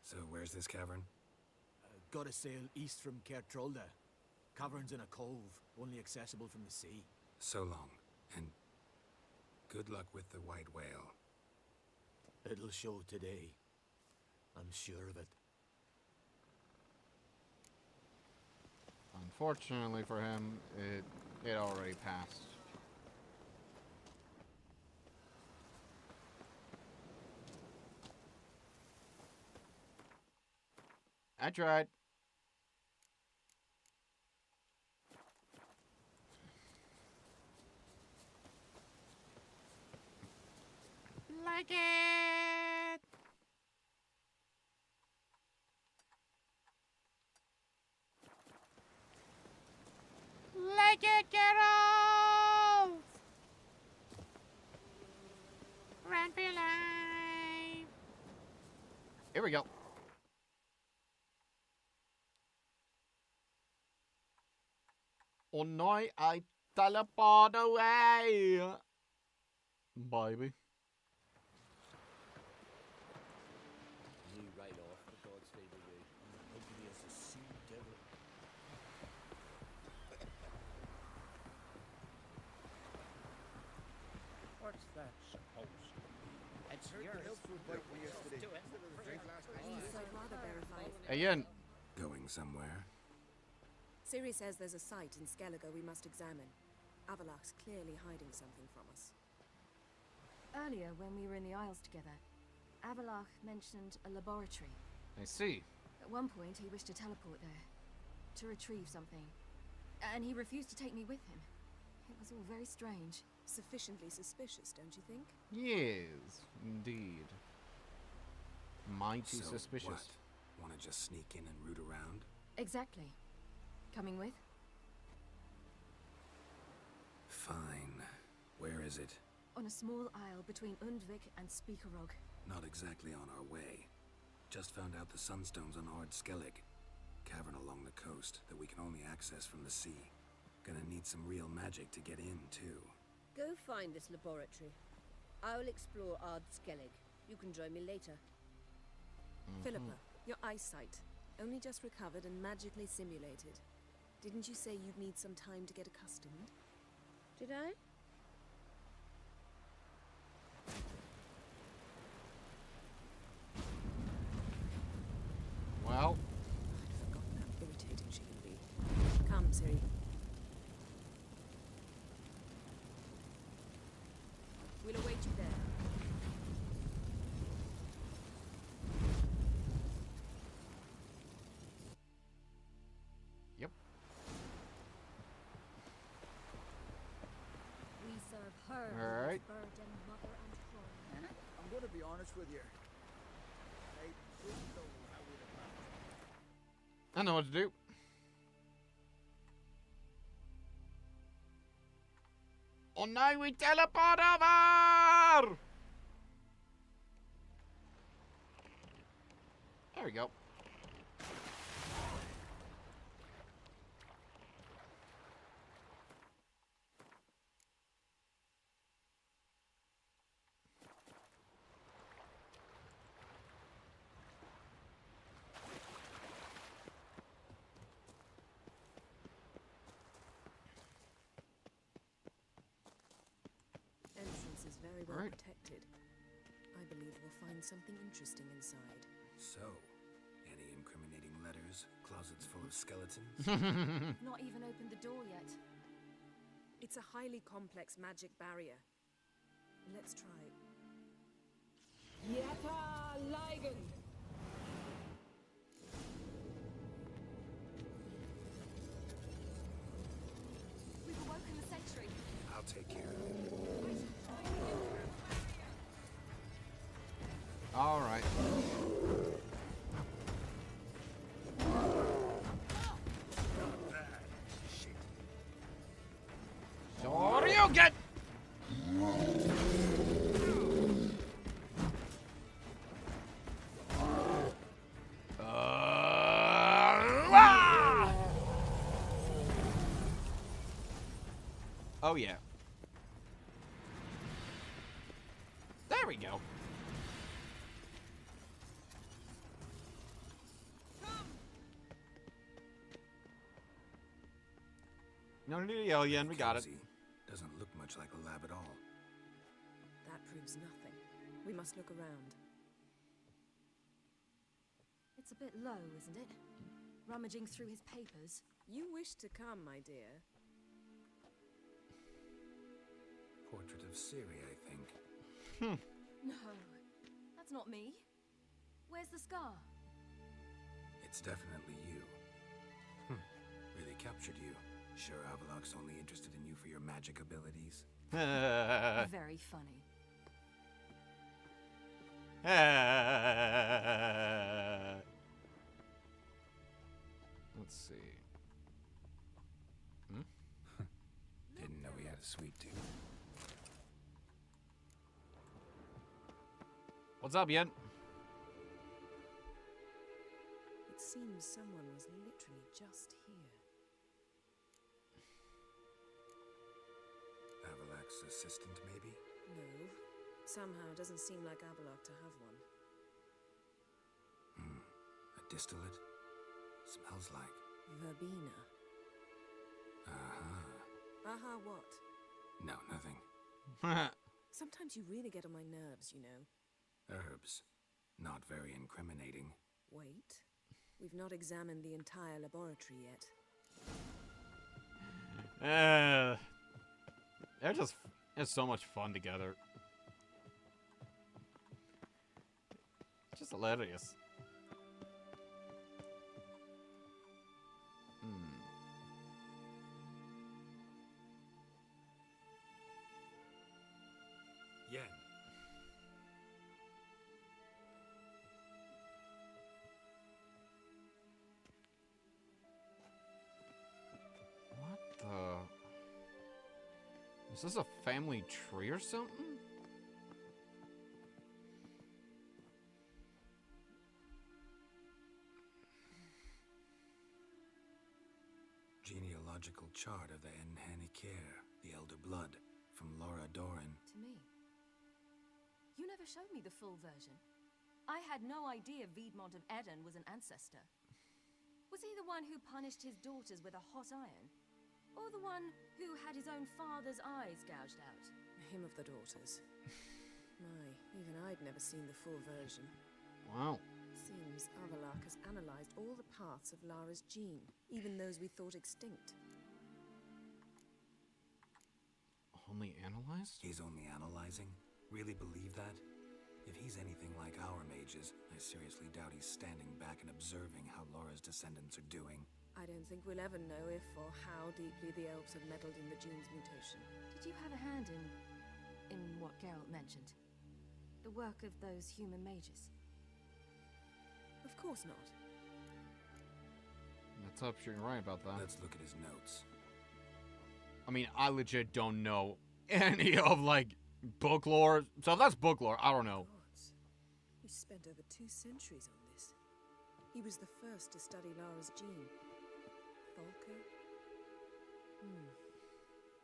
So where's this cavern? Gotta sail east from Cair Trolda. Cavern's in a cove, only accessible from the sea. So long, and good luck with the white whale. It'll show today. I'm sure of it. Unfortunately for him, it already passed. I tried. Like it. Like it, Geralt. Run for your life. Here we go. Och nu I teleport away. Baby. You right off, the gods favor you. Ugly as a sea devil. What's that supposed to be? I'd heard the help food bite me yesterday. Drink last night. I'd rather verify it. Hey, Ian. Going somewhere? Ciri says there's a site in Skellige we must examine. Avalach's clearly hiding something from us. Earlier, when we were in the Isles together, Avalach mentioned a laboratory. I see. At one point, he wished to teleport there, to retrieve something. And he refused to take me with him. It was all very strange. Sufficiently suspicious, don't you think? Yes, indeed. Mighty So suspicious. what? Want to just sneak in and root around? Exactly. Coming with? Fine. Where is it? On a small isle between Undvik and Speakerog. Not exactly on our way. Just found out the Sunstone's on Ard Skellig. Cavern along the coast that we can only access from the sea. Gonna need some real magic to get in, too. Go find this laboratory. I'll explore Ard Skellig. You can join me later. Philippa, your eyesight. Only just recovered and magically simulated. Didn't you say you'd need some time to get accustomed? Did I? Well. I'd forgotten how irritating she can be. Come, Ciri. We'll await you there. Yep. We serve her, All right. Virgin Mother and Crown. I'm going to be honest with you. I didn't know how we'd have I know what to do. Oh no, we teleport over! There we go. Entrance is very well Right. protected. I believe we'll find something interesting inside. So, any incriminating letters? Closets full of skeletons? Not even opened the door yet. It's a highly complex magic barrier. Let's try. Yata Ligen! We've awoken the sentry. I'll take care of it. All right. So you get. Oh, yeah. There we go. No need to yell again. We got it. Doesn't look much like a lab at all. That proves nothing. We must look around. It's a bit low, isn't it? Rummaging through his papers. You wish to come, my dear. Portrait of Ciri, I think. No, that's not me. Where's the scar? It's definitely you. Really captured you. Sure Avallac'h's only interested in you for your magic abilities? Very funny. Let's see. Didn't know he had a sweet tooth. What's up, Yen? It seems someone was literally just here. Avallac'h's assistant, maybe? No. Somehow it doesn't seem like Avallac'h to have one. A distillate? Smells like... Verbena. Aha, what? No, nothing. Sometimes you really get on my nerves, you know. Herbs. Not very incriminating. Wait. We've not examined the entire laboratory yet. They're just... It's so much fun together. It's just hilarious. Yen. What the... Is this a family tree or something? Genealogical chart of the Enhanikare, the Elder Blood, from Laura Doran. To me. You never showed me the full version. I had no idea Viedmont of Eden was an ancestor. Was he the one who punished his daughters with a hot iron? Or the one who had his own father's eyes gouged out? Him of the daughters. My, even I'd never seen the full version. Wow. Seems Avallac'h has analyzed all the parts of Lara's gene, even those we thought extinct. Only analyzed? He's only analyzing? Really believe that? If he's anything like our mages, I seriously doubt he's standing back and observing how Laura's descendants are doing. I don't think we'll ever know if or how deeply the elves have meddled in the gene's mutation. Did you have a hand in what Geralt mentioned? The work of those human mages? Of course not. Let's hope you're right about that. Let's look at his notes. I mean, I legit don't know any of, like, book lore. So if that's book lore, I don't know. Gods. We spent over 2 centuries on this. He was the first to study Lara's gene. Volker?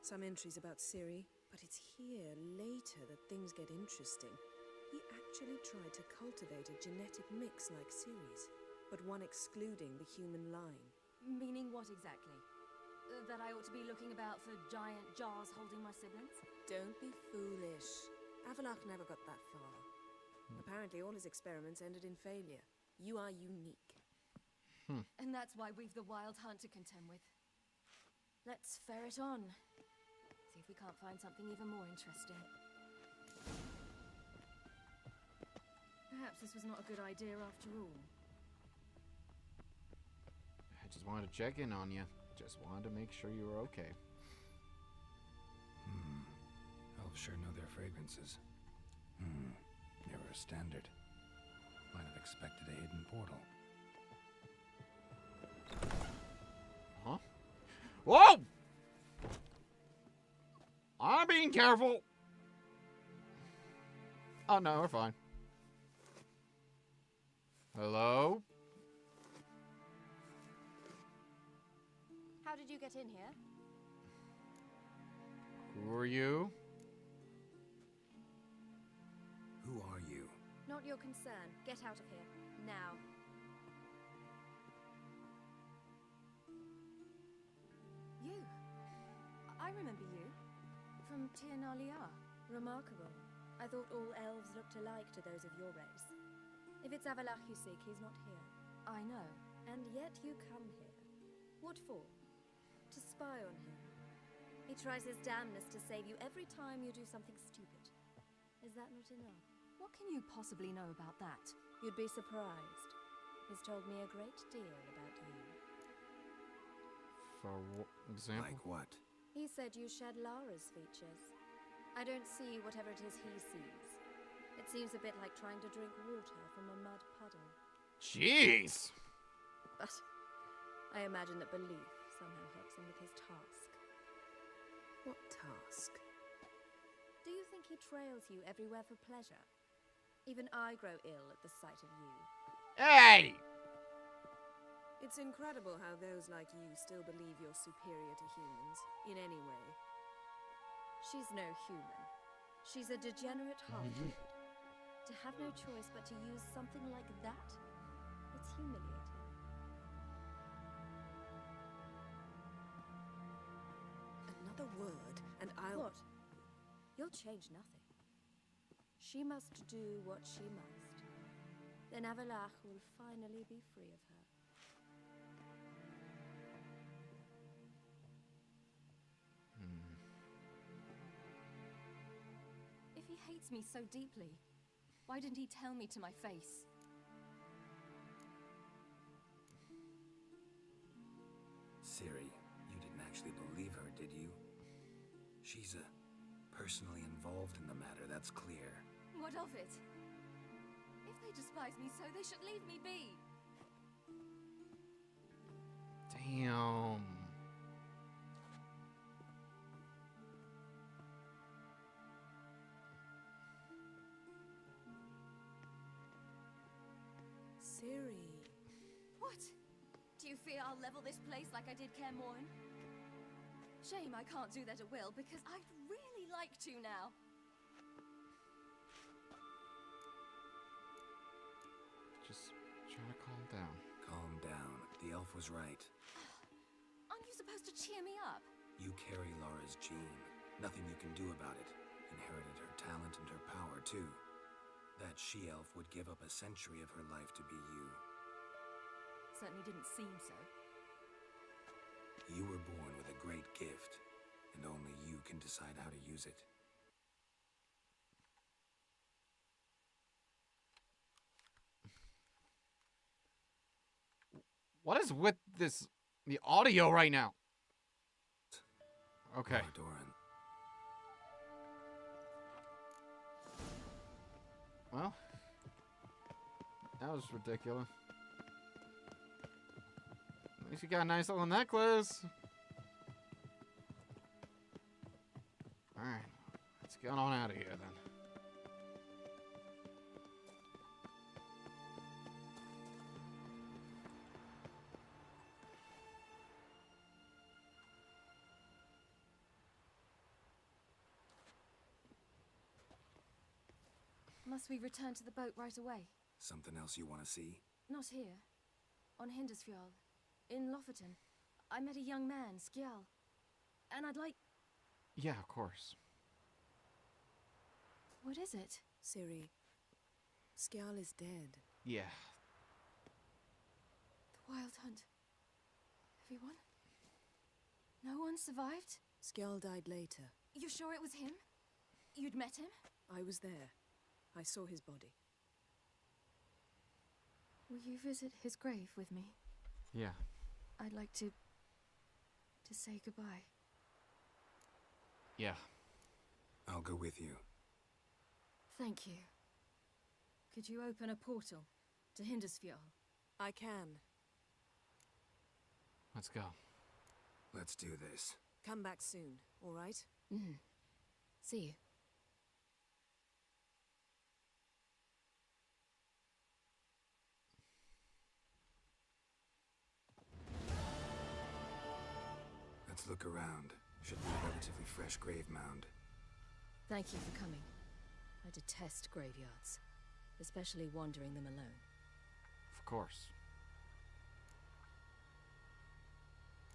Some entries about Ciri, but it's here, later, that things get interesting. He actually tried to cultivate a genetic mix like Ciri's, but one excluding the human line. Meaning what exactly? That I ought to be looking about for giant jars holding my siblings? Don't be foolish. Avallac'h never got that far. Apparently all his experiments ended in failure. You are unique. And that's why we've the Wild Hunt to contend with. Let's ferret on. See if we can't find something even more interesting. Perhaps this was not a good idea after all. I just wanted to check in on you. Just wanted to make sure you were okay. Elves sure know their fragrances. Never a standard. Might have expected a hidden portal. Huh? Whoa! I'm being careful. Oh no, we're fine. Hello? How did you get in here? you? Who are you? Not your concern. Get out of here. Now. You. I remember you. From Tir Nalia. Remarkable. I thought all elves looked alike to those of your race. If it's Avalach you seek, he's not here. I know. And yet you come here. What for? To spy on him. He tries his damnedest to save you every time you do something stupid. Is that not enough? What can you possibly know about that? You'd be surprised. He's told me a great deal about you. For example? Like what? He said you shared Lara's features. I don't see whatever it is he sees. It seems a bit like trying to drink water from a mud puddle. Jeez! But I imagine that belief somehow helps him with his task. What task? Do you think he trails you everywhere for pleasure? Even I grow ill at the sight of you. Hey! It's incredible how those like you still believe you're superior to humans, in any way. She's no human. She's a degenerate half-breed. To have no choice but to use something like that, it's humiliating. Another word, and I'll... What? You'll change nothing. She must do what she must. Then Avalach will finally be free of her. If he hates me so deeply, why didn't he tell me to my face? Ciri, you didn't actually believe her, did you? She's personally involved in the matter, that's clear. What of it? If they despise me so, they should leave me be. Damn. Ciri. What? Do you fear I'll level this place like I did Kaer Morhen? Shame I can't do that at will, because I'd really like to now. Just trying to calm down. Calm down. The elf was right. Aren't you supposed to cheer me up? You carry Lara's gene. Nothing you can do about it. Inherited her talent and her power, too. That she-elf would give up a century of her life to be you. Certainly didn't seem so. You were born with a great gift, and only you can decide how to use it. What is with this, the audio right now? Okay. Doran. Well, that was ridiculous. At least you got a nice little necklace. Alright, let's get on out of here then. Must we return to the boat right away? Something else you want to see? Not here. On Hindersfjall. In Lofoten. I met a young man, Skjal. And I'd like... Yeah, of course. What is it? Ciri, Skjal is dead. Yeah. The Wild Hunt. Everyone? No one survived? Skjal died later. You sure it was him? You'd met him? I was there. I saw his body. Will you visit his grave with me? Yeah. I'd like to say goodbye. Yeah. I'll go with you. Thank you. Could you open a portal to Hindersfjall? I can. Let's go. Let's do this. Come back soon, all right? Mm-hmm. See you. Let's look around. Should be a relatively fresh grave mound. Thank you for coming. I detest graveyards, especially wandering them alone. Of course.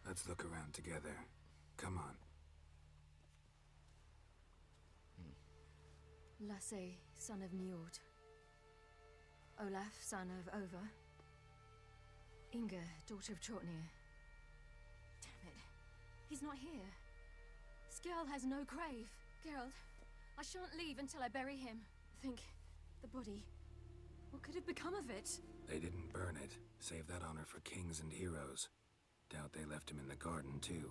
Let's look around together. Come on. Lasse, son of Njord. Olaf, son of Over. Inga, daughter of Trotnir. Damn it. He's not here. Skjall has no grave. Geralt, I shan't leave until I bury him. Think, the body. What could have become of it? They didn't burn it. Save that honor for kings and heroes. Doubt they left him in the garden, too.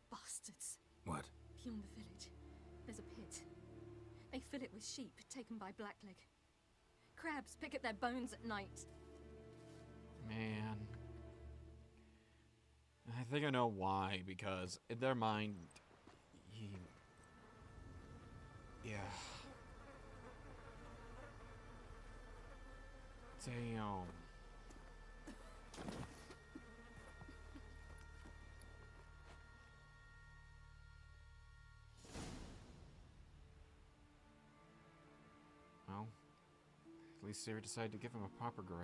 Bastards. What? Beyond the village, there's a pit. They fill it with sheep taken by Blackleg. Crabs pick at their bones at night. Man. I think I know why, because in their mind, yeah. Damn. Well, at least Ciri decided to give him a proper grave.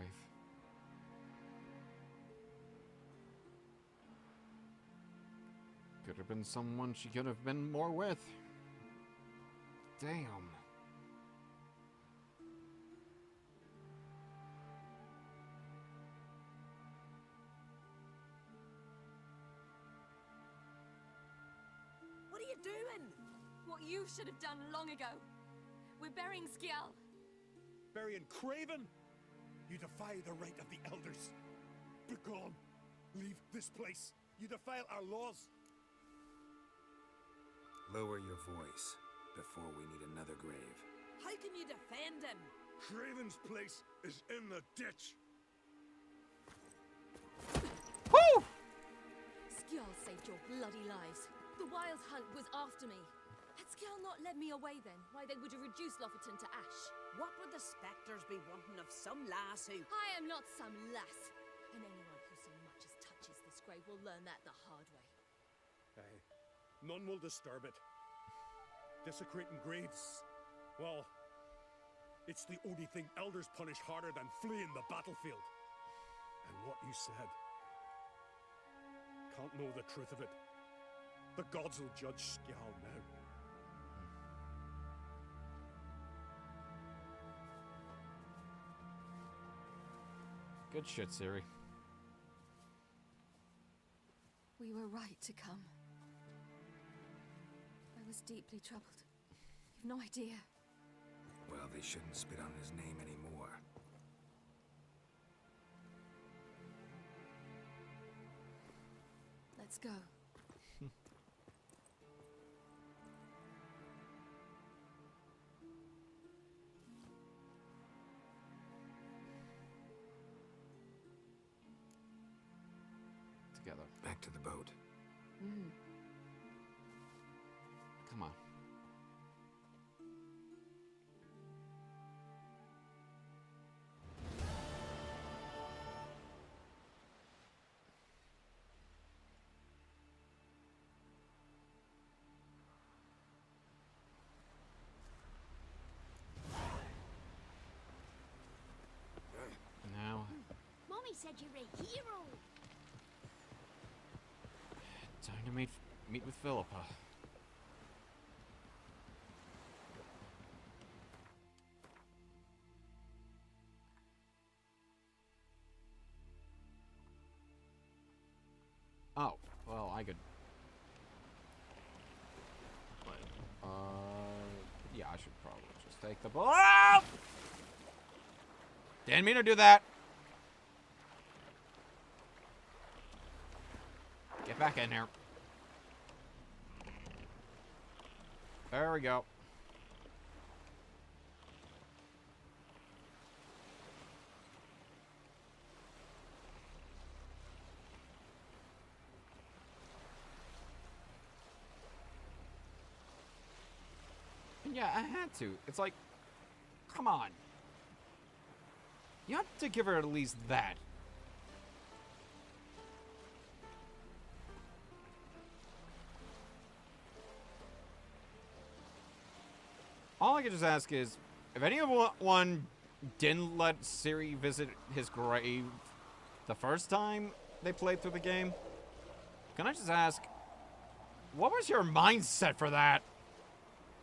Could have been someone she could have been more with. Damn. What are you doing? What you should have done long ago. We're burying Skjall. Burying Craven? You defy the right of the elders. Begone. Leave this place. You defile our laws. Lower your voice before we need another grave. How can you defend him? Craven's place is in the ditch. Woo! Skjall saved your bloody lives. The Wild Hunt was after me. Had Skjall not led me away then, why they would have reduced Lofoten to ash. What would the spectres be wanting of some lass who... I am not some lass. And anyone who so much as touches this grave will learn that the hard way. Aye. None will disturb it. Desecrating graves, well, it's the only thing elders punish harder than fleeing the battlefield. And what you said, can't know the truth of it. The gods will judge Skjall now. Good shit, Ciri. We were right to come. I was deeply troubled. You've no idea. Well, they shouldn't spit on his name anymore. Let's go. Together. Back to the boat. Come on. Now, Mommy said you're a hero. time to meet with Philippa. Oh, well, I could. But, yeah, I should probably just take the ball. Ah! Didn't mean to do that. Get back in there. There we go. Yeah, I had to. It's like, come on. You have to give her at least that. All I can just ask is, if anyone didn't let Ciri visit his grave the first time they played through the game, can I just ask, what was your mindset for that?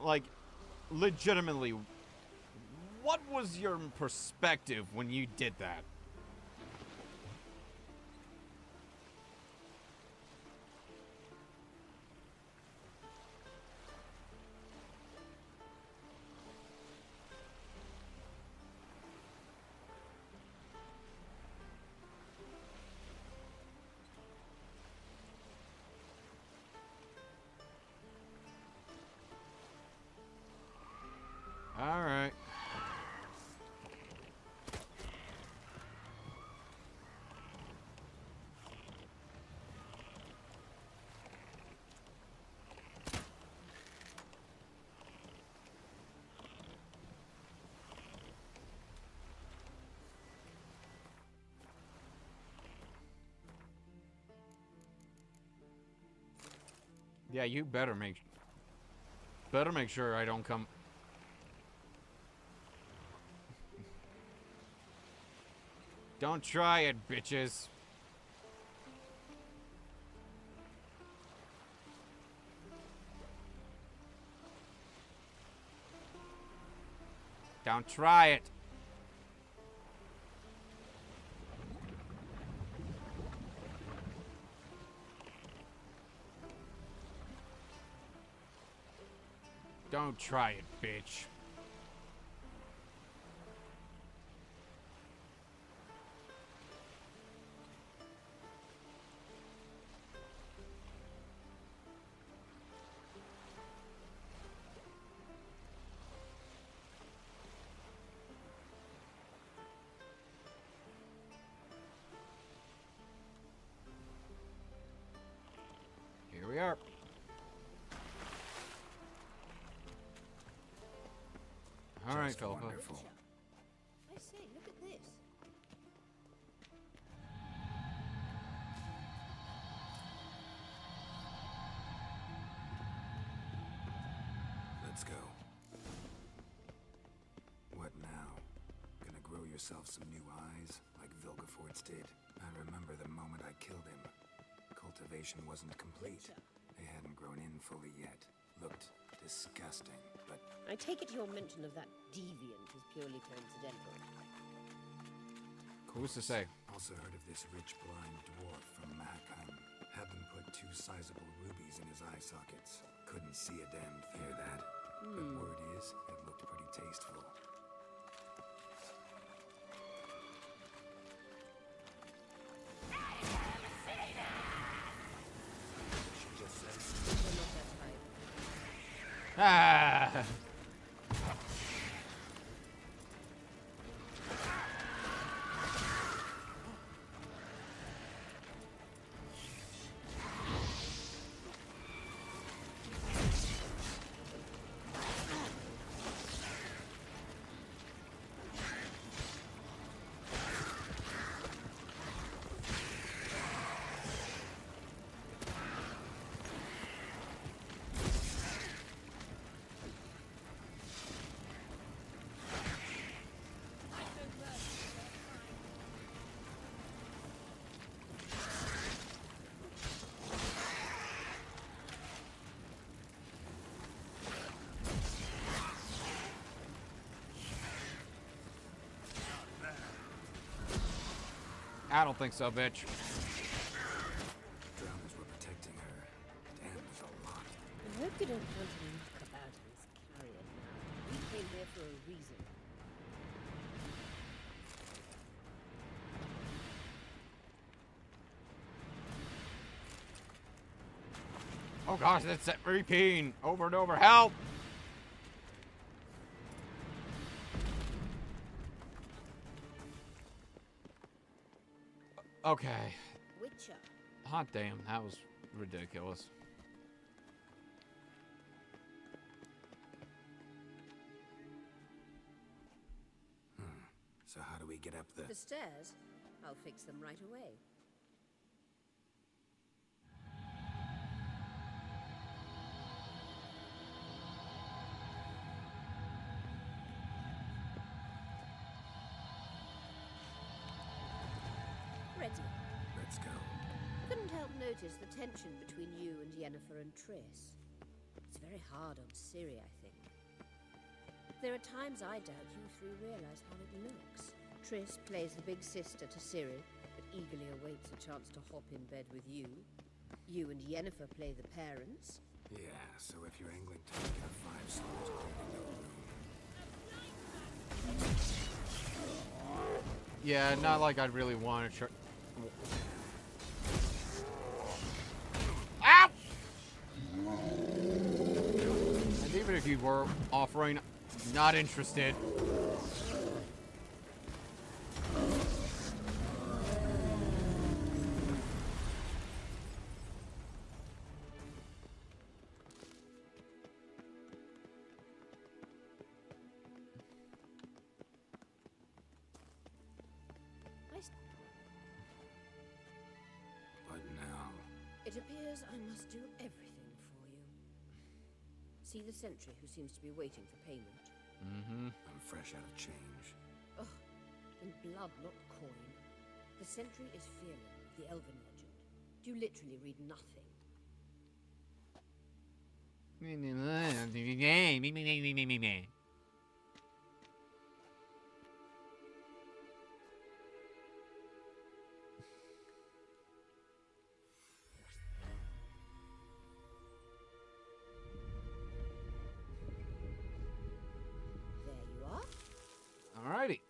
Like, legitimately, what was your perspective when you did that? All right. Yeah, you better make sure I don't come. Don't try it, bitches. Don't try it. Don't try it, bitch. Here we are. All right, Philippa. Wonderful. I say, look at this. Let's go. What now? Gonna grow yourself some new eyes, like Vilgefortz did? I remember the moment I killed him. Cultivation wasn't complete. They hadn't grown in fully yet. Looked disgusting, but... I take it your mention of that deviant is purely coincidental. Who's to say? Also heard of this rich blind dwarf from Mahakam. Had them put 2 sizable rubies in his eye sockets. Couldn't see a damn thing. Hear that? But word is, it looked pretty tasteful. She just says... Ah. I don't think so, bitch. Drowners were protecting her. Damn, there's a lot. I hope you don't want to knock about his carrion now. We came here for a reason. Oh gosh, that's that repeating over and over. Help! Okay. Witcher. Hot damn, that was ridiculous. So how do we get up the... The stairs? I'll fix them right away. Let's go. Couldn't help notice the tension between you and Yennefer and Triss. It's very hard on Ciri, I think. There are times I doubt you three realize how it looks. Triss plays the big sister to Ciri, but eagerly awaits a chance to hop in bed with you. You and Yennefer play the parents. Yeah, so if you're angling to make it a 5 stars, Yeah, not like I'd really want to try. Ow! And even if you were offering, not interested. What now? It appears I must do everything for you. See the sentry who seems to be waiting for payment? Mm-hmm. I'm fresh out of change. Oh, in blood, not coin. The sentry is Firlin, the Elven legend. You literally read nothing. There you are. Alrighty.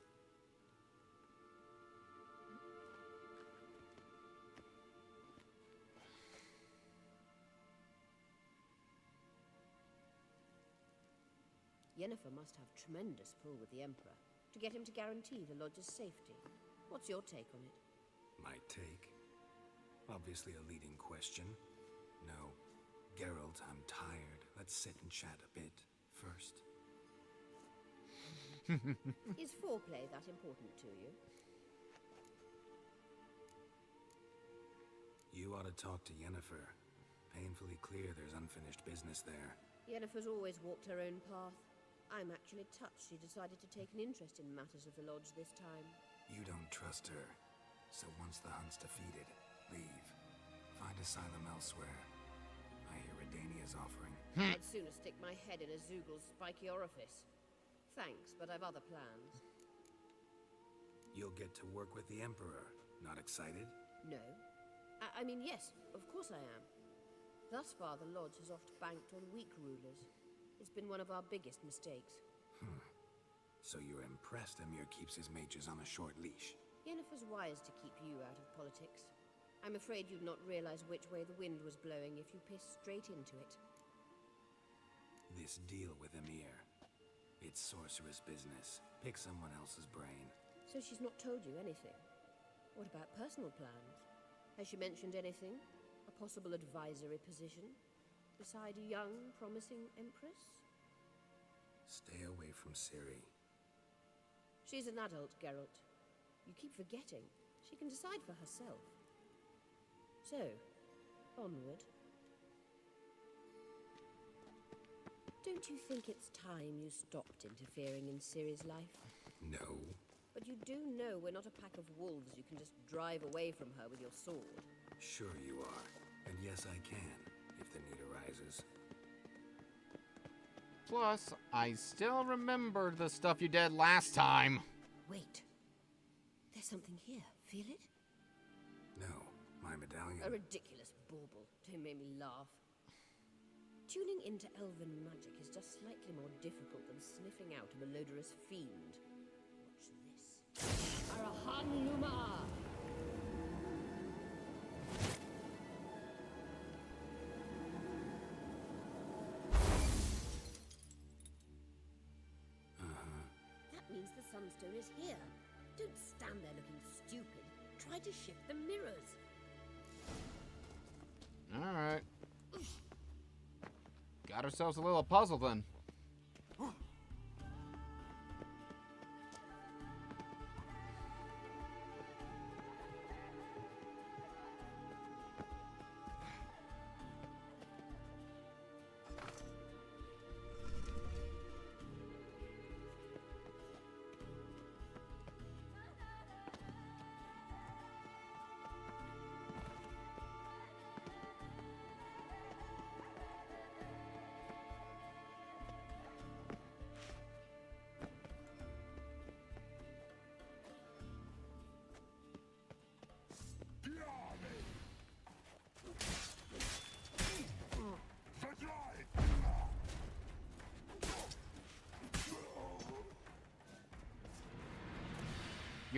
Yennefer must have tremendous pull with the Emperor to get him to guarantee the Lodge's safety. What's your take on it? My take? Obviously a leading question. No. Geralt, I'm tired. Let's sit and chat a bit first. Is foreplay that important to you? You ought to talk to Yennefer. Painfully clear there's unfinished business there. Yennefer's always walked her own path. I'm actually touched she decided to take an interest in matters of the Lodge this time. You don't trust her. So once the hunt's defeated, leave. Find asylum elsewhere. I hear Redania's offering. I'd sooner stick my head in a Zoogl's spiky orifice. Thanks, but I've other plans. You'll get to work with the Emperor. Not excited? No. I mean, yes, of course I am. Thus far, the Lodge has oft banked on weak rulers. It's been one of our biggest mistakes. So you're impressed Emir keeps his mages on a short leash? Yennefer's wise to keep you out of politics. I'm afraid you'd not realize which way the wind was blowing if you pissed straight into it. This deal with Emir. It's sorceress business. Pick someone else's brain. So she's not told you anything? What about personal plans? Has she mentioned anything? A possible advisory position? Beside a young, promising Empress? Stay away from Ciri. She's an adult, Geralt. You keep forgetting. She can decide for herself. So, onward. Don't you think it's time you stopped interfering in Ciri's life? No. But you do know we're not a pack of wolves you can just drive away from her with your sword. Sure you are. And yes, I can, if the need arises. Plus, I still remember the stuff you did last time. Wait. There's something here. Feel it? No, my medallion. A ridiculous bauble. Don't make me laugh. Tuning into elven magic is just slightly more difficult than sniffing out a malodorous fiend. Watch this. Arahan Luma! That means the Sunstone is here. Don't stand there looking stupid. Try to shift the mirrors. Alright. Got ourselves a little puzzle then.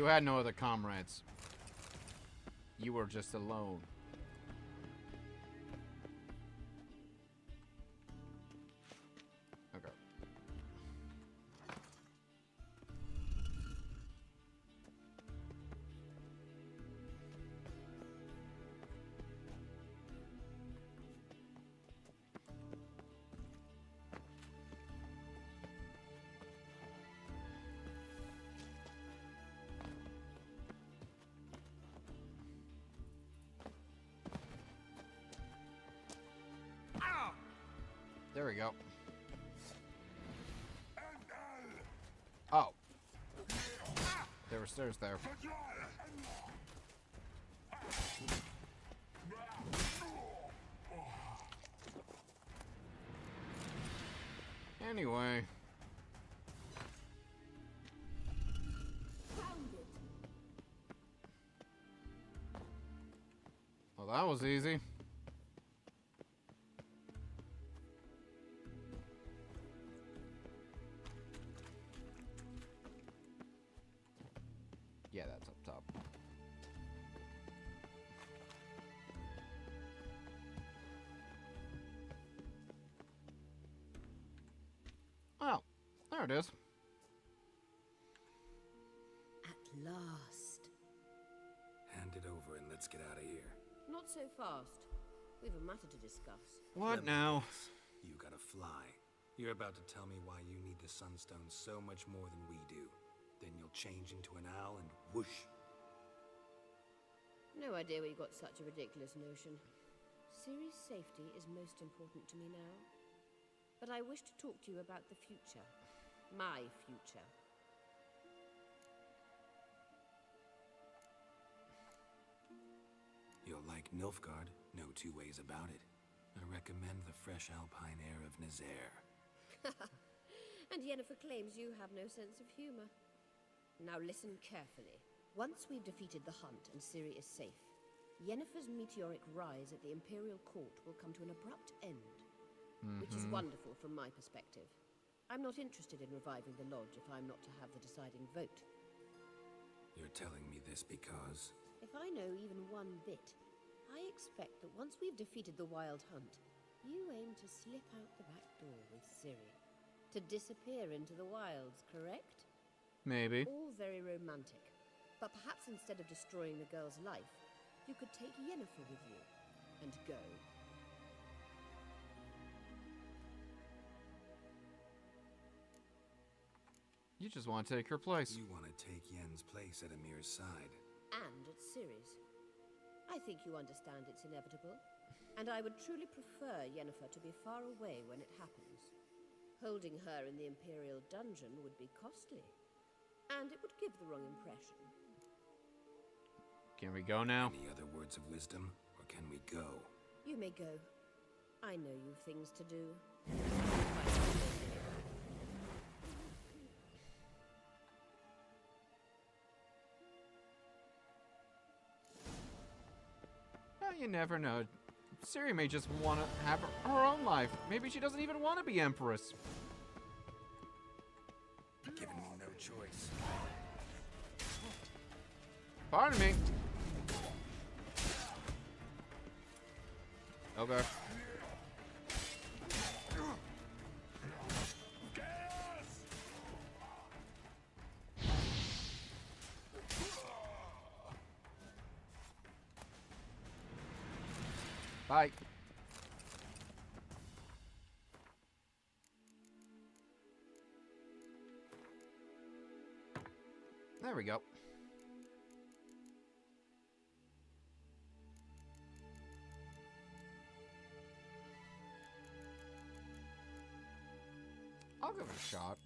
You had no other comrades. You were just alone. Okay. There we go. Oh. There were stairs there. Anyway. Well, that was easy. Yeah, that's up top. Oh, there it is. At last. Hand it over and let's get out of here. Not so fast. We've a matter to discuss. What now? You gotta fly. You're about to tell me why you need the Sunstone so much more than we do. Then you'll change into an owl and whoosh. No idea where you got such a ridiculous notion. Ciri's safety is most important to me now. But I wish to talk to you about the future. My future. You'll like Nilfgaard, no two ways about it. I recommend the fresh alpine air of Nazaire. And Yennefer claims you have no sense of humor. Now listen carefully. Once we've defeated the Hunt and Ciri is safe, Yennefer's meteoric rise at the Imperial Court will come to an abrupt end. Which is wonderful from my perspective. I'm not interested in reviving the Lodge if I'm not to have the deciding vote. You're telling me this because... If I know even one bit, I expect that once we've defeated the Wild Hunt, you aim to slip out the back door with Ciri. To disappear into the wilds, correct? Maybe. All very romantic. But perhaps instead of destroying the girl's life, you could take Yennefer with you and go. You just want to take her place. You want to take Yen's place at Amir's side. And at Ciri's. I think you understand it's inevitable. And I would truly prefer Yennefer to be far away when it happens. Holding her in the Imperial dungeon would be costly. And it would give the wrong impression. Can we go now? Any other words of wisdom, or can we go? You may go. I know you've things to do. Well, you never know. Ciri may just want to have her own life. Maybe she doesn't even want to be Empress. Giving me no choice. Pardon me. Okay. Bye. There we go. I'll give it a shot.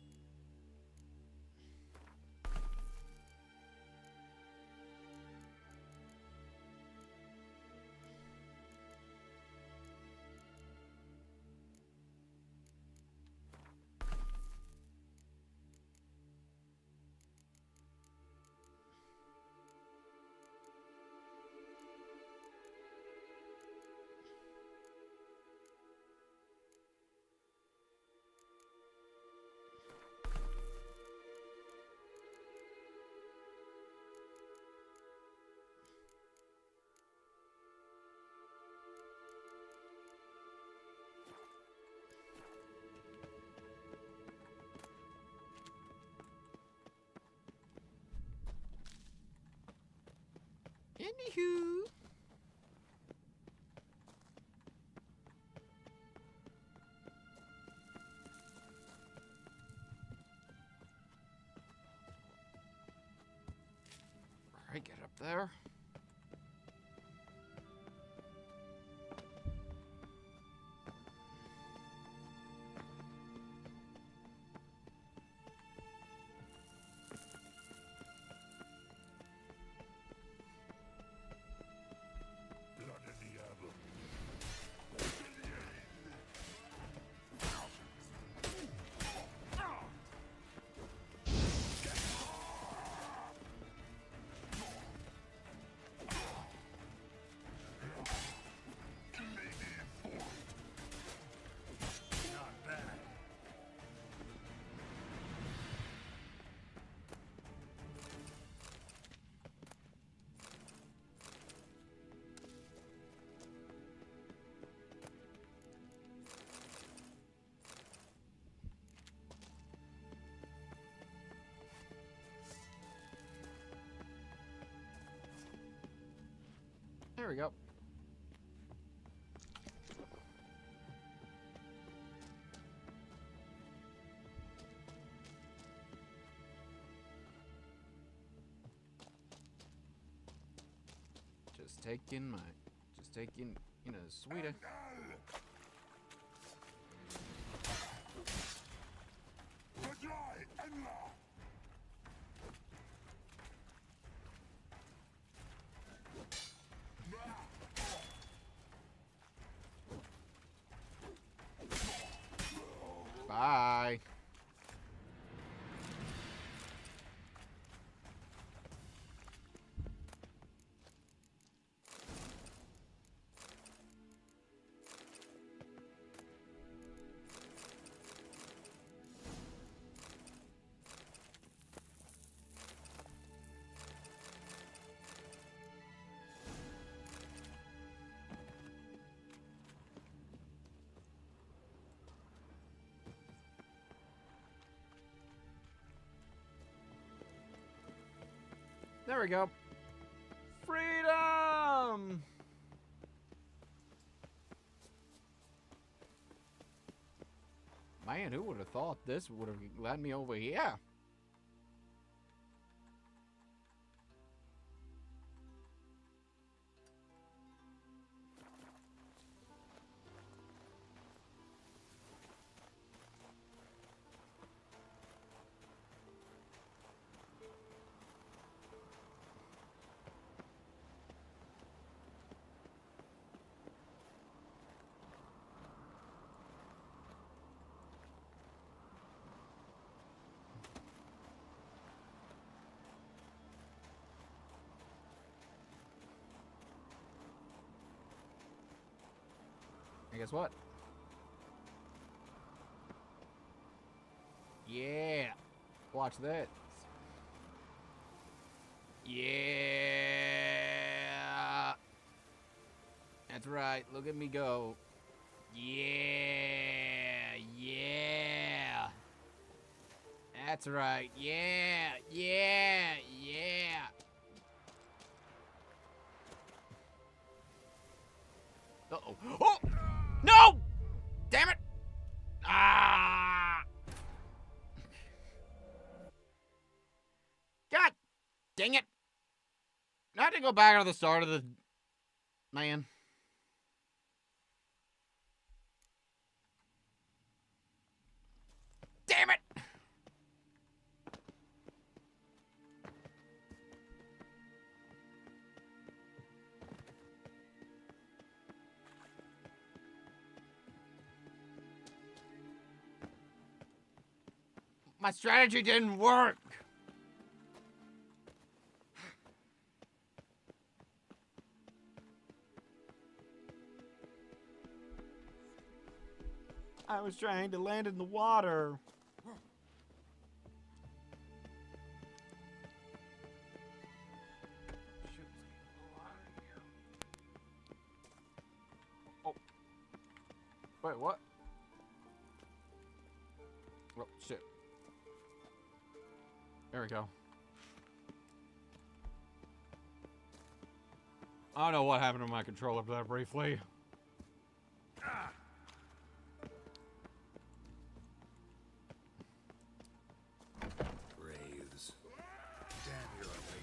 Anywho. Alright, get up there. There we go. Just taking, you know, sweeter. Bye. There we go. Freedom! Man, who would have thought this would have led me over here? And guess what? Yeah. Watch this. Yeah. That's right. Look at me go. Yeah. Yeah. That's right. Yeah. Yeah. Yeah. Uh-oh. Oh! No! Damn it! Ah! God dang it! I had to go back to the start of the... Man. Damn it! My strategy didn't work. I was trying to land in the water. Oh. Wait, what? Oh, shit. There we go. I don't know what happened to my controller there briefly. Wraiths. Damn your way.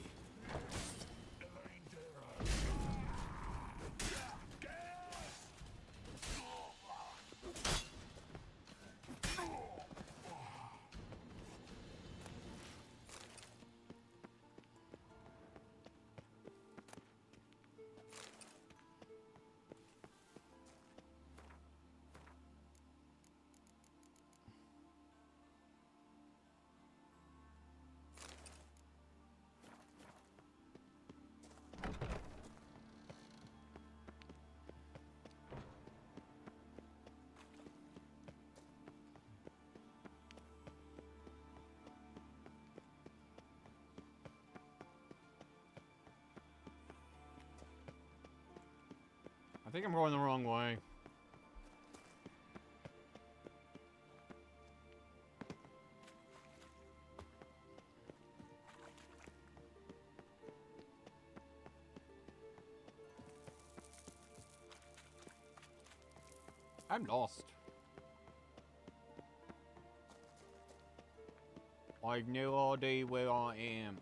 I think I'm going the wrong way. I'm lost. I've no idea where I am.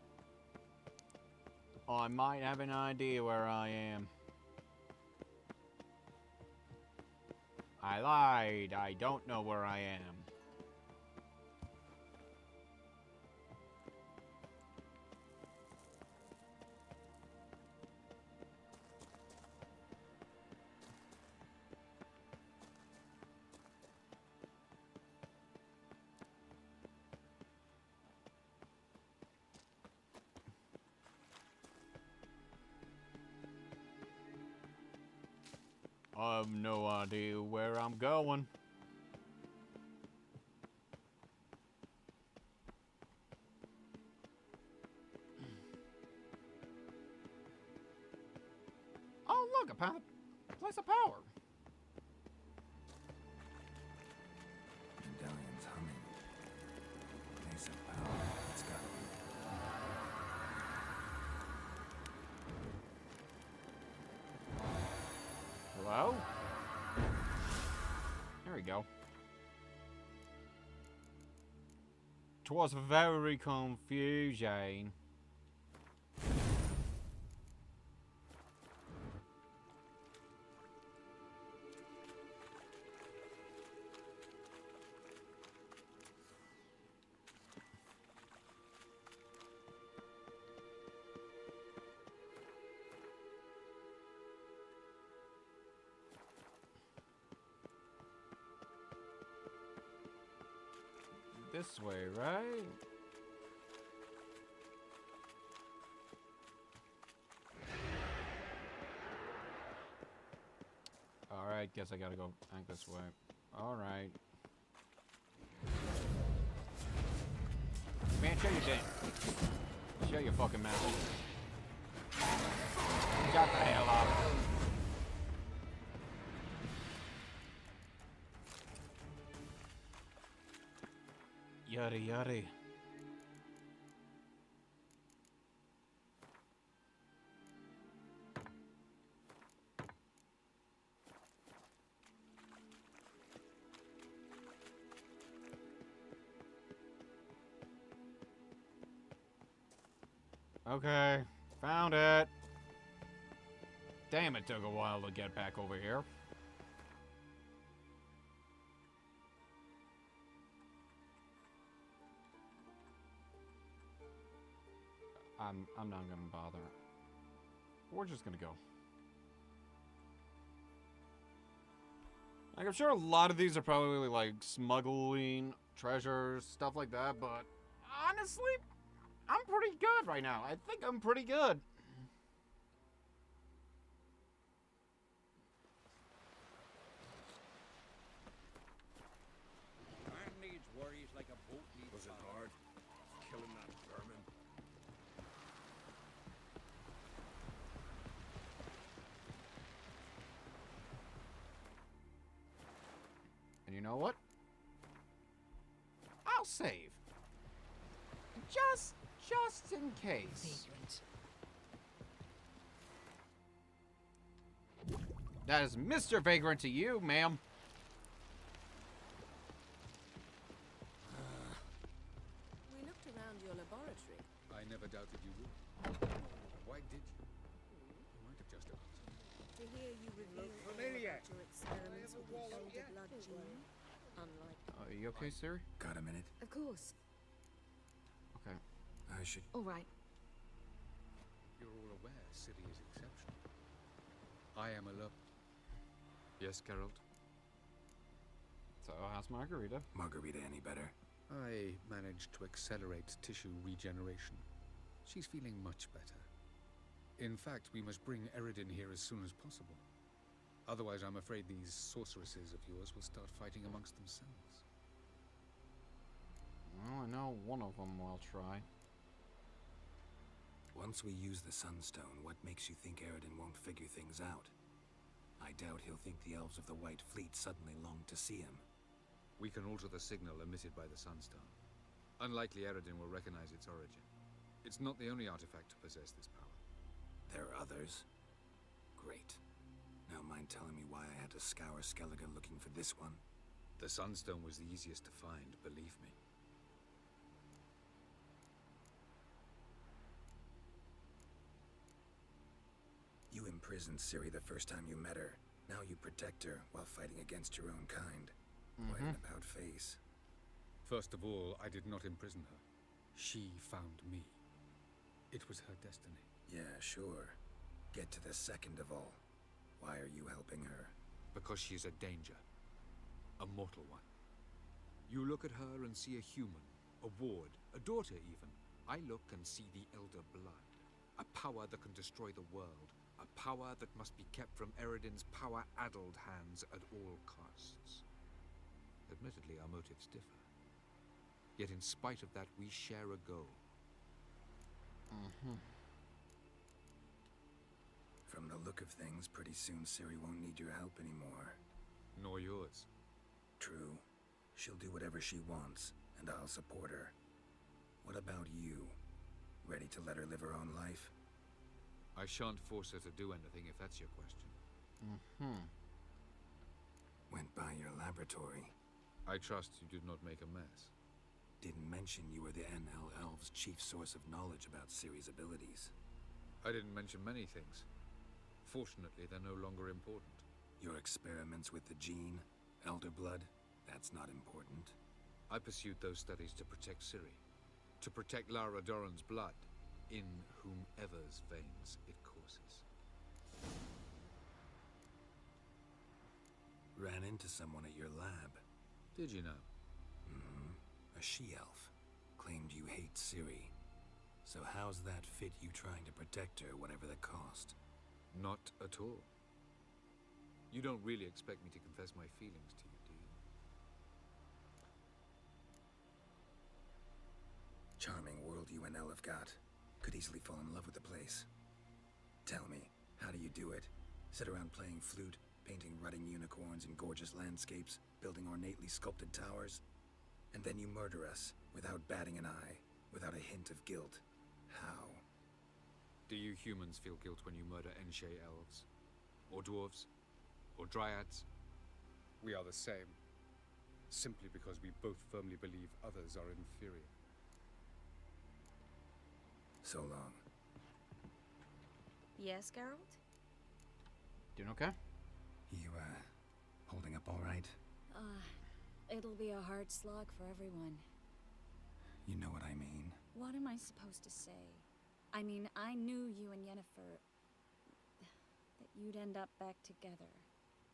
I might have an idea where I am. I lied. I don't know where I am. I have no idea where I'm going. Oh, look, a place of power. Medallion's humming. Place of power. Let's go. Hello? There we go. 'Twas very confusing. This way, right? Alright, guess I gotta go back this way. Alright. Man, show your thing. Show your fucking mouth. Shut the hell up. Yada yada. Okay, found it. Damn, it took a while to get back over here. I'm not gonna bother. We're just gonna go. Like, I'm sure a lot of these are probably like smuggling treasures, stuff like that, but honestly, I'm pretty good right now. I think I'm pretty good. Man needs worries like a boat needs. Was it hard? Killing that vermin? And you know what? I'll save. Just in case. That is Mr. Vagrant to you, ma'am. We looked around your laboratory. I never doubted you would. Why did you? You might have just answered. To hear you reveal all familiar. about your experiments with the elder blood gene, unlike... Are you okay, Siri? Got a minute? Of course. Okay. I should... All right. You're all aware Ciri is exceptional. I am a love. Yes, Geralt? So, how's Margarita? Margarita any better? I managed to accelerate tissue regeneration. She's feeling much better. In fact, we must bring Eredin here as soon as possible. Otherwise, I'm afraid these sorceresses of yours will start fighting amongst themselves. Well, I know one of them will try. Once we use the Sunstone, what makes you think Eredin won't figure things out? I doubt he'll think the elves of the White Fleet suddenly long to see him. We can alter the signal emitted by the Sunstone. Unlikely Eredin will recognize its origin. It's not the only artifact to possess this power. There are others? Great. Now mind telling me why I had to scour Skellige looking for this one? The Sunstone was the easiest to find, believe me. You imprisoned Ciri the first time you met her. Now you protect her while fighting against your own kind. Quite an about-face. First of all, I did not imprison her. She found me. It was her destiny. Yeah, sure. Get to the second of all. Why are you helping her? Because she is a danger. A mortal one. You look at her and see a human, a ward, a daughter even. I look and see the Elder Blood. A power that can destroy the world. A power that must be kept from Eredin's power-addled hands at all costs. Admittedly, our motives differ. Yet in spite of that, we share a goal. From the look of things, pretty soon Ciri won't need your help anymore. Nor yours. True. She'll do whatever she wants, and I'll support her. What about you? Ready to let her live her own life? I shan't force her to do anything, if that's your question. Went by your laboratory. I trust you did not make a mess. Didn't mention you were the NL Elves' chief source of knowledge about Ciri's abilities. I didn't mention many things. Fortunately, they're no longer important. Your experiments with the gene, Elder Blood, that's not important. I pursued those studies to protect Ciri. To protect Lara Doran's blood, in whomever's veins it courses. Ran into someone at your lab. Did you know? A she-elf. Claimed you hate Ciri. So how's that fit you trying to protect her, whatever the cost? Not at all. You don't really expect me to confess my feelings to you, do you? Charming world you and El have got. Could easily fall in love with the place. Tell me, how do you do it? Sit around playing flute, painting rutting unicorns in gorgeous landscapes, building ornately sculpted towers? And then you murder us, without batting an eye, without a hint of guilt. How? Do you humans feel guilt when you murder Enshe elves? Or dwarves? Or dryads? We are the same. Simply because we both firmly believe others are inferior. So long. Yes, Geralt? Doing okay? You, holding up all right? It'll be a hard slog for everyone. You know what I mean. What am I supposed to say? I mean, I knew you and Yennefer... that you'd end up back together.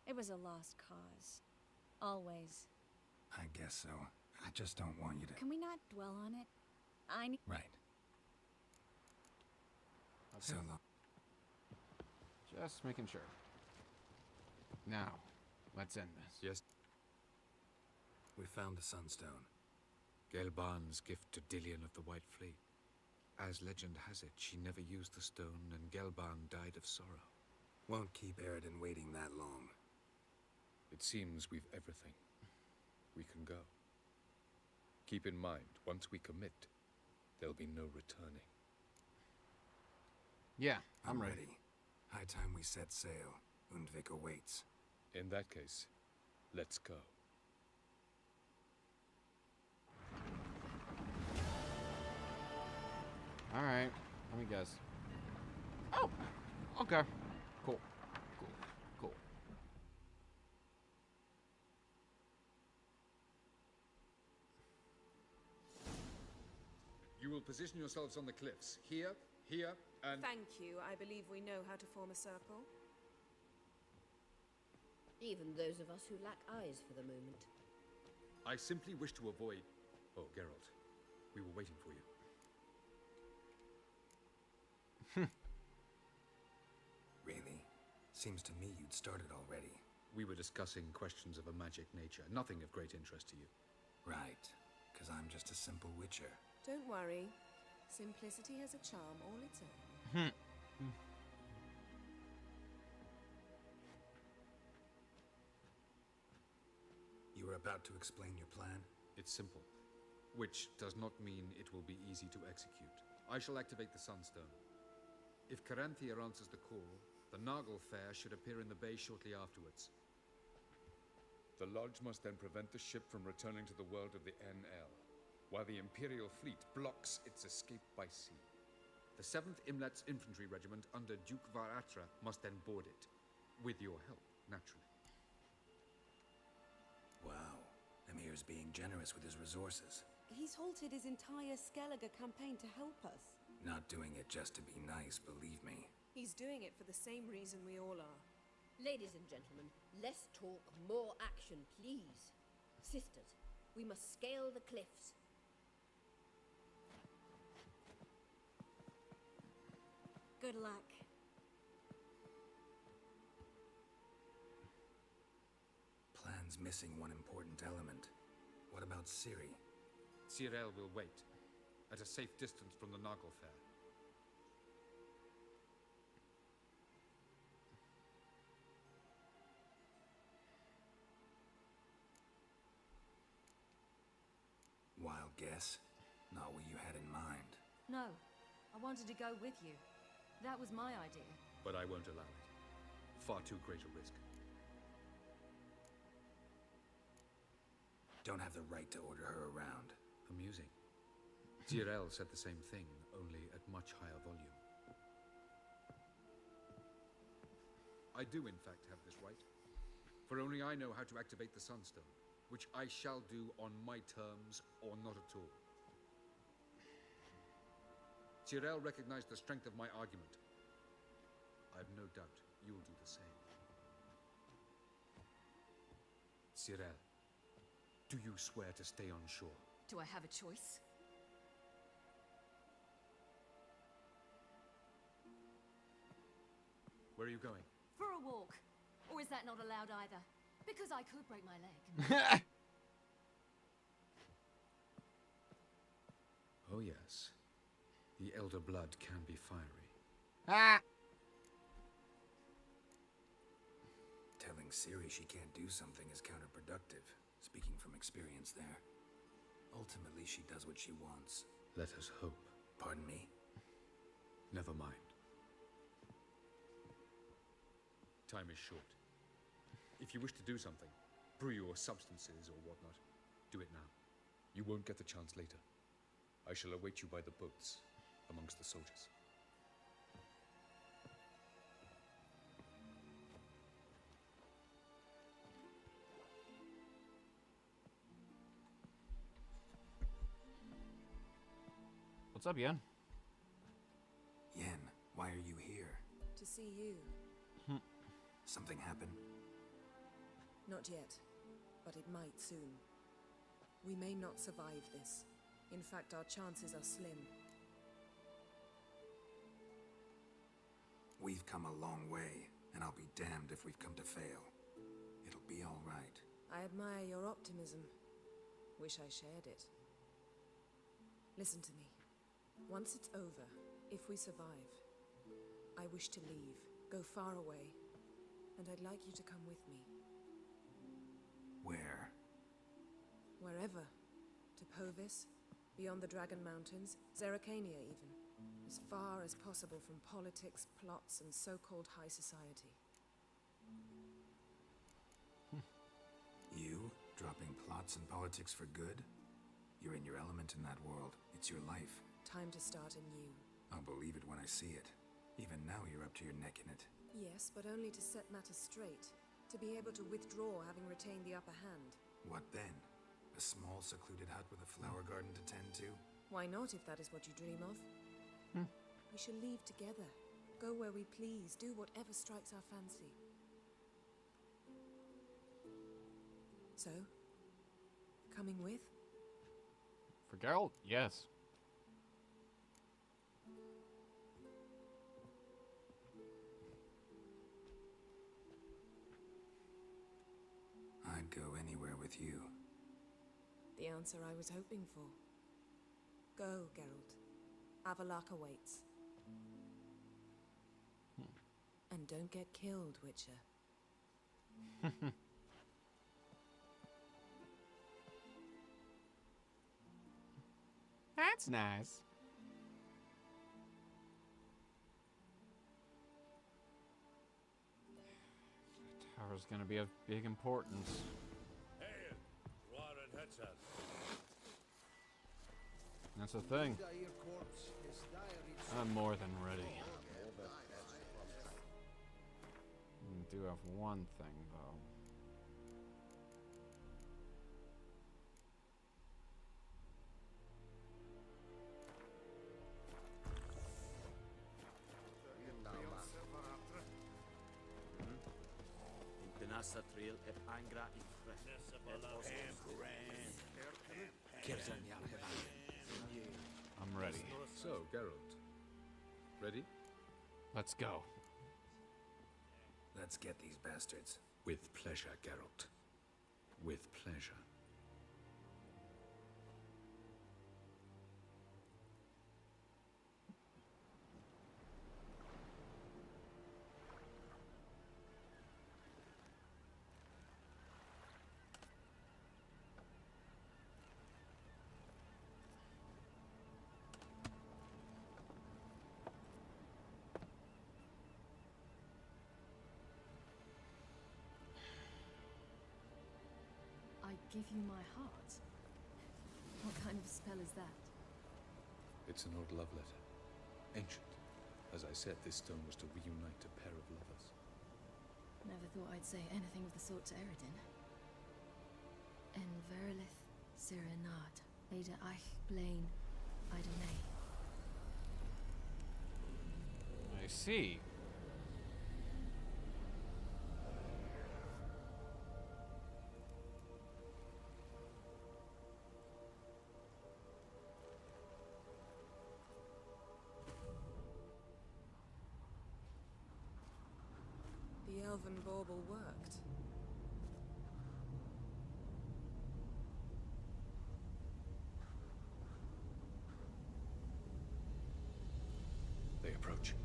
It was a lost cause. Always. I guess so. I just don't want you to... Can we not dwell on it? I need... Right. So long. Just making sure. Now, let's end this. Yes. We found the Sunstone. Gelban's gift to Dillion of the White Fleet. As legend has it, she never used the stone, and Gelban died of sorrow. Won't keep Eredin waiting that long. It seems we've everything. We can go. Keep in mind, once we commit, there'll be no returning. Yeah, I'm ready. High time we set sail. Undvik awaits. In that case, let's go. Alright, let me guess. Oh! Okay. Cool. Cool. Cool. You will position yourselves on the cliffs. Here, here, and... Thank you. I believe we know how to form a circle. Even those of us who lack eyes for the moment. I simply wish to avoid... Oh, Geralt. We were waiting for you. Really? Seems to me you'd started already. We were discussing questions of a magic nature, nothing of great interest to you. Right, because I'm just a simple witcher. Don't worry. Simplicity has a charm all its own. You were about to explain your plan? It's simple, which does not mean it will be easy to execute. I shall activate the Sunstone. If Caranthia answers the call, the Nagel Fair should appear in the bay shortly afterwards. The Lodge must then prevent the ship from returning to the world of the NL, while the Imperial fleet blocks its escape by sea. The 7th Imlet's Infantry Regiment under Duke Varatra must then board it, with your help, naturally. Wow, Emir's being generous with his resources. He's halted his entire Skellige campaign to help us. Not doing it just to be nice, believe me. He's doing it for the same reason we all are. Ladies and gentlemen, less talk, more action, please. Sisters, we must scale the cliffs. Good luck. Plan's missing one important element. What about Ciri? Cyril will wait, at a safe distance from the Nagel Fair. Wild guess? Not what you had in mind. No, I wanted to go with you. That was my idea. But I won't allow it. Far too great a risk. Don't have the right to order her around. Amusing. Tyrell said the same thing, only at much higher volume. I do, in fact, have this right. For only I know how to activate the Sunstone, which I shall do on my terms or not at all. Tyrell recognized the strength of my argument. I've no doubt you'll do the same. Tyrell, do you swear to stay on shore? Do I have a choice? Where are you going? For a walk. Or is that not allowed either? Because I could break my leg. Oh yes. The Elder Blood can be fiery. Ah! Telling Ciri she can't do something is counterproductive, speaking from experience there. Ultimately, she does what she wants. Let us hope. Pardon me? Never mind. Time is short. If you wish to do something, brew your substances or whatnot, do it now. You won't get the chance later. I shall await you by the boats, amongst the soldiers. What's up, Yen? Yen, why are you here? To see you. Something happen? Not yet, but it might soon. We may not survive this. In fact, our chances are slim. We've come a long way, and I'll be damned if we've come to fail. It'll be all right. I admire your optimism. Wish I shared it. Listen to me. Once it's over, if we survive, I wish to leave, go far away, and I'd like you to come with me. Where? Wherever. To Povis, beyond the Dragon Mountains, Zerrikania even. As far as possible from politics, plots, and so-called high society. thoughts and politics for good? You're in your element in that world. It's your life. Time to start anew. I'll believe it when I see it. Even now you're up to your neck in it. Yes, but only to set matters straight. To be able to withdraw having retained the upper hand. What then? A small secluded hut with a flower garden to tend to? Why not, if that is what you dream of? We shall leave together. Go where we please, do whatever strikes our fancy. So, coming with? For Geralt? Yes. I'd go anywhere with you. The answer I was hoping for. Go, Geralt. Avallac'h awaits. And don't get killed, Witcher. That's nice. The tower's gonna be of big importance. That's the thing. I'm more than ready. I do have one thing, though. I'm ready. So, Geralt, ready? Let's go. Let's get these bastards. With pleasure, Geralt. With pleasure. Give you my heart? What kind of spell is that? It's an old love letter. Ancient. As I said, this stone was to reunite a pair of lovers. Never thought I'd say anything of the sort to Eredin. En Verilith, Sirenad, Ada Eich, Blaine, Idonay. I see. The elven bauble worked. They approach.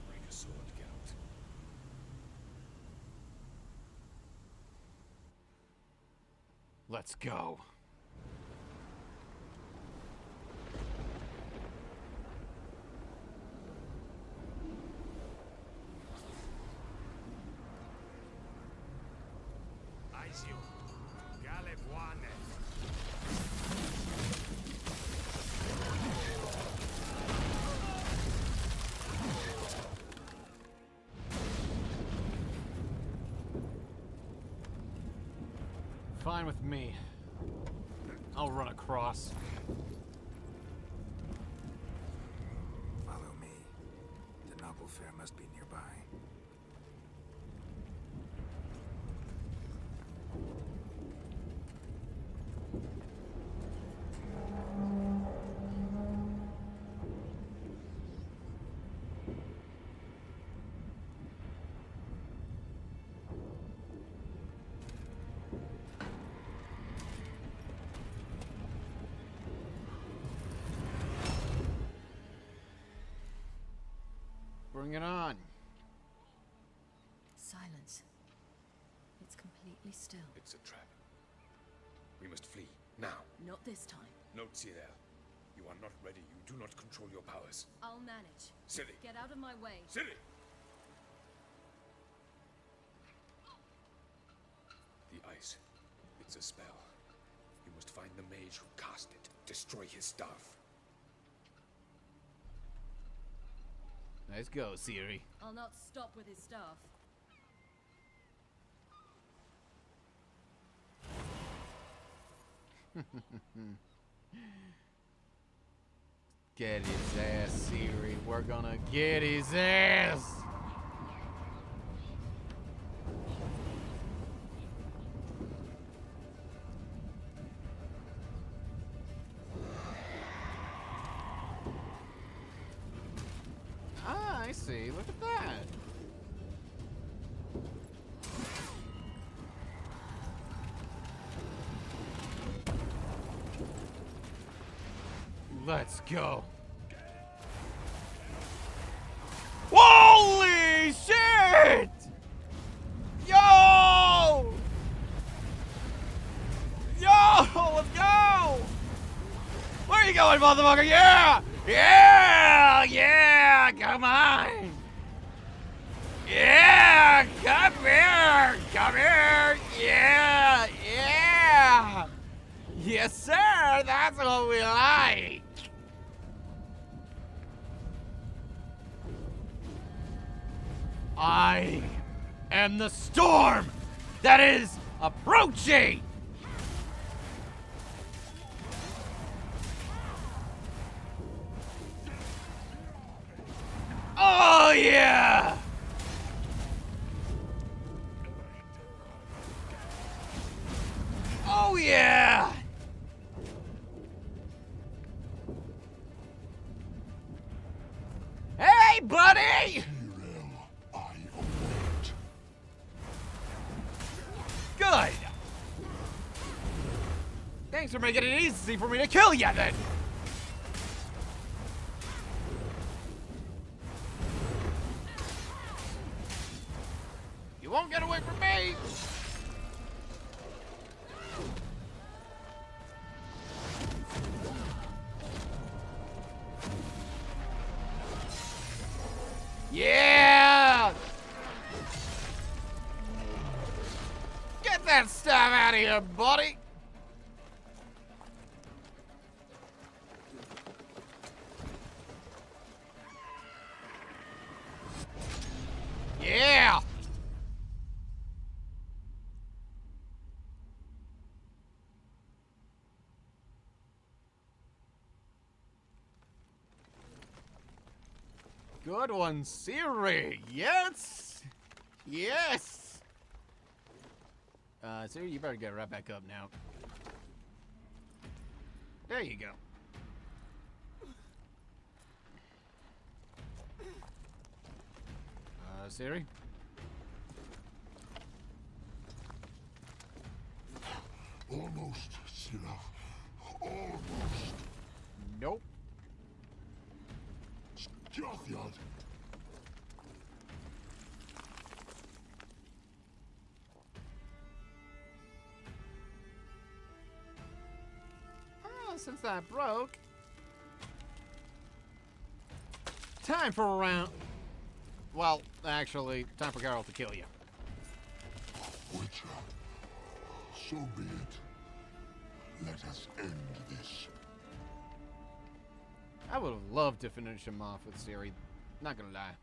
Bring a sword, Geralt. Let's go. Aizio, Galebuane. Fine with me. I'll run across. Follow me. The noble fair must be nearby. Bring it on. Silence. It's completely still. It's a trap. We must flee, now. Not this time. Note, Cyril. You are not ready. You do not control your powers. I'll manage. Ciri! Get out of my way. Ciri! The ice. It's a spell. You must find the mage who cast it. Destroy his staff. Let's go, Ciri. I'll not stop with his staff. Get his ass, Ciri. We're gonna get his ass. Ah, I see. Look at that. Let's go. Holy shit! Yo! Yo! Let's go! Where are you going, motherfucker? Yeah! Yeah! Yeah! Come on! Yeah! Come here! Come here! Yeah! Yeah! Yes, sir! That's what we like! I am the storm that is approaching! Oh, yeah! Oh, yeah! Hey, buddy! Good! Thanks for making it easy for me to kill you, then! You won't get away from me! Yeah! Get that stuff out of here, buddy! Yeah! Good one, Ciri! Yes! Yes! Ciri, you better get right back up now. There you go. Ciri? Almost, Ciri. Almost. Nope. Jothyard. Oh, since that broke, time for a round. Well, actually, time for Geralt to kill you. Witcher, so be it. Let us end this. I would have loved to finish him off with Ciri. Not gonna lie.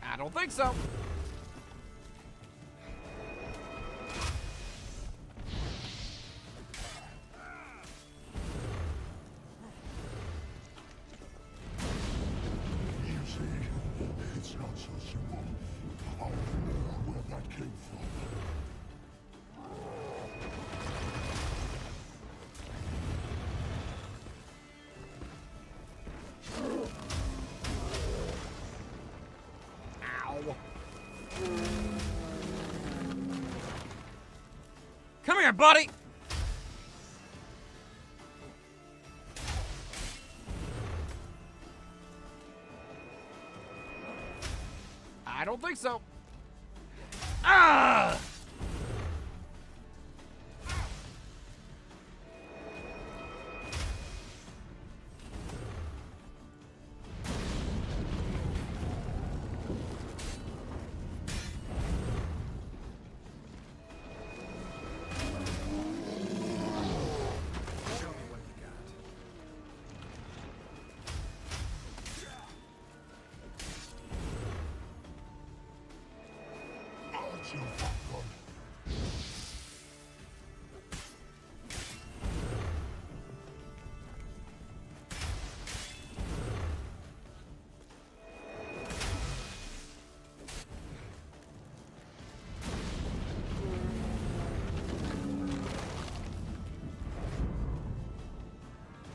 I don't think so. You see, it's not so simple. I know where that came from. Come here, buddy! think so. Ah!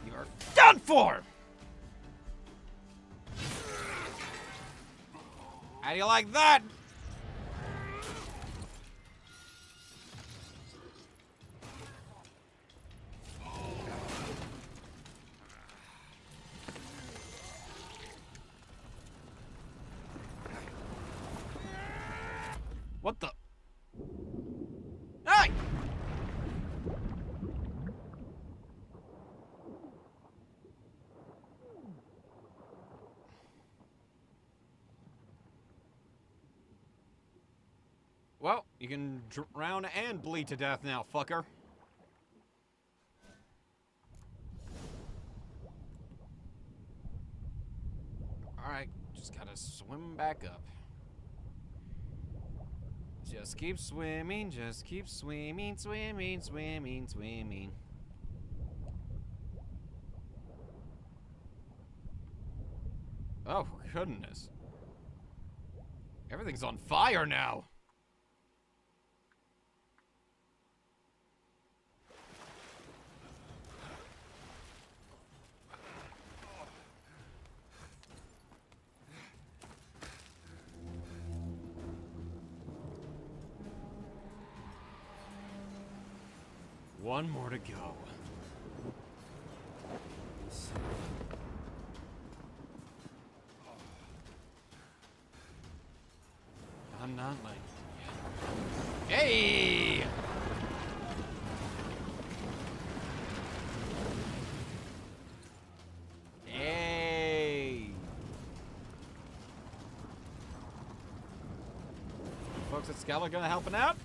You're done for! How do you like that? What the? Hey! Well, you can drown and bleed to death now, fucker. Alright, just gotta swim back up. Just keep swimming, just keep swimming, swimming, swimming, swimming. Oh, goodness. Everything's on fire now. One more to go. I'm not like... Hey! Hey! Folks at Skellige helping out?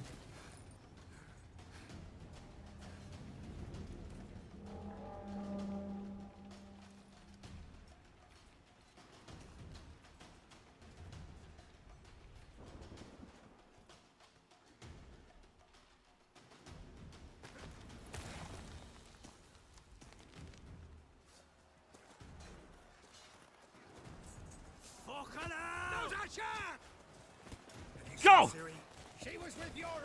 Go! She was with your elf.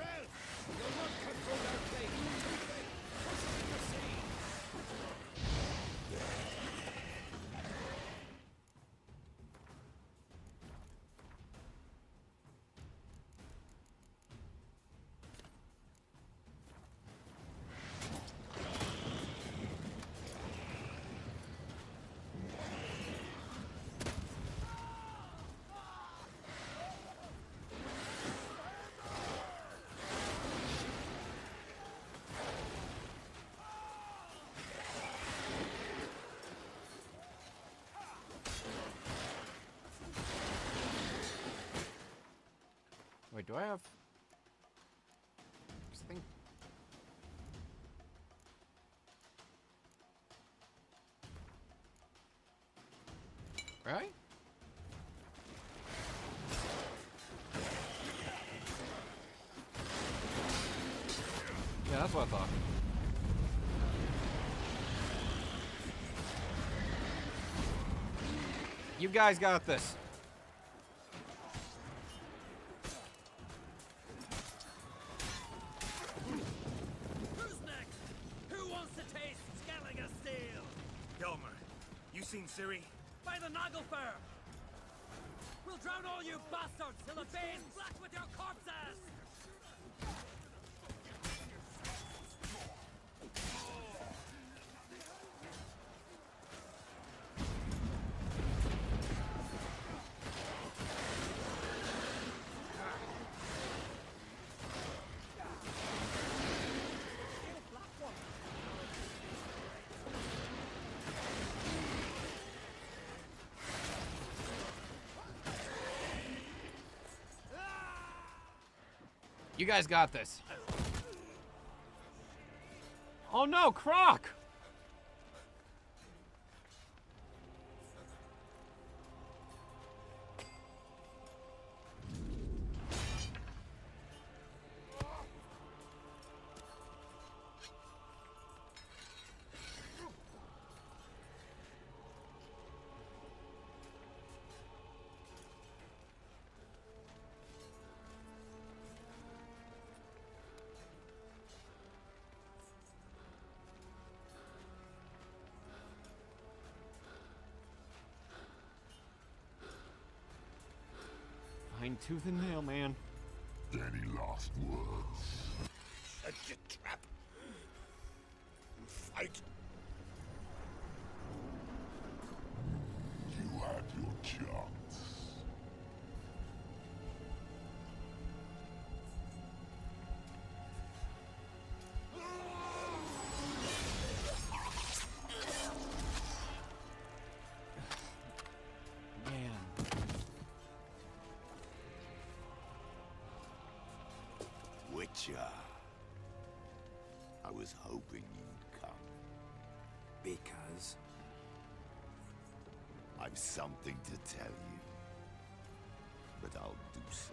You'll not control our plate. Too big. Push her in the sea. Wait, do I have... I think... Right? Yeah, that's what I thought. You guys got this. Seen Ciri? By the Naglfar! We'll drown all you bastards till the bay is black with your corpses! You guys got this. Oh no, Croc! Fine tooth and nail, man. Any last words? Shut your trap. Fight. You had your chance. Witcher. I was hoping you'd come. Because? I've something to tell you. But I'll do so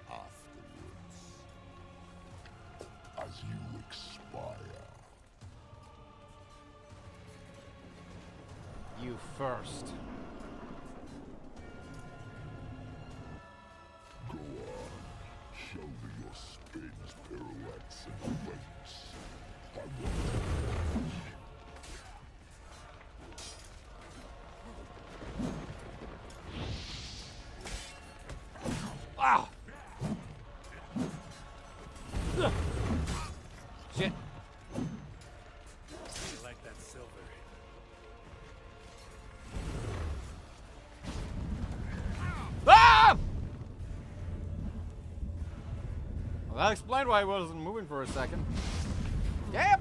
afterwards. As you expire. You first. Go on. Show me your spins, pirouettes, and feints. I want to watch. Wow! Shit. I like that silver. Ah! Well, that explained why I wasn't moving for a second. Yep.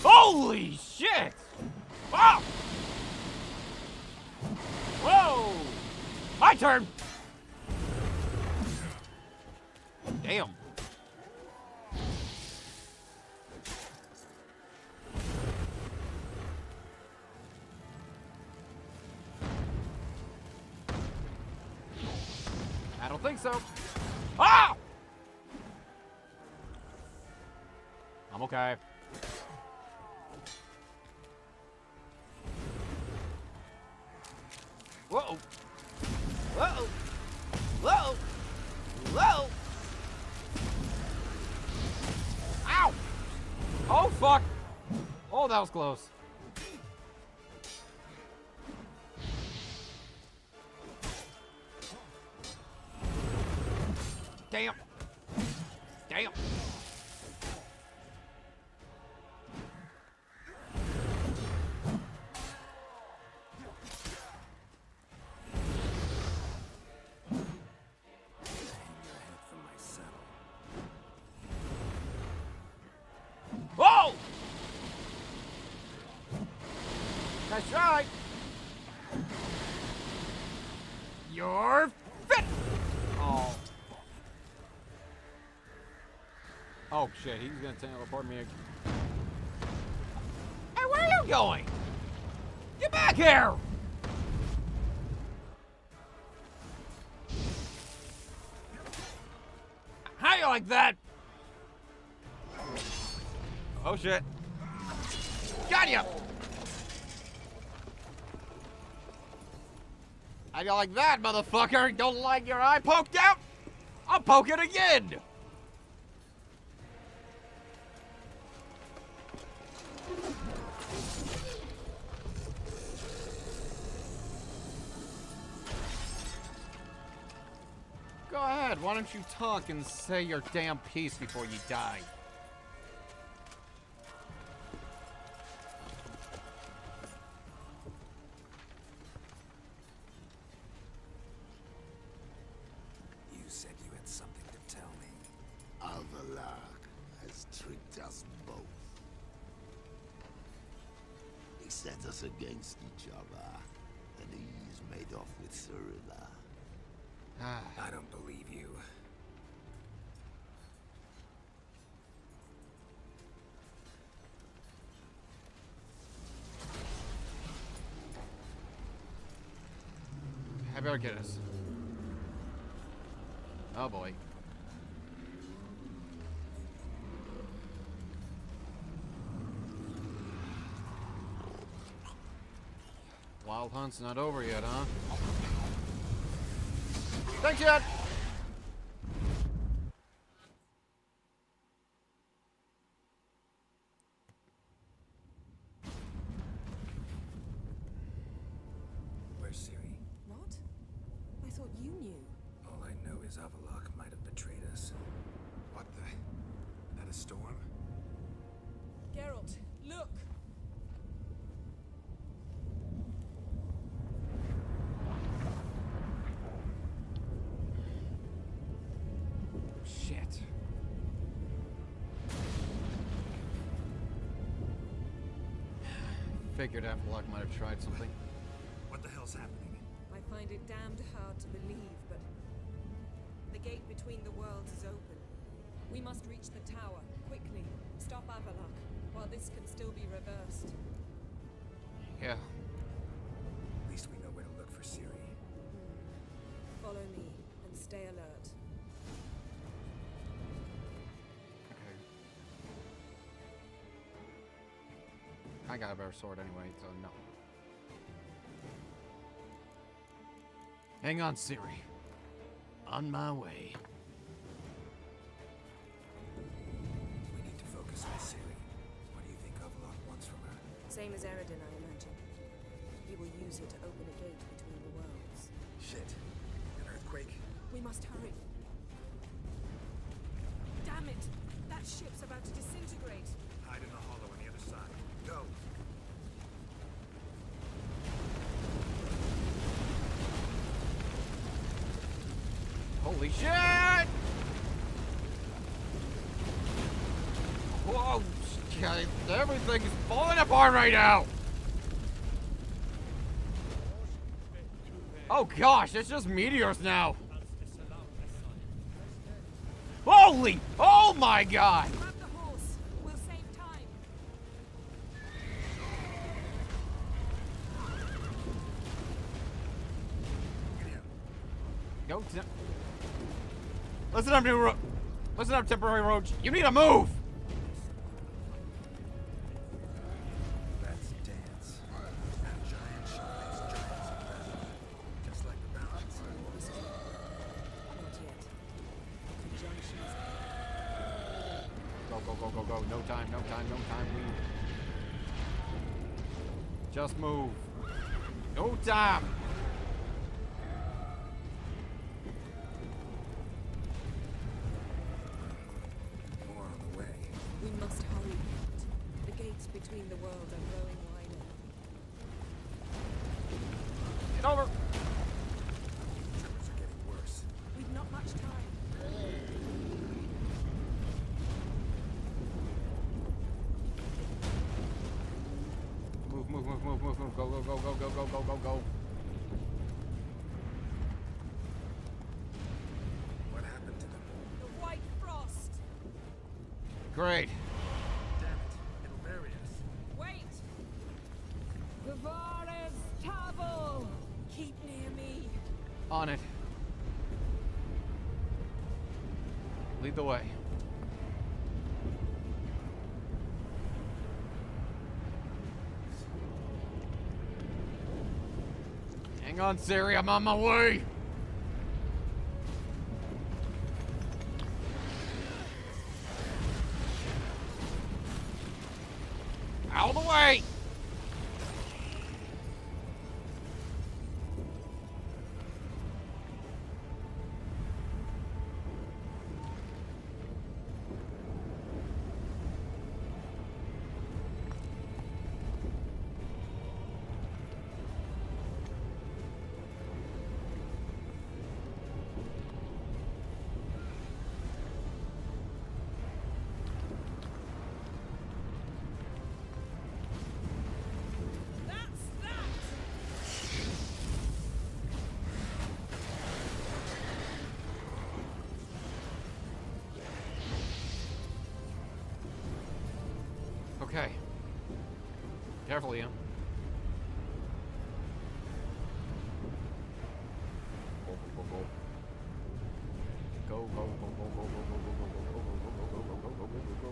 Holy shit! Wow! Whoa! My turn! Damn. I don't think so. Ah! I'm okay. Whoa. Whoa. Whoa. Whoa. Ow. Oh, fuck. Oh, that was close. Damn. Damn. Whoa! That's right. You're fit. Oh. Oh shit, he's gonna teleport me again. Hey, where are you going? Get back here! How you like that? Oh shit. Got ya! How you like that, motherfucker? Don't like your eye poked out? I'll poke it again! Go ahead, why don't you talk and say your damn piece before you die? You said you had something to tell me. Alvalag has tricked us both. He set us against each other, and he's it off with Cirilla. I don't believe you. I better get us. Oh boy. Wild Hunt's not over yet, huh? Thanks, yet. Where's Ciri? What? I thought you knew. All I know is Avallac'h might have betrayed us. What the? That a storm? Geralt, look! Shit. Figured Avallac'h might have tried something. What the hell's happening? I find it damned hard to believe, but the gate between the worlds is open. We must reach the tower, quickly. Stop Avallac'h, while this can still be reversed. Yeah. At least we know where to look for Ciri. Follow me, and stay alert. I got a better sword anyway, so no. Hang on, Ciri. On my way. We need to focus on Ciri. What do you think Avallac'h wants from her? Same as Eredin, I imagine. He will use it to open a gate between the worlds. Shit. An earthquake? We must hurry. Damn it! That ship's about to disintegrate. Hide in the hollow on the other side. Go! Holy shit! Whoa! God, everything is falling apart right now! Oh gosh, it's just meteors now! Holy! Oh my god! Grab the horse. We'll save time. Go. Listen up, listen up, temporary roach. You need to move. Let's dance. That giant shot makes giants of battle. Just like the balance. Not yet. Conjunction is Go, go, go, go, go. No time, no time, no time. Just move. No time. More on the way. We must hurry. The gates between the worlds are growing wider. Get over. Tremors are getting worse. We've not much time. Move, move, move, move, move, move. Go, go, go, go, go, go, go, go, go. What happened to them? The white frost. Great. Damn it. It'll bury us. Wait. Vivares Tavil. Keep near me. On it. Lead the way. Hang on, Ciri. I'm on my way. Out of the way. Okay. Careful, Ian. Go, go, go, go, go, go, go, go, go, go, go, go, go, go, go.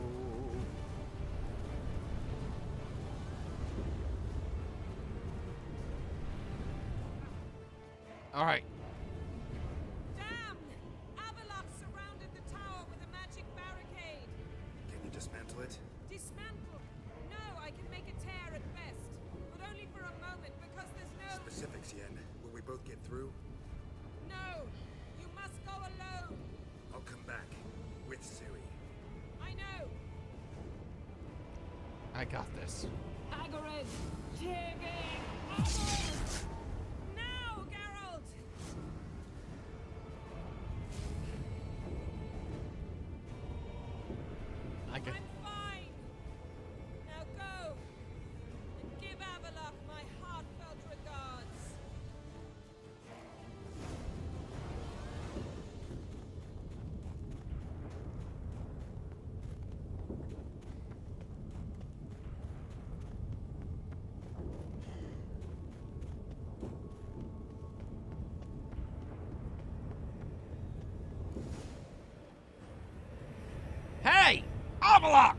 All right. Damn! Avalok surrounded the tower with a magic barricade. Can you dismantle it? Dismantle? No, I can make a tear at best, but only for a moment because there's no... Specifics, Yen. Will we both get through? No! You must go alone! I'll come back. With Ciri. I know! I got this. Agarid! Tiggy! Agarid! Now, Geralt! I can. I'm fine! Now go! And give Avalok my heartfelt regards! Hey! Avalok!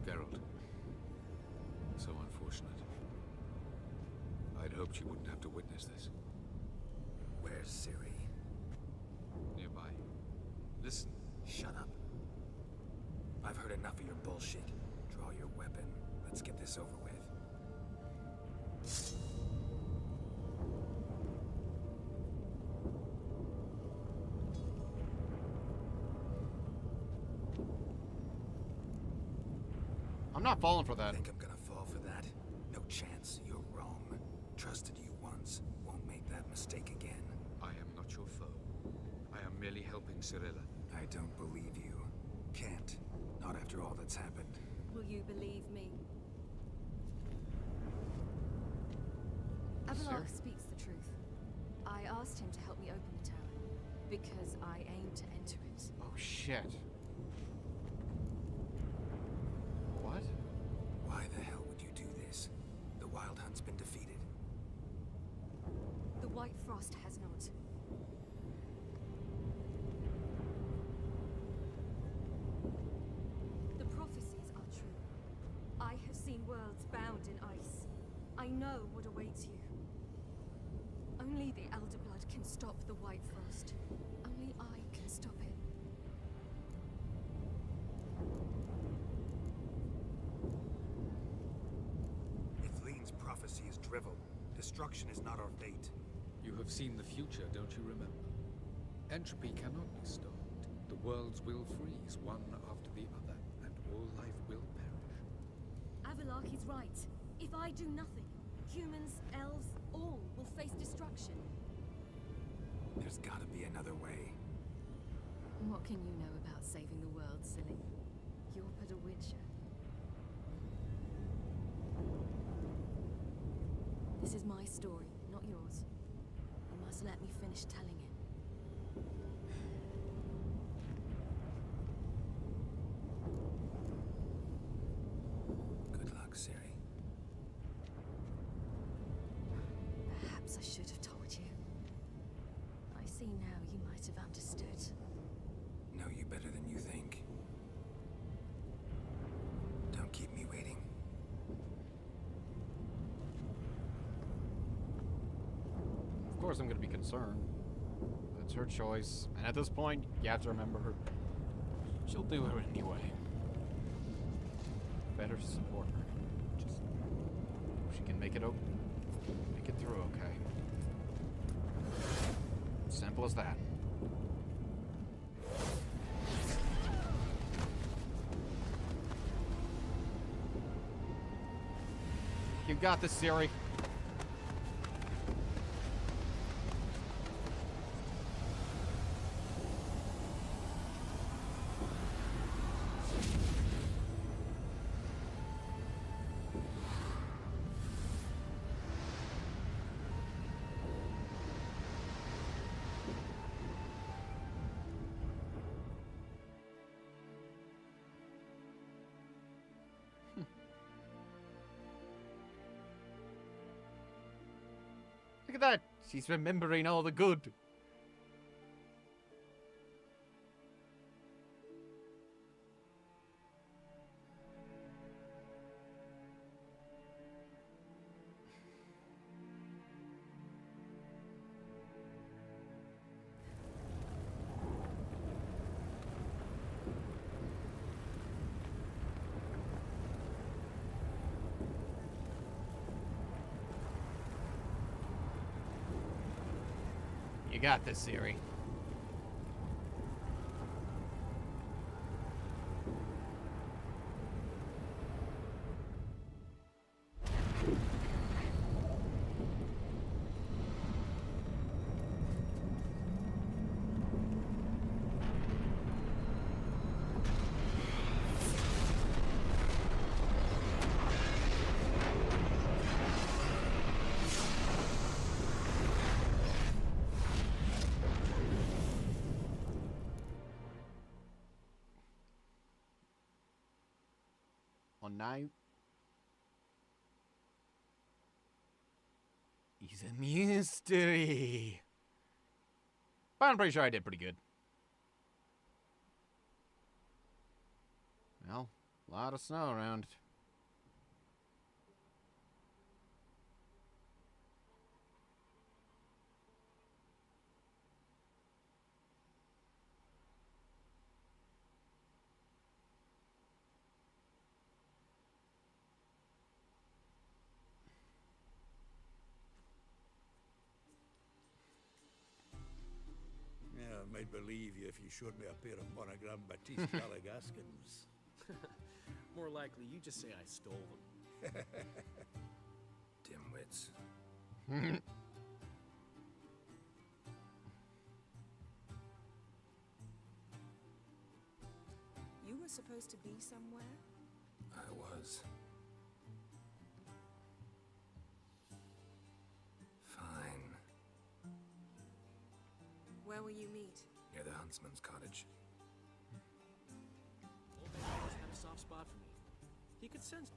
Geralt. So unfortunate. I'd hoped you wouldn't have to witness this. Where's Ciri? Nearby. Listen. Shut up. I've heard enough of your bullshit. Draw your weapon. Let's get this over with. I'm not falling for that. Think I'm gonna fall for that? No chance. You're wrong. Trusted you once. Won't make that mistake again. I am not your foe. I am merely helping Cirilla. I don't believe you. Can't. Not after all that's happened. Will you believe me? Avalok speaks the truth. I asked him to help me open the tower, because I aim to enter it. Oh, shit. What? Why the hell would you do this? The Wild Hunt's been defeated. The White Frost has not. The prophecies are true. I have seen worlds bound in ice. I know what awaits you. Only the Elder Blood can stop the White Frost. Only I can stop it. If Lean's prophecy is drivel, destruction is not our fate. You have seen the future, don't you remember? Entropy cannot be stopped. The worlds will freeze, one after the other, and all life will perish. Avalok is right. If I do nothing, humans, elves, all will face destruction. There's gotta be another way. What can you know about saving the world, silly? You're but a witcher. This is my story, not yours. You must let me finish telling it. Good luck, Ciri. Perhaps I should have told you. I see now you might have understood. Know you better than you think. Don't keep me waiting. Of course I'm gonna be concerned. It's her choice. And at this point, you have to remember her. She'll do it anyway. Better to support her. Just hope she can make it make it through okay. Simple as that. You got this, Ciri. Look at that. She's remembering all the good. You got this, Siri. On now. He's a mystery. But I'm pretty sure I did pretty good. Well, a lot of snow around. Yeah, I might believe you if you showed me a pair of monogram Batiste Galligaskins. More likely, you just say I stole them. Dimwits. You were supposed to be somewhere? I was. Fine. Where will you meet? Near the huntsman's cottage. Old man always had a soft spot for me. He could sense.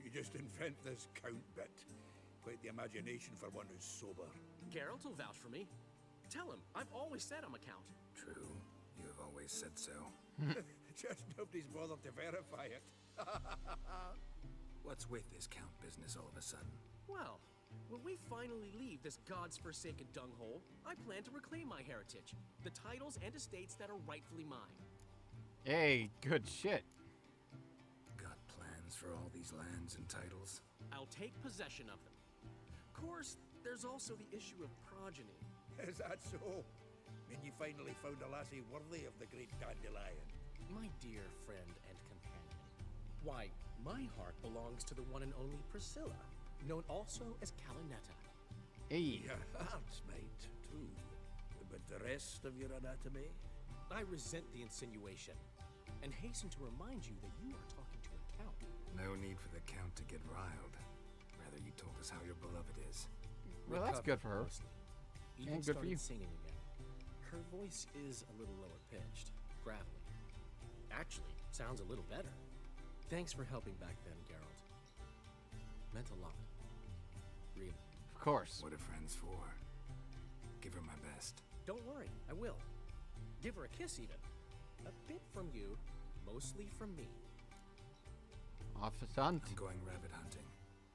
You just invent this count bit. Quite the imagination for one who's sober. Geralt will vouch for me. Tell him, I've always said I'm a count. True. You have always said so. Just nobody's bothered to verify it. What's with this count business all of a sudden? Well, when we finally leave this god's forsaken dunghole, I plan to reclaim my heritage, the titles and estates that are rightfully mine. Hey, good shit. Got plans for all these lands and titles? I'll take possession of them. Of course, there's also the issue of progeny. Is that so? Then you finally found a lassie worthy of the great dandelion. My dear friend and companion. Why, my heart belongs to the one and only Priscilla, known also as Calinetta. Hey. Your heart's mate, too. But the rest of your anatomy? I resent the insinuation, and hasten to remind you that you are talking to a count. No need for the count to get riled. Rather, you told us how your beloved is. Well, that's good for her. Even And good for started you. singing again. Her voice is a little lower pitched, gravelly. Actually, sounds a little better. Thanks for helping back then, Geralt. Meant a lot. Really. Of course. What are friends for? Give her my best. Don't worry, I will. Give her a kiss, even. A bit from you, mostly from me. Off the hunt. I'm going rabbit hunting.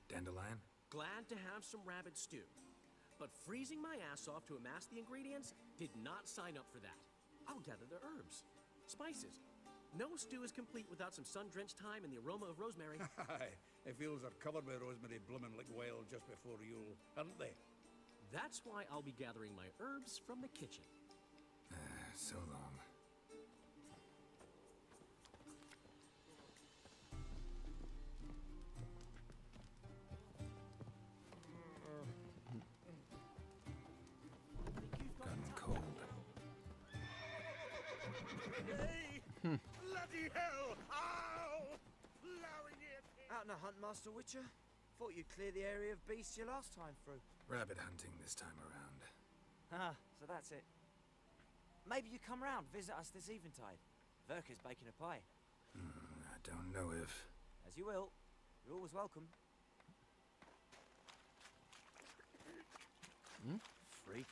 Dandelion? Glad to have some rabbit stew. But freezing my ass off to amass the ingredients did not sign up for that. I'll gather the herbs, spices. No stew is complete without some sun-drenched thyme and the aroma of rosemary. Aye, the fields are covered with rosemary blooming like wild just before Yule, aren't they? That's why I'll be gathering my herbs from the kitchen. So long. Gotten cold. Hey! Bloody hell! Ow! Flowing it! Out on a hunt, Master Witcher? Thought you'd clear the area of beasts your last time through. Rabbit hunting this time around. Ah, so that's it. Maybe you come round, visit us this eventide. Verka's baking a pie. I don't know if... As you will. You're always welcome. Hmm? Freak.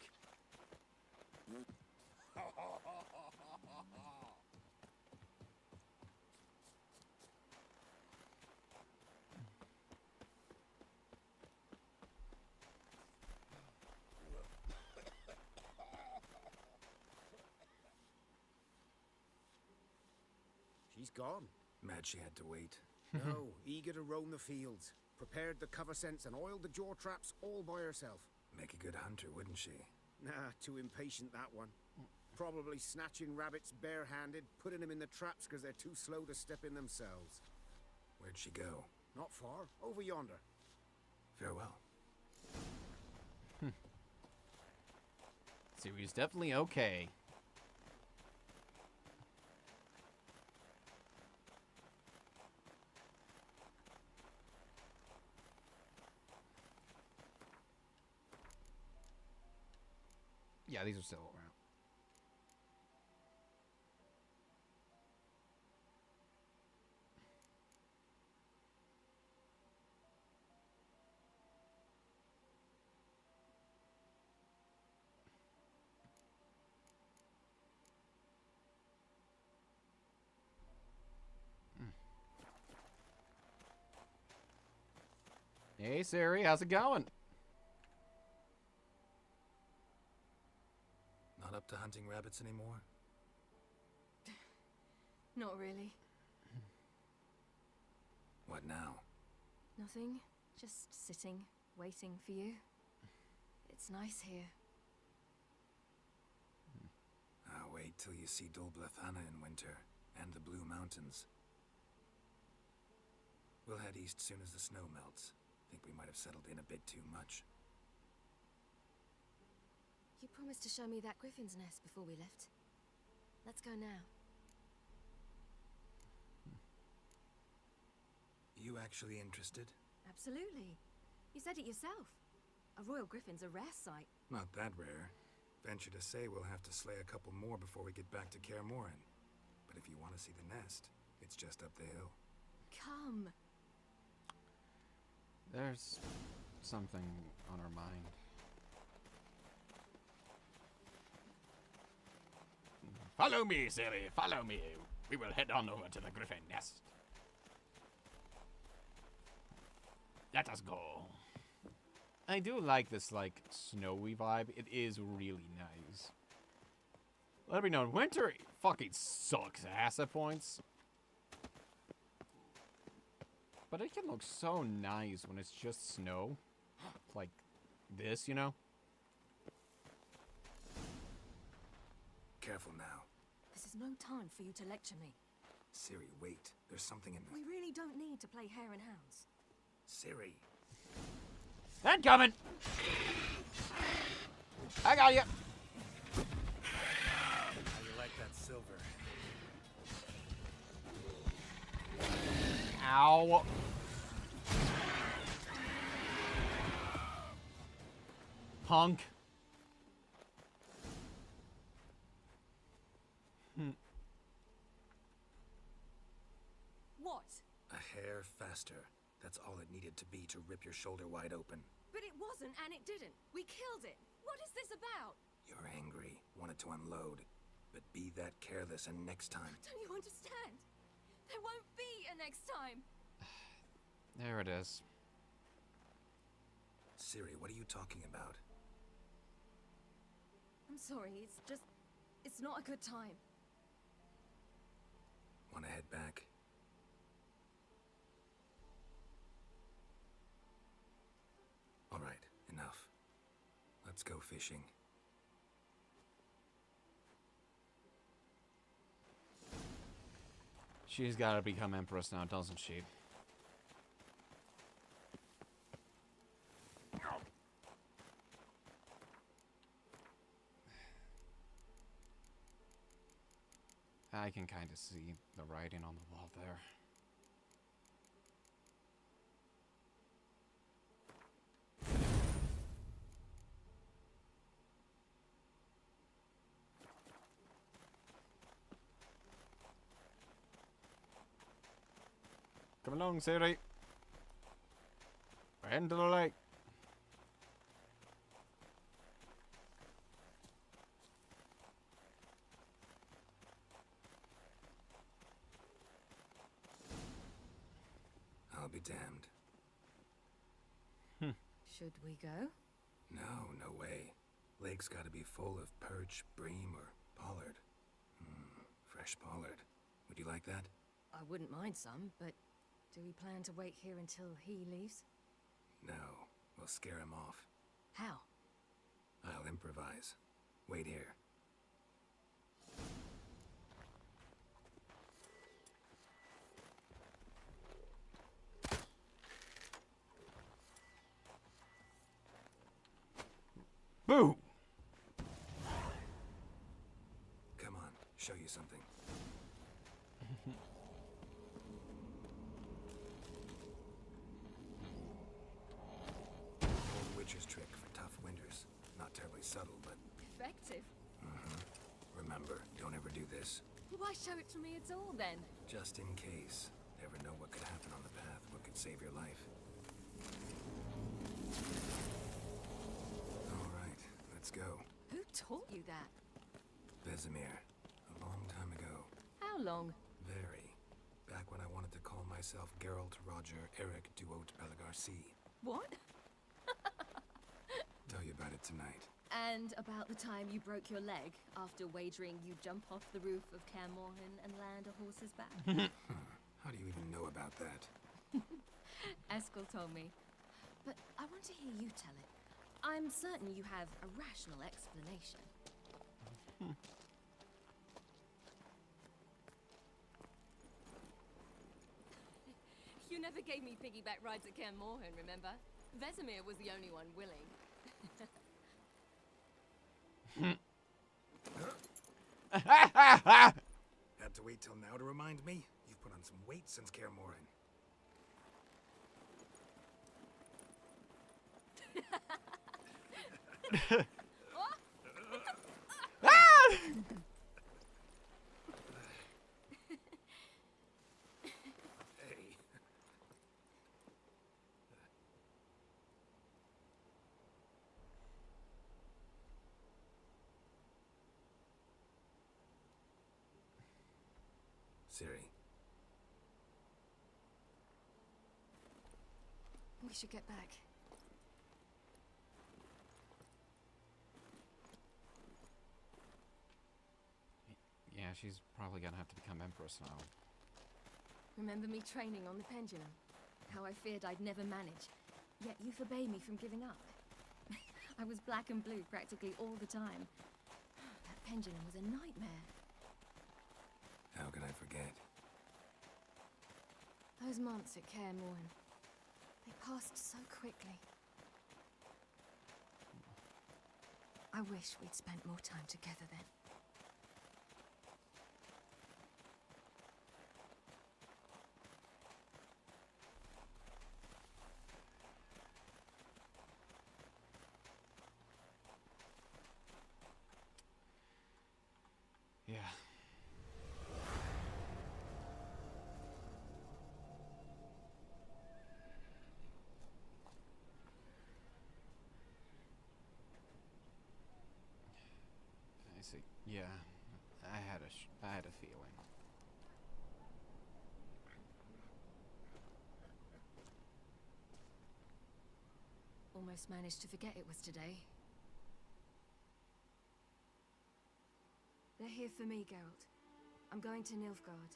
She's gone. Mad she had to wait. No, eager to roam the fields. Prepared the cover scents and oiled the jaw traps all by herself. Make a good hunter, wouldn't she? Nah, too impatient, that one. Probably snatching rabbits barehanded, putting them in the traps because they're too slow to step in themselves. Where'd she go? Not far. Over yonder. Farewell. Ciri's definitely okay. Yeah, these are still around. Hey, Ciri, how's it going? Not up to hunting rabbits anymore? Not really. What now? Nothing. Just sitting, waiting for you. It's nice here. I'll wait till you see Dol Blethana in winter, and the Blue Mountains. We'll head east soon as the snow melts. Think we might have settled in a bit too much. You promised to show me that griffin's nest before we left. Let's go now. You actually interested? Absolutely. You said it yourself. A royal griffin's a rare sight. Not that rare. Venture to say we'll have to slay a couple more before we get back to Kaer Morhen. But if you want to see the nest, it's just up the hill. Come. There's something on our mind. Follow me, Ciri, follow me. We will head on over to the griffin nest. Let us go. I do like this, like, snowy vibe. It is really nice. Let me know, winter fucking sucks ass at points. But it can look so nice when it's just snow. Like this, you know? Careful now. This is no time for you to lecture me. Ciri, wait. There's something in We really don't need to play hare and hounds. Ciri. Incoming! I got you. How you like that silver? Ow. Punk. What? A hair faster. That's all it needed to be to rip your shoulder wide open. But it wasn't, and it didn't. We killed it. What is this about? You're angry, wanted to unload. But be that careless and next time. Don't you understand? There won't be a next time. There it is. Ciri, what are you talking about? I'm sorry, it's just... It's not a good time. Want to head back? All right, enough. Let's go fishing. She's got to become Empress now, doesn't she? I can kind of see the writing on the wall there. Come along, Ciri. We're into the lake. be damned. Should we go? No, no way. Lake's gotta be full of perch, bream, or pollard. Fresh pollard. Would you like that? I wouldn't mind some, but do we plan to wait here until he leaves? No, we'll scare him off. How? I'll improvise. Wait here. Boo! Come on, show you something. Old witcher's trick for tough winters. Not terribly subtle, but... Effective. Remember, don't ever do this. Why show it to me at all, then? Just in case. Never know what could happen on the path, what could save your life. All right, let's go. Who taught you that? Vesemir. A long time ago. How long? Very. Back when I wanted to call myself Geralt Roger Eric Duot Pellegarci. What? Tell you about it tonight. And about the time you broke your leg after wagering you jump off the roof of Kaer Morhen and land a horse's back? How do you even know about that? Eskel told me. But I want to hear you tell it. I'm certain you have a rational explanation. You never gave me piggyback rides at Kaer Morhen, remember? Vesemir was the only one willing. Had to wait till now to remind me? You've put on some weight since Kaer Morhen. Hey. Ciri. We should get back. Yeah, she's probably gonna have to become Empress now. Remember me training on the pendulum? How I feared I'd never manage. Yet you forbade me from giving up. I was black and blue practically all the time. That pendulum was a nightmare. How can I forget? Those months at Kaer Morhen, they passed so quickly. I wish we'd spent more time together then. Yeah. I see. Yeah, I had a feeling. Almost managed to forget it was today. They're here for me, Geralt. I'm going to Nilfgaard,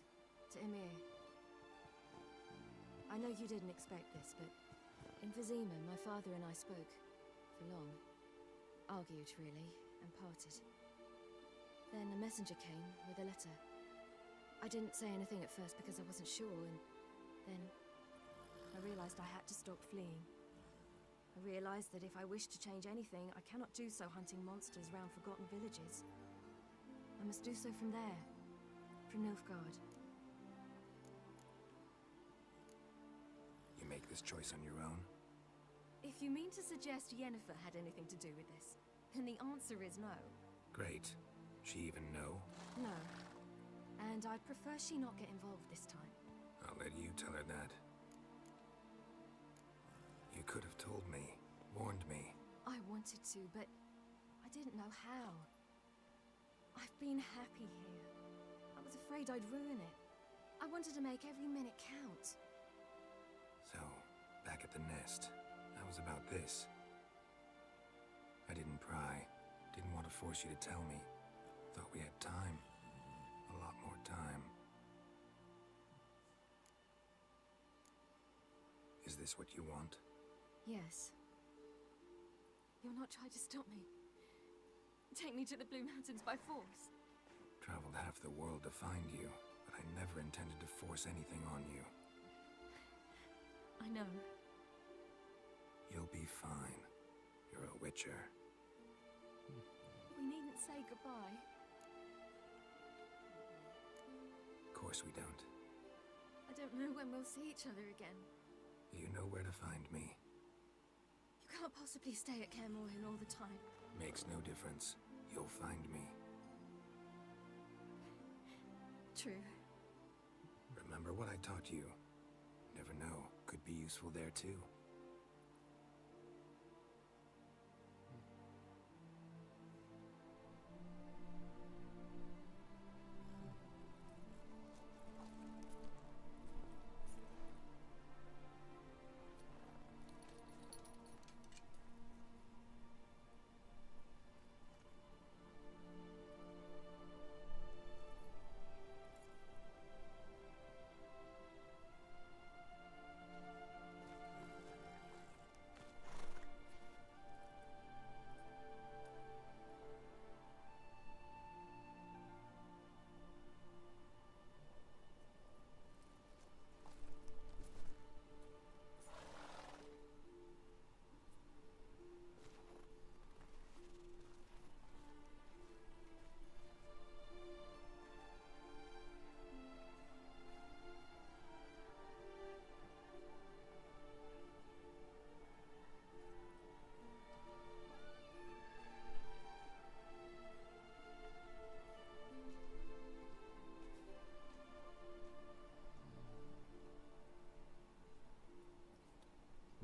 to Emir. I know you didn't expect this, but in Vizima, my father and I spoke for long. Argued, really, and parted. Then a messenger came with a letter. I didn't say anything at first because I wasn't sure, and then I realized I had to stop fleeing. I realized that if I wish to change anything, I cannot do so hunting monsters round forgotten villages. I must do so from there, from Nilfgaard. You make this choice on your own? If you mean to suggest Yennefer had anything to do with this, then the answer is no. Great. She even know? No. And I'd prefer she not get involved this time. I'll let you tell her that. You could have told me, warned me. I wanted to, but I didn't know how. I've been happy here. I was afraid I'd ruin it. I wanted to make every minute count. So, back at the nest. That was about this. I didn't pry. Didn't want to force you to tell me. Thought we had time. A lot more time. Is this what you want? Yes. You're not trying to stop me. Take me to the Blue Mountains by force. Traveled half the world to find you, but I never intended to force anything on you. I know. You'll be fine. You're a Witcher. We needn't say goodbye. Of course we don't. I don't know when we'll see each other again. You know where to find me. You can't possibly stay at Kaer Morhen all the time. Makes no difference. You'll find me. True. Remember what I taught you. Never know. Could be useful there too.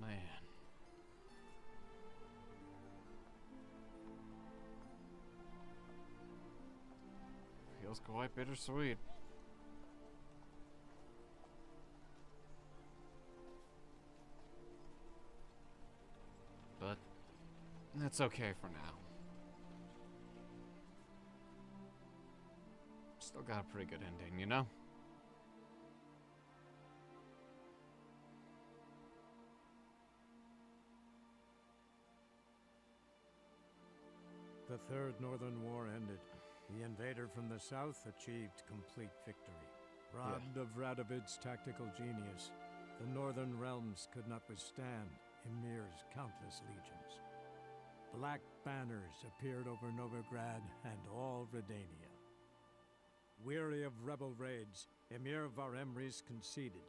Man. Feels quite bittersweet. But that's okay for now. Still got a pretty good ending, you know? The Third Northern War ended. The invader from the south achieved complete victory. Robbed of Radovid's tactical genius, the Northern realms could not withstand Ymir's countless legions. Black banners appeared over Novigrad and all Redania. Weary of rebel raids, Ymir Var-Emreis conceded,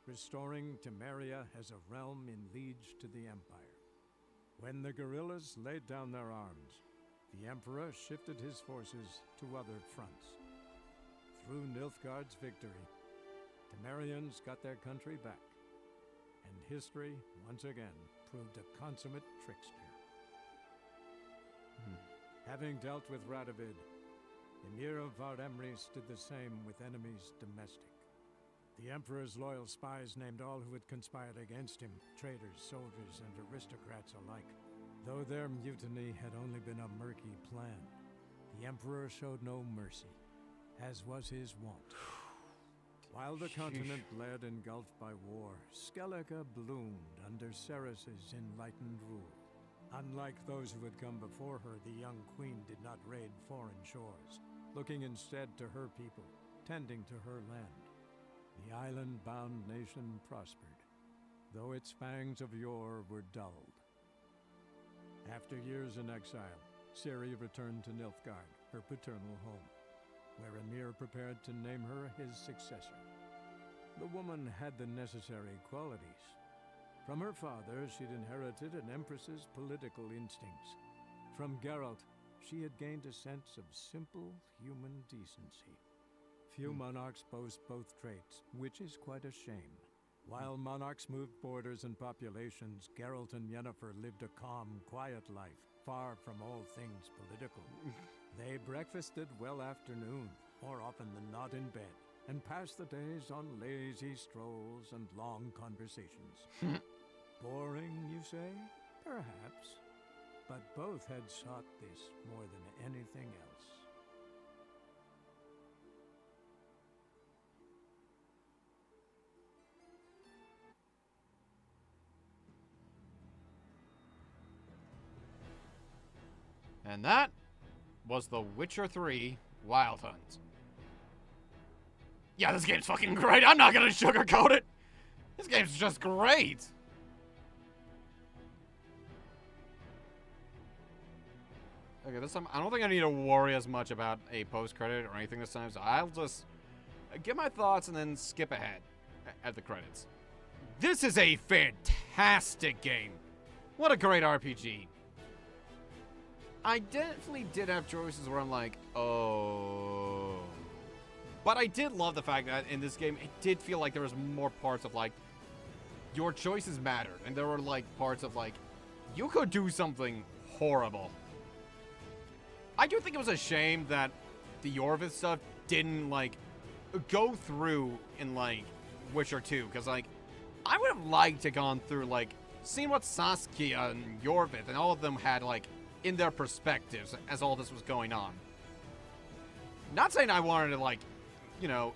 restoring Temeria as a realm in liege to the Empire. When the guerrillas laid down their arms, the Emperor shifted his forces to other fronts. Through Nilfgaard's victory, Temerians got their country back, and history, once again, proved a consummate trickster. Having dealt with Radovid, Ymir of Var-Emreis did the same with enemies domestic. The Emperor's loyal spies named all who had conspired against him, traitors, soldiers, and aristocrats alike. Though their mutiny had only been a murky plan, the Emperor showed no mercy, as was his wont. While the continent bled engulfed by war, Skellige bloomed under Ceres's enlightened rule. Unlike those who had come before her, the young queen did not raid foreign shores, looking instead to her people, tending to her land. The island-bound nation prospered, though its fangs of yore were dulled. After years in exile, Ciri returned to Nilfgaard, her paternal home, where Ymir prepared to name her his successor. The woman had the necessary qualities. From her father, she'd inherited an empress's political instincts. From Geralt, she had gained a sense of simple human decency. Few monarchs boast both traits, which is quite a shame. While monarchs moved borders and populations, Geralt and Yennefer lived a calm, quiet life, far from all things political. They breakfasted well after noon, more often than not in bed, and passed the days on lazy strolls and long conversations. Boring, you say? Perhaps. But both had sought this more than anything else. And that was The Witcher 3 Wild Hunt. Yeah, this game's fucking great. I'm not gonna sugarcoat it. This game's just great. Okay, this time I don't think I need to worry as much about a post-credit or anything this time, so I'll just get my thoughts and then skip ahead at the credits. This is a fantastic game. What a great RPG. I definitely did have choices where I'm like, oh. But I did love the fact that in this game, it did feel like there was more parts of like, your choices mattered. And there were like parts of like, you could do something horrible. I do think it was a shame that the Yorvith stuff didn't like go through in like Witcher 2. Because like, I would have liked to gone through like, seeing what Saskia and Yorvith and all of them had like, in their perspectives as all this was going on. Not saying I wanted to like, you know,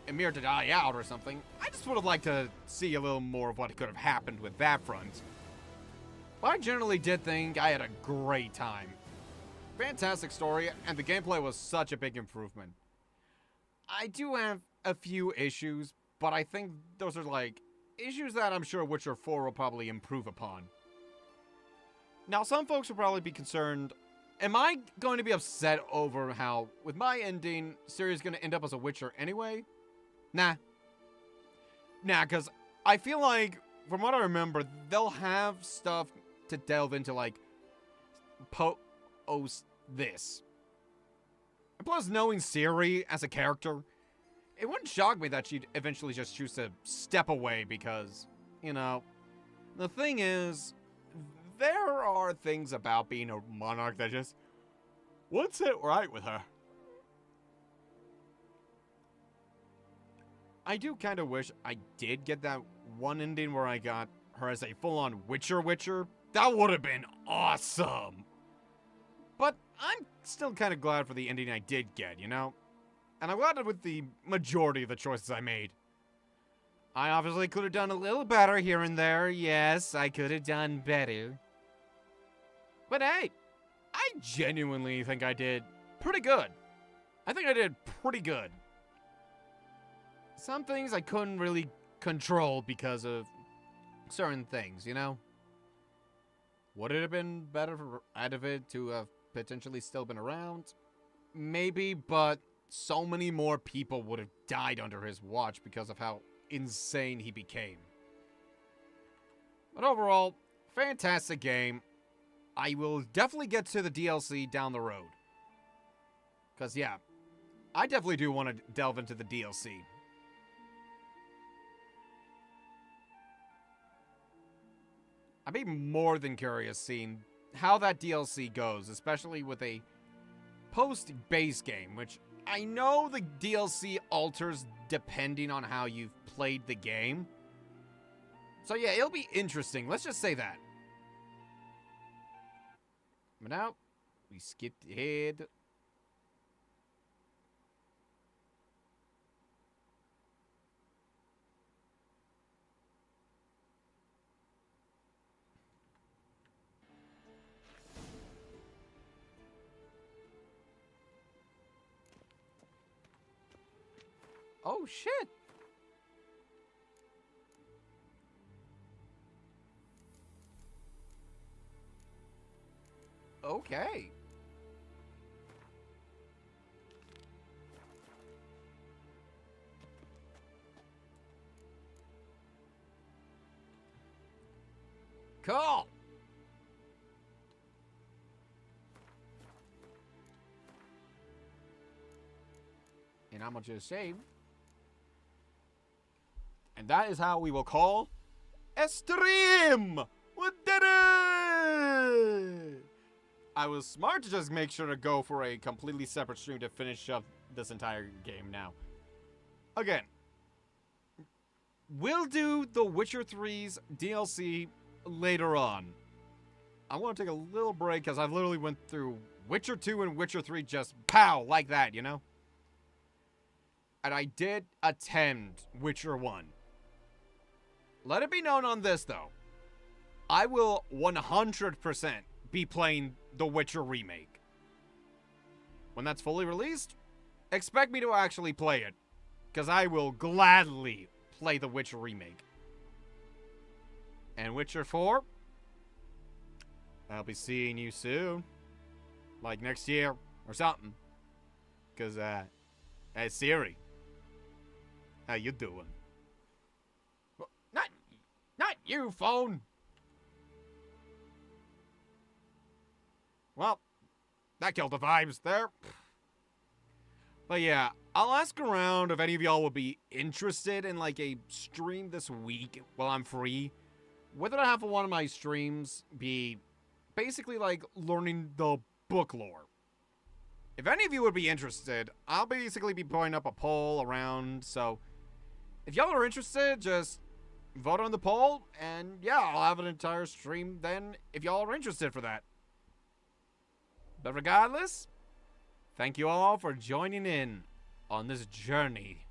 Emir to die out or something. I just would have liked to see a little more of what could have happened with that front. But I generally did think I had a great time. Fantastic story, and the gameplay was such a big improvement. I do have a few issues, but I think those are like issues that I'm sure Witcher 4 will probably improve upon. Now, some folks will probably be concerned, am I going to be upset over how, with my ending, Ciri's going to end up as a Witcher anyway? Nah. Nah, because I feel like, from what I remember, they'll have stuff to delve into, like, post this. And plus, knowing Ciri as a character, it wouldn't shock me that she'd eventually just choose to step away because, you know, the thing is, there are things about being a monarch that just wouldn't sit right with her. I do kind of wish I did get that one ending where I got her as a full-on Witcher. That would have been awesome. But I'm still kind of glad for the ending I did get, you know? And I'm glad with the majority of the choices I made. I obviously could have done a little better here and there. Yes, I could have done better. But hey, I genuinely think I did pretty good. I think I did pretty good. Some things I couldn't really control because of certain things, you know? Would it have been better for Radovid to have potentially still been around? Maybe, but so many more people would have died under his watch because of how insane he became. But overall, fantastic game. I will definitely get to the DLC down the road. Because, yeah, I definitely do want to delve into the DLC. I'd be more than curious seeing how that DLC goes, especially with a post-base game, which I know the DLC alters depending on how you've played the game. So yeah, it'll be interesting. Let's just say that. But now, we skipped ahead. Oh, shit. Okay. Cool. And I'm gonna just save. And that is how we will call a stream. We did it! I was smart to just make sure to go for a completely separate stream to finish up this entire game now. Again, we'll do The Witcher 3's DLC later on. I want to take a little break because I've literally went through Witcher 2 and Witcher 3 just pow, like that, you know? And I did attend Witcher 1. Let it be known on this, though. I will 100% be playing the Witcher remake. When that's fully released, expect me to actually play it. Because I will gladly play the Witcher remake. And Witcher 4? I'll be seeing you soon. Like next year or something. Because, hey Siri. How you doing? Well, not you, phone. Well, that killed the vibes there. But yeah, I'll ask around if any of y'all would be interested in like a stream this week while I'm free. Whether half of one of my streams be basically like learning the book lore. If any of you would be interested, I'll basically be putting up a poll around, so if y'all are interested, just vote on the poll, and yeah, I'll have an entire stream then if y'all are interested for that. But regardless, thank you all for joining in on this journey.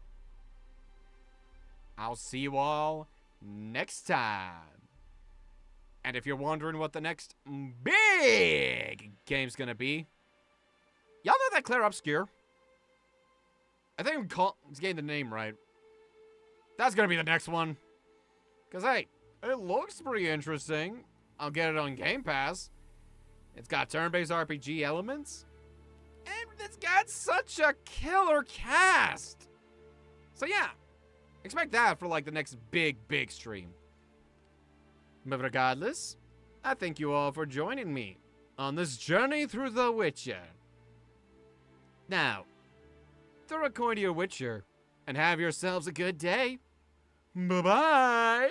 I'll see you all next time. And if you're wondering what the next big game's gonna be, y'all know that Claire Obscure? I think I'm getting the name right. That's gonna be the next one. Because, hey, it looks pretty interesting. I'll get it on Game Pass. It's got turn-based RPG elements. And it's got such a killer cast. So, yeah. Expect that for, like, the next big stream. But regardless, I thank you all for joining me on this journey through The Witcher. Now, throw a coin to your Witcher and have yourselves a good day. Bye-bye!